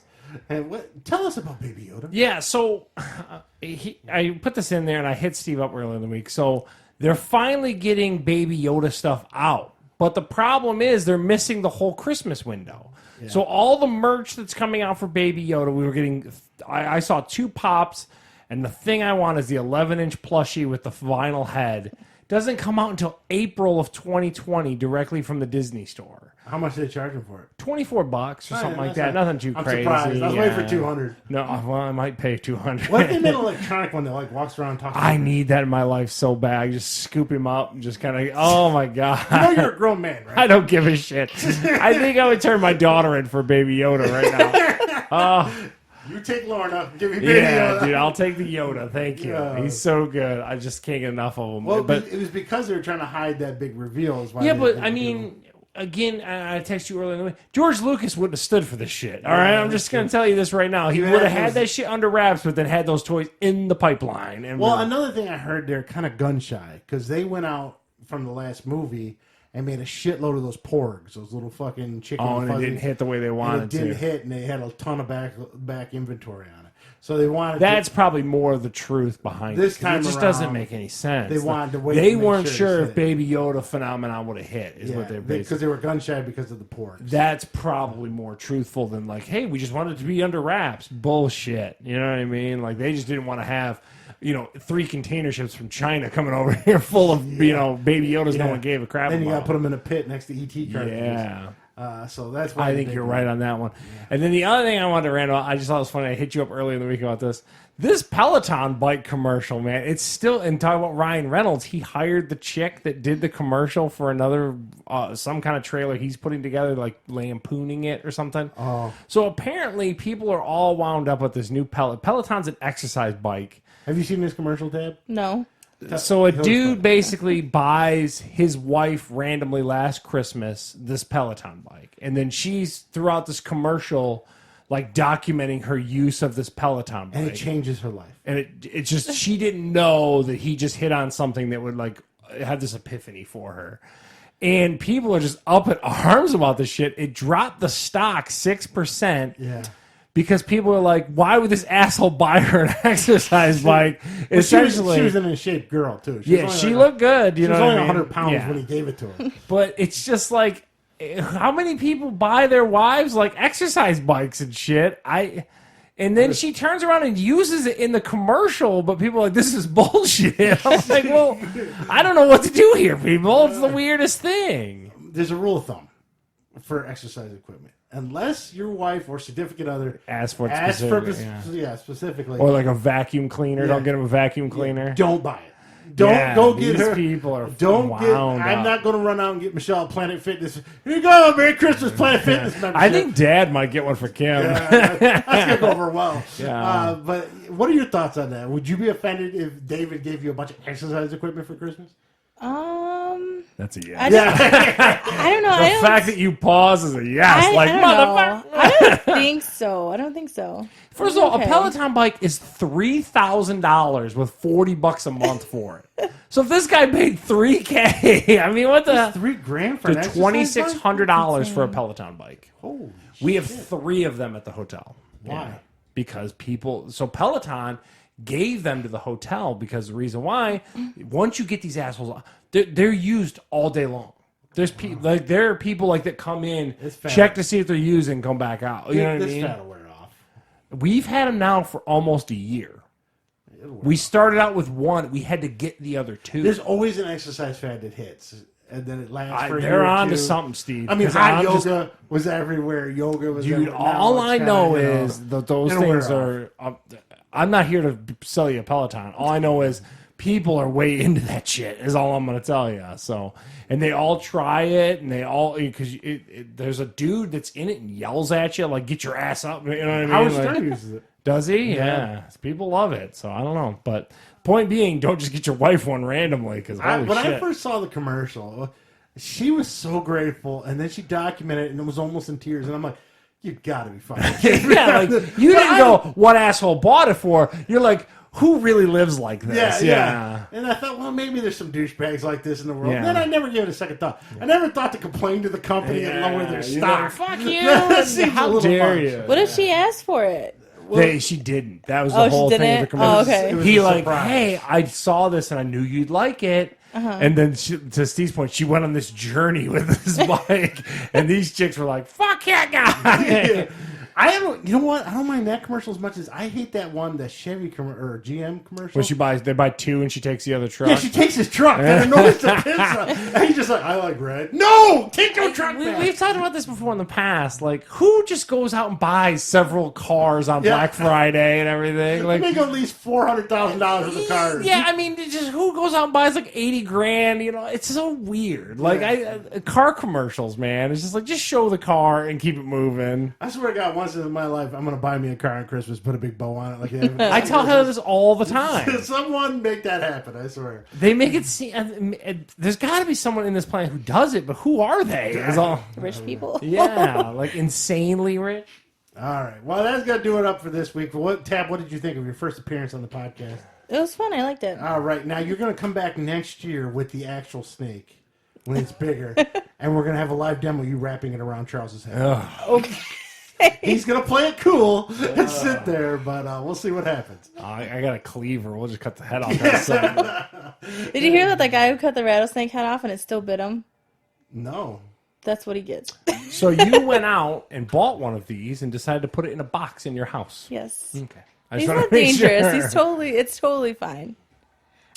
And tell us about Baby Yoda. Yeah. So I put this in there and I hit Steve up earlier in the week. So they're finally getting Baby Yoda stuff out. But the problem is they're missing the whole Christmas window. Yeah. So all the merch that's coming out for Baby Yoda, we were getting... I saw 2 pops, and the thing I want is the 11-inch plushie with the vinyl head. Doesn't come out until April of 2020 directly from the Disney store. How much are they charging for it? $24 or something like that. Nothing too crazy. I'm surprised. I was waiting for $200. No, well, I might pay $200. What if they made an electronic one that like walks around and talks? I need that in my life so bad. I just scoop him up and just kind of, oh my God. You know you're a grown man, right? I don't give a shit. I think I would turn my daughter in for Baby Yoda right now. You take Lorna, give me Baby Yoda. Dude, I'll take the Yoda. Thank you. He's so good. I just can't get enough of him. Well, but it was because they were trying to hide that big reveal. Is why yeah, but I mean, again, I texted you earlier in the week. George Lucas wouldn't have stood for this shit. All right, I'm just going to tell you this right now. He would have had that shit under wraps, but then had those toys in the pipeline. And well, another thing I heard, they're kind of gun shy because they went out from the last movie and made a shitload of those porgs, those little fucking chicken. Oh, and it didn't hit the way they wanted to. It didn't hit, and they had a ton of back inventory on it. So they wanted. That's probably more of the truth behind this it. time. It just doesn't make any sense. They wanted to wait. They weren't sure if Baby Yoda phenomenon would have hit. Is what they're basically because they were gun shy because of the porgs. That's probably more truthful than like, hey, we just wanted it to be under wraps. Bullshit. You know what I mean? Like they just didn't want to have 3 container ships from China coming over here full of, Baby Yodas no one gave a crap about. Then you got to put them in a pit next to E.T. cartridges. Yeah. So that's why I think you're right on that one. Yeah. And then the other thing I wanted to rant about, I just thought it was funny. I hit you up earlier in the week about this. This Peloton bike commercial, man, it's still, and talking about Ryan Reynolds, he hired the chick that did the commercial for another, some kind of trailer he's putting together, like lampooning it or something. Oh. So apparently people are all wound up with this new Peloton's an exercise bike. Have you seen this commercial, Tab? No. So a dude basically buys his wife randomly last Christmas this Peloton bike. And then she's throughout this commercial like documenting her use of this Peloton bike. And it changes her life. And it just she didn't know that he just hit on something that would like have this epiphany for her. And people are just up in arms about this shit. It dropped the stock 6%. Yeah. Because people are like, why would this asshole buy her an exercise bike? Essentially, she was an in-shape girl, too. She looked good. She was only 100 pounds when he gave it to her. But it's just like, how many people buy their wives like exercise bikes and shit? And then she turns around and uses it in the commercial, but people are like, this is bullshit. I'm like, well, I don't know what to do here, people. It's the weirdest thing. There's a rule of thumb for exercise equipment. Unless your wife or significant other asks for it specifically. Or like a vacuum cleaner. Don't get him a vacuum cleaner. Don't buy it. Don't get her. People are I'm not going to run out and get Michelle Planet Fitness. Here you go, Merry Christmas, Planet Fitness membership. I think Dad might get one for Kim. That's going to go over well. Yeah. But what are your thoughts on that? Would you be offended if David gave you a bunch of exercise equipment for Christmas? That's a yes. I don't know. The fact that you pause is a yes. Motherfucker. I don't think so. First of all, a Peloton bike is $3,000 with $40 a month for it. So if this guy paid $3,000, I mean, what the $3,000 for an exercise bike? $2,600 for a Peloton bike. Holy we have 3 of them at the hotel. Why? Yeah. Because Peloton gave them to the hotel because the reason why, once you get these assholes, they're used all day long. There are people like that come in, check to see if they're using, come back out. You know what I mean? This fat will wear off. We've had them now for almost a year. We started out with 1. We had to get the other 2. There's always an exercise fad that hits, and then it lasts for a year They're or on two. to something, Steve. I mean, hot yoga was everywhere. Yoga was everywhere. All I know is that those things are... I'm not here to sell you a Peloton. All I know is people are way into that shit is all I'm going to tell you. So, and they all try it, and they all, because there's a dude that's in it and yells at you, like, get your ass up. You know what I mean? Howard Stern uses it. Does he? Yeah. People love it. So I don't know. But point being, don't just get your wife one randomly, because when I first saw the commercial, she was so grateful, and then she documented it, and it was almost in tears, and I'm like, you gotta be fucking kidding me. Yeah, like, you didn't go, what asshole bought it for? You're like, who really lives like this? Yeah. And I thought, well, maybe there's some douchebags like this in the world. Yeah. Then I never gave it a second thought. I never thought to complain to the company and lower their stock. Fuck you. That seems How a little dare much. you? What if she asked for it? She didn't. That was the whole thing of the commercial. Oh, okay. He like, hey, I saw this and I knew you'd like it. And then to Steve's point, she went on this journey with this bike, and these chicks were like, "Fuck yeah, guy!" You know what? I don't mind that commercial as much as I hate that one, the Chevy or GM commercial. When they buy two, and she takes the other truck. Yeah, she takes his truck. That annoys the piss out. And he's just like, I like red. No, take your truck back. We've talked about this before in the past. Like, who just goes out and buys several cars on Black Friday and everything? Like, they make at least $400,000 worth of cars. Yeah, I mean, just who goes out and buys like $80,000? You know, it's so weird. Like, car commercials, man. It's just like, just show the car and keep it moving. I swear to God, once in my life, I'm going to buy me a car on Christmas, put a big bow on it. Like I tell Heather this all the time. Someone make that happen, I swear. They make it seem... There's got to be someone in this planet who does it, but who are they? Rich people. Yeah, like insanely rich. All right. Well, that's going to do it up for this week. Tab, what did you think of your first appearance on the podcast? It was fun. I liked it. All right. Now, you're going to come back next year with the actual snake when it's bigger, and we're going to have a live demo of you wrapping it around Charles's head. Okay. He's going to play it cool and sit there, but we'll see what happens. I got a cleaver. We'll just cut the head off that side. Did you hear that guy who cut the rattlesnake head off and it still bit him? No. That's what he gets. So you went out and bought one of these and decided to put it in a box in your house. Yes. Okay. He's not dangerous. Sure. It's totally fine.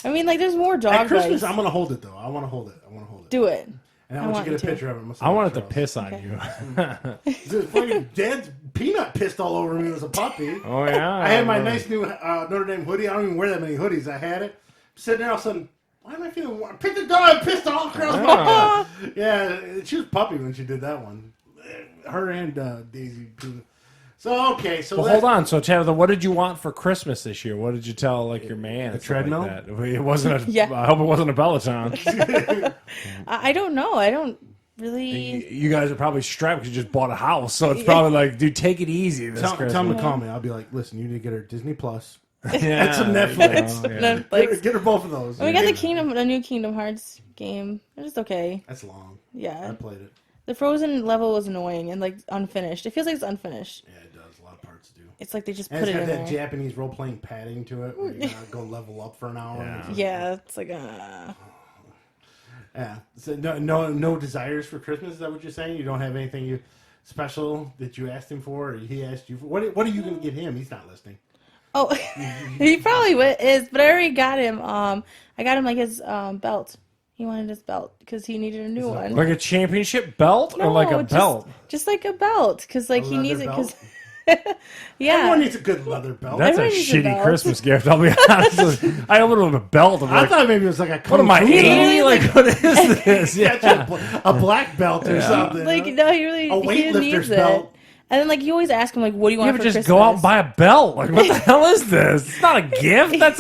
I mean, like, there's more dog At Christmas, bites. I'm going to hold it, though. I want to hold it. Do it. And I want you to get a picture of it. I want it to piss on you. Fucking Dad's peanut pissed all over me as a puppy. Oh, yeah. I had my nice new Notre Dame hoodie. I don't even wear that many hoodies. I had it. Sitting there all of a sudden, why am I feeling warm? Picked the dog and pissed all across my body. Yeah, she was puppy when she did that one. Her and Daisy. So, okay. So hold on. So, Tabitha, what did you want for Christmas this year? What did you tell your man? A treadmill? Like that? It wasn't a. Yeah. I hope it wasn't a Peloton. I don't know. I don't really. You guys are probably strapped because you just bought a house, so it's probably like, dude, take it easy this Christmas. Tell him to call me. I'll be like, listen, you need to get her Disney Plus. Yeah, and some Netflix. Netflix. Get her both of those. We got the new Kingdom Hearts game. It's just okay. That's long. Yeah. I played it. The Frozen level was annoying and like unfinished. It feels like it's unfinished. Yeah, it does. A lot of parts do. It's like they just and put it in it's got that there. Japanese role-playing padding to it where you gotta go level up for an hour. Yeah, it's like Yeah. So no desires for Christmas, is that what you're saying? You don't have anything special that you asked him for or he asked you for? What are you going to get him? He's not listening. Oh, he probably is, but I already got him. I got him like his belt. He wanted his belt because he needed a new one. Like a championship belt or like a belt? Just like a belt because like he needs it because. Yeah. Everyone needs a good leather belt. That's a shitty Christmas gift, I'll be honest. I opened with a belt. I thought maybe it was like a what am I, 80? Like, what is this? Yeah. A black belt or something. Like, no, he really weightlifter's belt. And then, like, you always ask him, like, what do you want for just Christmas? go out and buy a belt. Like, what the hell is this? It's not a gift. That's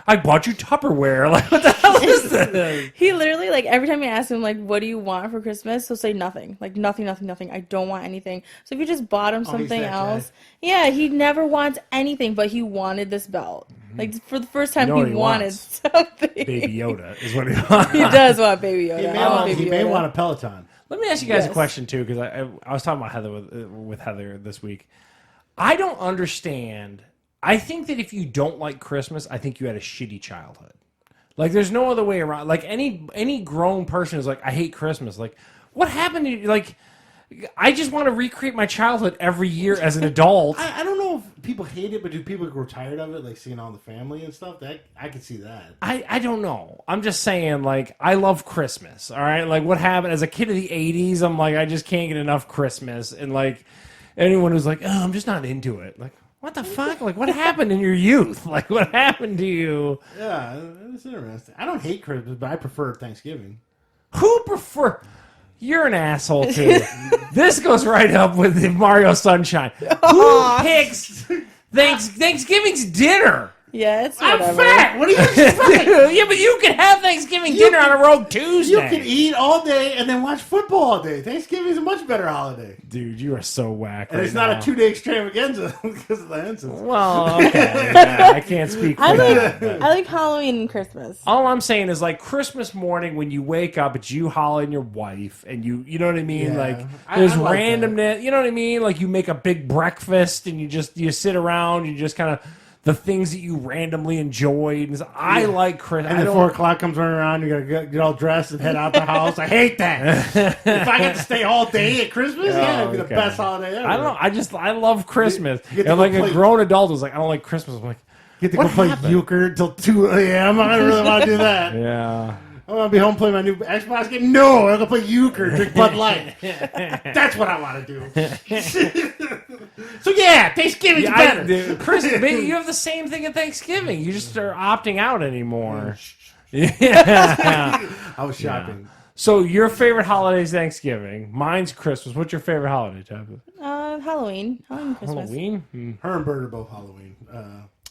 I bought you Tupperware. Like, what the hell is this? He literally, like, every time you ask him, like, what do you want for Christmas? He'll say nothing. Like, nothing. I don't want anything. So if you just bought him something else. Yeah, he never wants anything, but he wanted this belt. Like, for the first time, he wanted something. Baby Yoda is what he wants. He does want Baby Yoda. He may want a Peloton. Let me ask you guys a question, too, because I was talking about Heather with Heather this week. I don't understand. I think that if you don't like Christmas, I think you had a shitty childhood. Like, there's no other way around. Like, any grown person is like, I hate Christmas. Like, what happened to you? Like, I just want to recreate my childhood every year as an adult. I don't know if people hate it, but do people grow tired of it, like seeing all the family and stuff? That I could see that. I don't know. I'm just saying, like, I love Christmas, all right? Like, what happened as a kid of the 80s, I'm like, I just can't get enough Christmas. And, like, anyone who's like, oh, I'm just not into it. Like, what the fuck? Like, what happened in your youth? Like, what happened to you? Yeah, it's interesting. I don't hate Christmas, but I prefer Thanksgiving. Who prefer... You're an asshole, too. This goes right up with the Mario Sunshine. Who picks Thanksgiving's dinner? Yeah, it's I'm whatever. fat. What do you expect? Yeah, but you can have Thanksgiving dinner on a Rogue Tuesday. You can eat all day and then watch football all day. Thanksgiving is a much better holiday. Dude, you are so whack. And it's not a 2-day extravaganza because of the Hensons. Well, okay. Yeah, I can't speak for that. I like Halloween and Christmas. All I'm saying is, like, Christmas morning when you wake up, it's you, Holly, and your wife, and you know what I mean? Yeah. Like, I there's like randomness, you know what I mean? Like, you make a big breakfast, and you sit around, you just kind of, the things that you randomly enjoyed. I like Christmas. And then 4 o'clock comes running around, you gotta get all dressed and head out the house. I hate that. If I get to stay all day at Christmas, it'd be the best holiday ever. I don't know. I love Christmas. You get to And go like play- a grown adult was like, I don't like Christmas. I'm like, Get to What go play happened? euchre until 2 a.m. I don't really want to do that. yeah. I want to be home playing my new Xbox game. No, I'm going to play euchre, drink Bud Light. That's what I want to do. So, yeah, Thanksgiving's better. Christmas, you have the same thing at Thanksgiving. You just are opting out anymore. Yeah. I was shopping. So your favorite holiday is Thanksgiving. Mine's Christmas. What's your favorite holiday, Tabitha? Halloween, Christmas. Halloween. Her and Bert are both Halloween.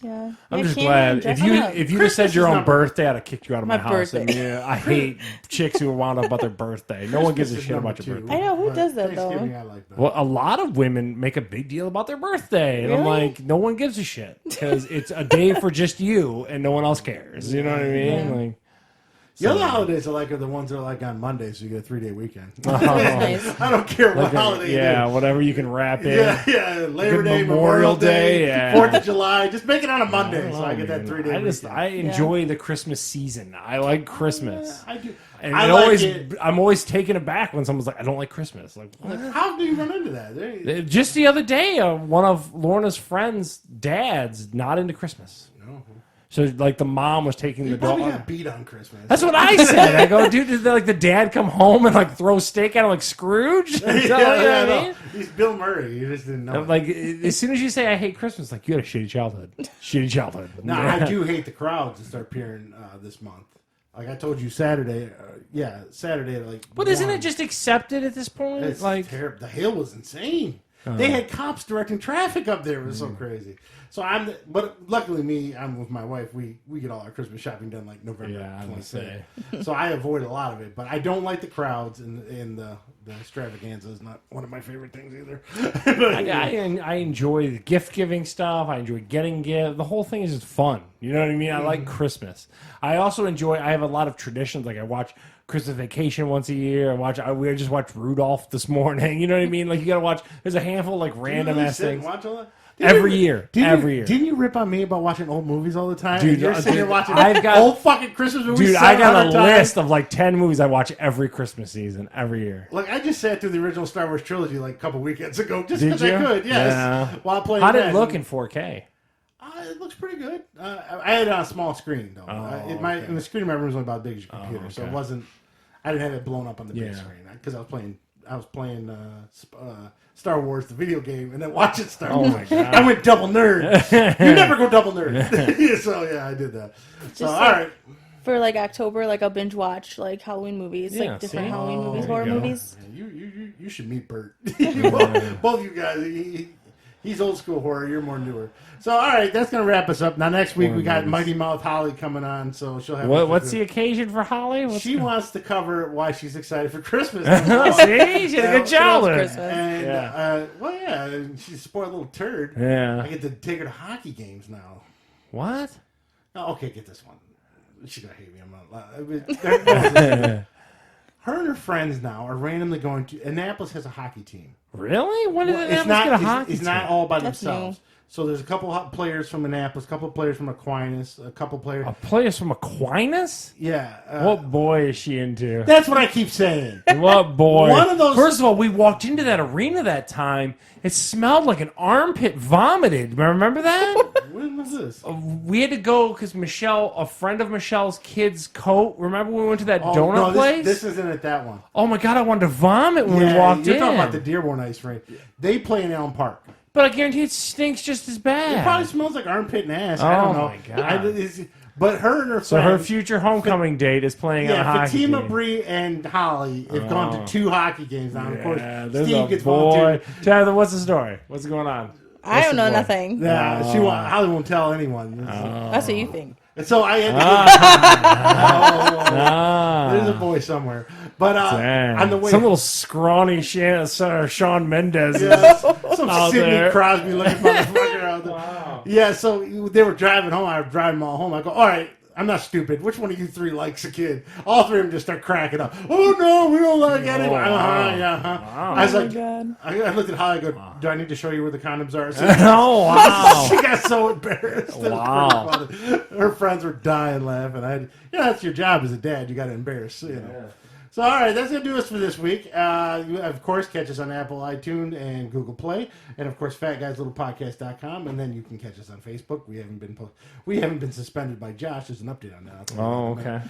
Yeah. I'm Yeah, just can't glad dress if you up. just Christmas said your is own not- birthday, I'd have kicked you out of my My house. birthday. And, yeah, I hate chicks who are wound up about their birthday. No one gives a Christmas is shit about number your two, birthday. I know, who but does that, though? Thanksgiving, I like that. Well, a lot of women make a big deal about their birthday, and I'm Really? like, no one gives a shit because it's a day for just you, and no one else cares. You know what I mean? Yeah. Like, The other holidays I like are the ones that are like on Monday, so you get a 3-day weekend. Nice. I don't care what holiday yeah, it is. whatever you can wrap in. Yeah, Labor Good Day, Memorial Day, yeah. 4th of July. Just make it on a Monday, so I get that Man, 3-day weekend. I enjoy the Christmas season. I like Christmas. I do. And I it like always, it. I'm always taken aback when someone's like, "I don't like Christmas." Like, what? How do you run into that? Just the other day, one of Lorna's friends' dads not into Christmas. No. So like the mom was taking You the probably dog. got beat on Christmas. That's what I said. I go, dude, did like the dad come home and like throw steak at him like Scrooge? Is that what I no. mean? He's Bill Murray. You just didn't know. Like as soon as you say I hate Christmas, like you had a shitty childhood. Shitty childhood. No, I do hate the crowds that start appearing this month. Like I told you Saturday. Saturday at like. But isn't 1. it just accepted at this point? It's like terrible. The hill was insane. They had cops directing traffic up there. It was so crazy. So but luckily I'm with my wife. We get all our Christmas shopping done like November Yeah, I was 26th. gonna say. So I avoid a lot of it. But I don't like the crowds and the extravaganza is not one of my favorite things either. I enjoy the gift giving stuff. I enjoy getting gifts. The whole thing is just fun. You know what I mean? I like Christmas. I also enjoy. I have a lot of traditions. Like I watch Christmas Vacation once a year. We just watched Rudolph this morning. You know what I mean? Like you gotta watch. There's a handful of like random ass sit and things. watch all that? Every year. Didn't you rip on me about watching old movies all the time? Dude, And you're sitting here dude, watching I've got- old fucking Christmas movies. Dude, I got a 700 times. list of like 10 movies I watch every Christmas season, every year. Like I just sat through the original Star Wars trilogy like a couple weekends ago, just Did because I you? could. Yes, Yeah. while playing. How did that. it look in 4K? It looks pretty good. I had it on a small screen though. okay. And the screen in my room was only about as big as your computer, so it okay. wasn't. I didn't have it blown up on the big Yeah. screen because I was playing Star Wars, the video game, and then watching Star Oh Wars. my God. I went double nerd. You never go double nerd. So yeah, I did that. So Just all like- right. For like October, like I'll binge watch like Halloween movies, Yeah, like different see? Halloween movies, there you horror go. movies. You should meet Bert. Both you guys. He's old school horror. You're more newer. So all right, that's gonna wrap us up. Now next week we got movies. Mighty Mouth Holly coming on, so she'll have. What's the occasion for Holly? She wants to cover why she's excited for Christmas. See? She had a good She loves childhood. Christmas. And Yeah. she's a spoiled little turd. Yeah. I get to take her to hockey games now. What? Oh, okay, get this one. She's gonna hate me. I'm not. Her and her friends now are randomly going to. Annapolis has a hockey team. Really? When did Well, Annapolis get a hockey it's team? not all by That's themselves. So there's a couple players from Annapolis, a couple players from Aquinas, a couple players. Players from Aquinas? Yeah. What boy is she into? That's what I keep saying. What boy? One of those- First of all, we walked into that arena that time. It smelled like an armpit vomited. Remember that? When was this? We had to go because Michelle, a friend of Michelle's kid's coat. Remember when we went to that donut no, place? This isn't at that one. Oh my god, I wanted to vomit when we walked you're in. talking about the Dearborn Ice Rink. They play in Elm Park. But I guarantee it stinks just as bad. It probably smells like armpit and ass. I don't know. my God. But her and her So her friends, future homecoming date is playing on a hockey Fatima team. Bree and Holly have gone to 2 hockey games now. And of Yeah, course, there's Steve a gets boy. volunteered. Tyler, what's the story? What's going on? I don't know nothing. Yeah, Holly won't tell anyone. That's what you think. And so I had to there's a boy somewhere. But on the way, some little scrawny Shawn Mendes some out Sidney there. Crosby looking motherfucker out there. Wow. Yeah, so they were driving home. I was driving them all home. I go, all right, I'm not stupid. Which one of you three likes a kid? All three of them just start cracking up. Oh, no, we don't like anyone. Wow. I was like, God. I looked at Holly. I go, do I need to show you where the condoms are? So Oh, wow. she got so embarrassed. Wow. Her friends were dying laughing. That's your job as a dad. You got to embarrass, So, all right, that's going to do us for this week. You, of course, catch us on Apple, iTunes, and Google Play. And, of course, fatguyslittlepodcast.com. And then you can catch us on Facebook. We haven't been suspended by Josh. There's an update on that. Oh, okay.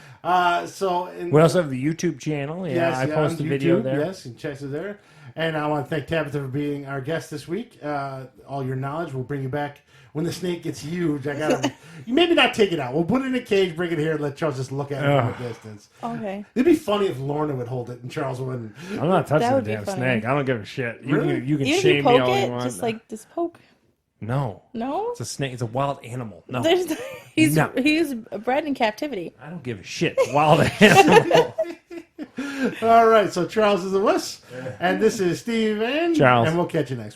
We also have the YouTube channel. Yeah, I post a video there. Yes, and check it there. And I want to thank Tabitha for being our guest this week. All your knowledge will bring you back. When the snake gets huge, you maybe not take it out. We'll put it in a cage, bring it here, and let Charles just look at it from a distance. Okay. It'd be funny if Lorna would hold it and Charles wouldn't. I'm not touching the damn funny. snake. I don't give a shit. Really? You can Even if shame you me poke all you it, want. just poke. No. No? It's a snake. It's a wild animal. No. He's bred in captivity. I don't give a shit. It's a wild animal. All right, so Charles is a wuss, and this is Steve and Charles. And we'll catch you next week.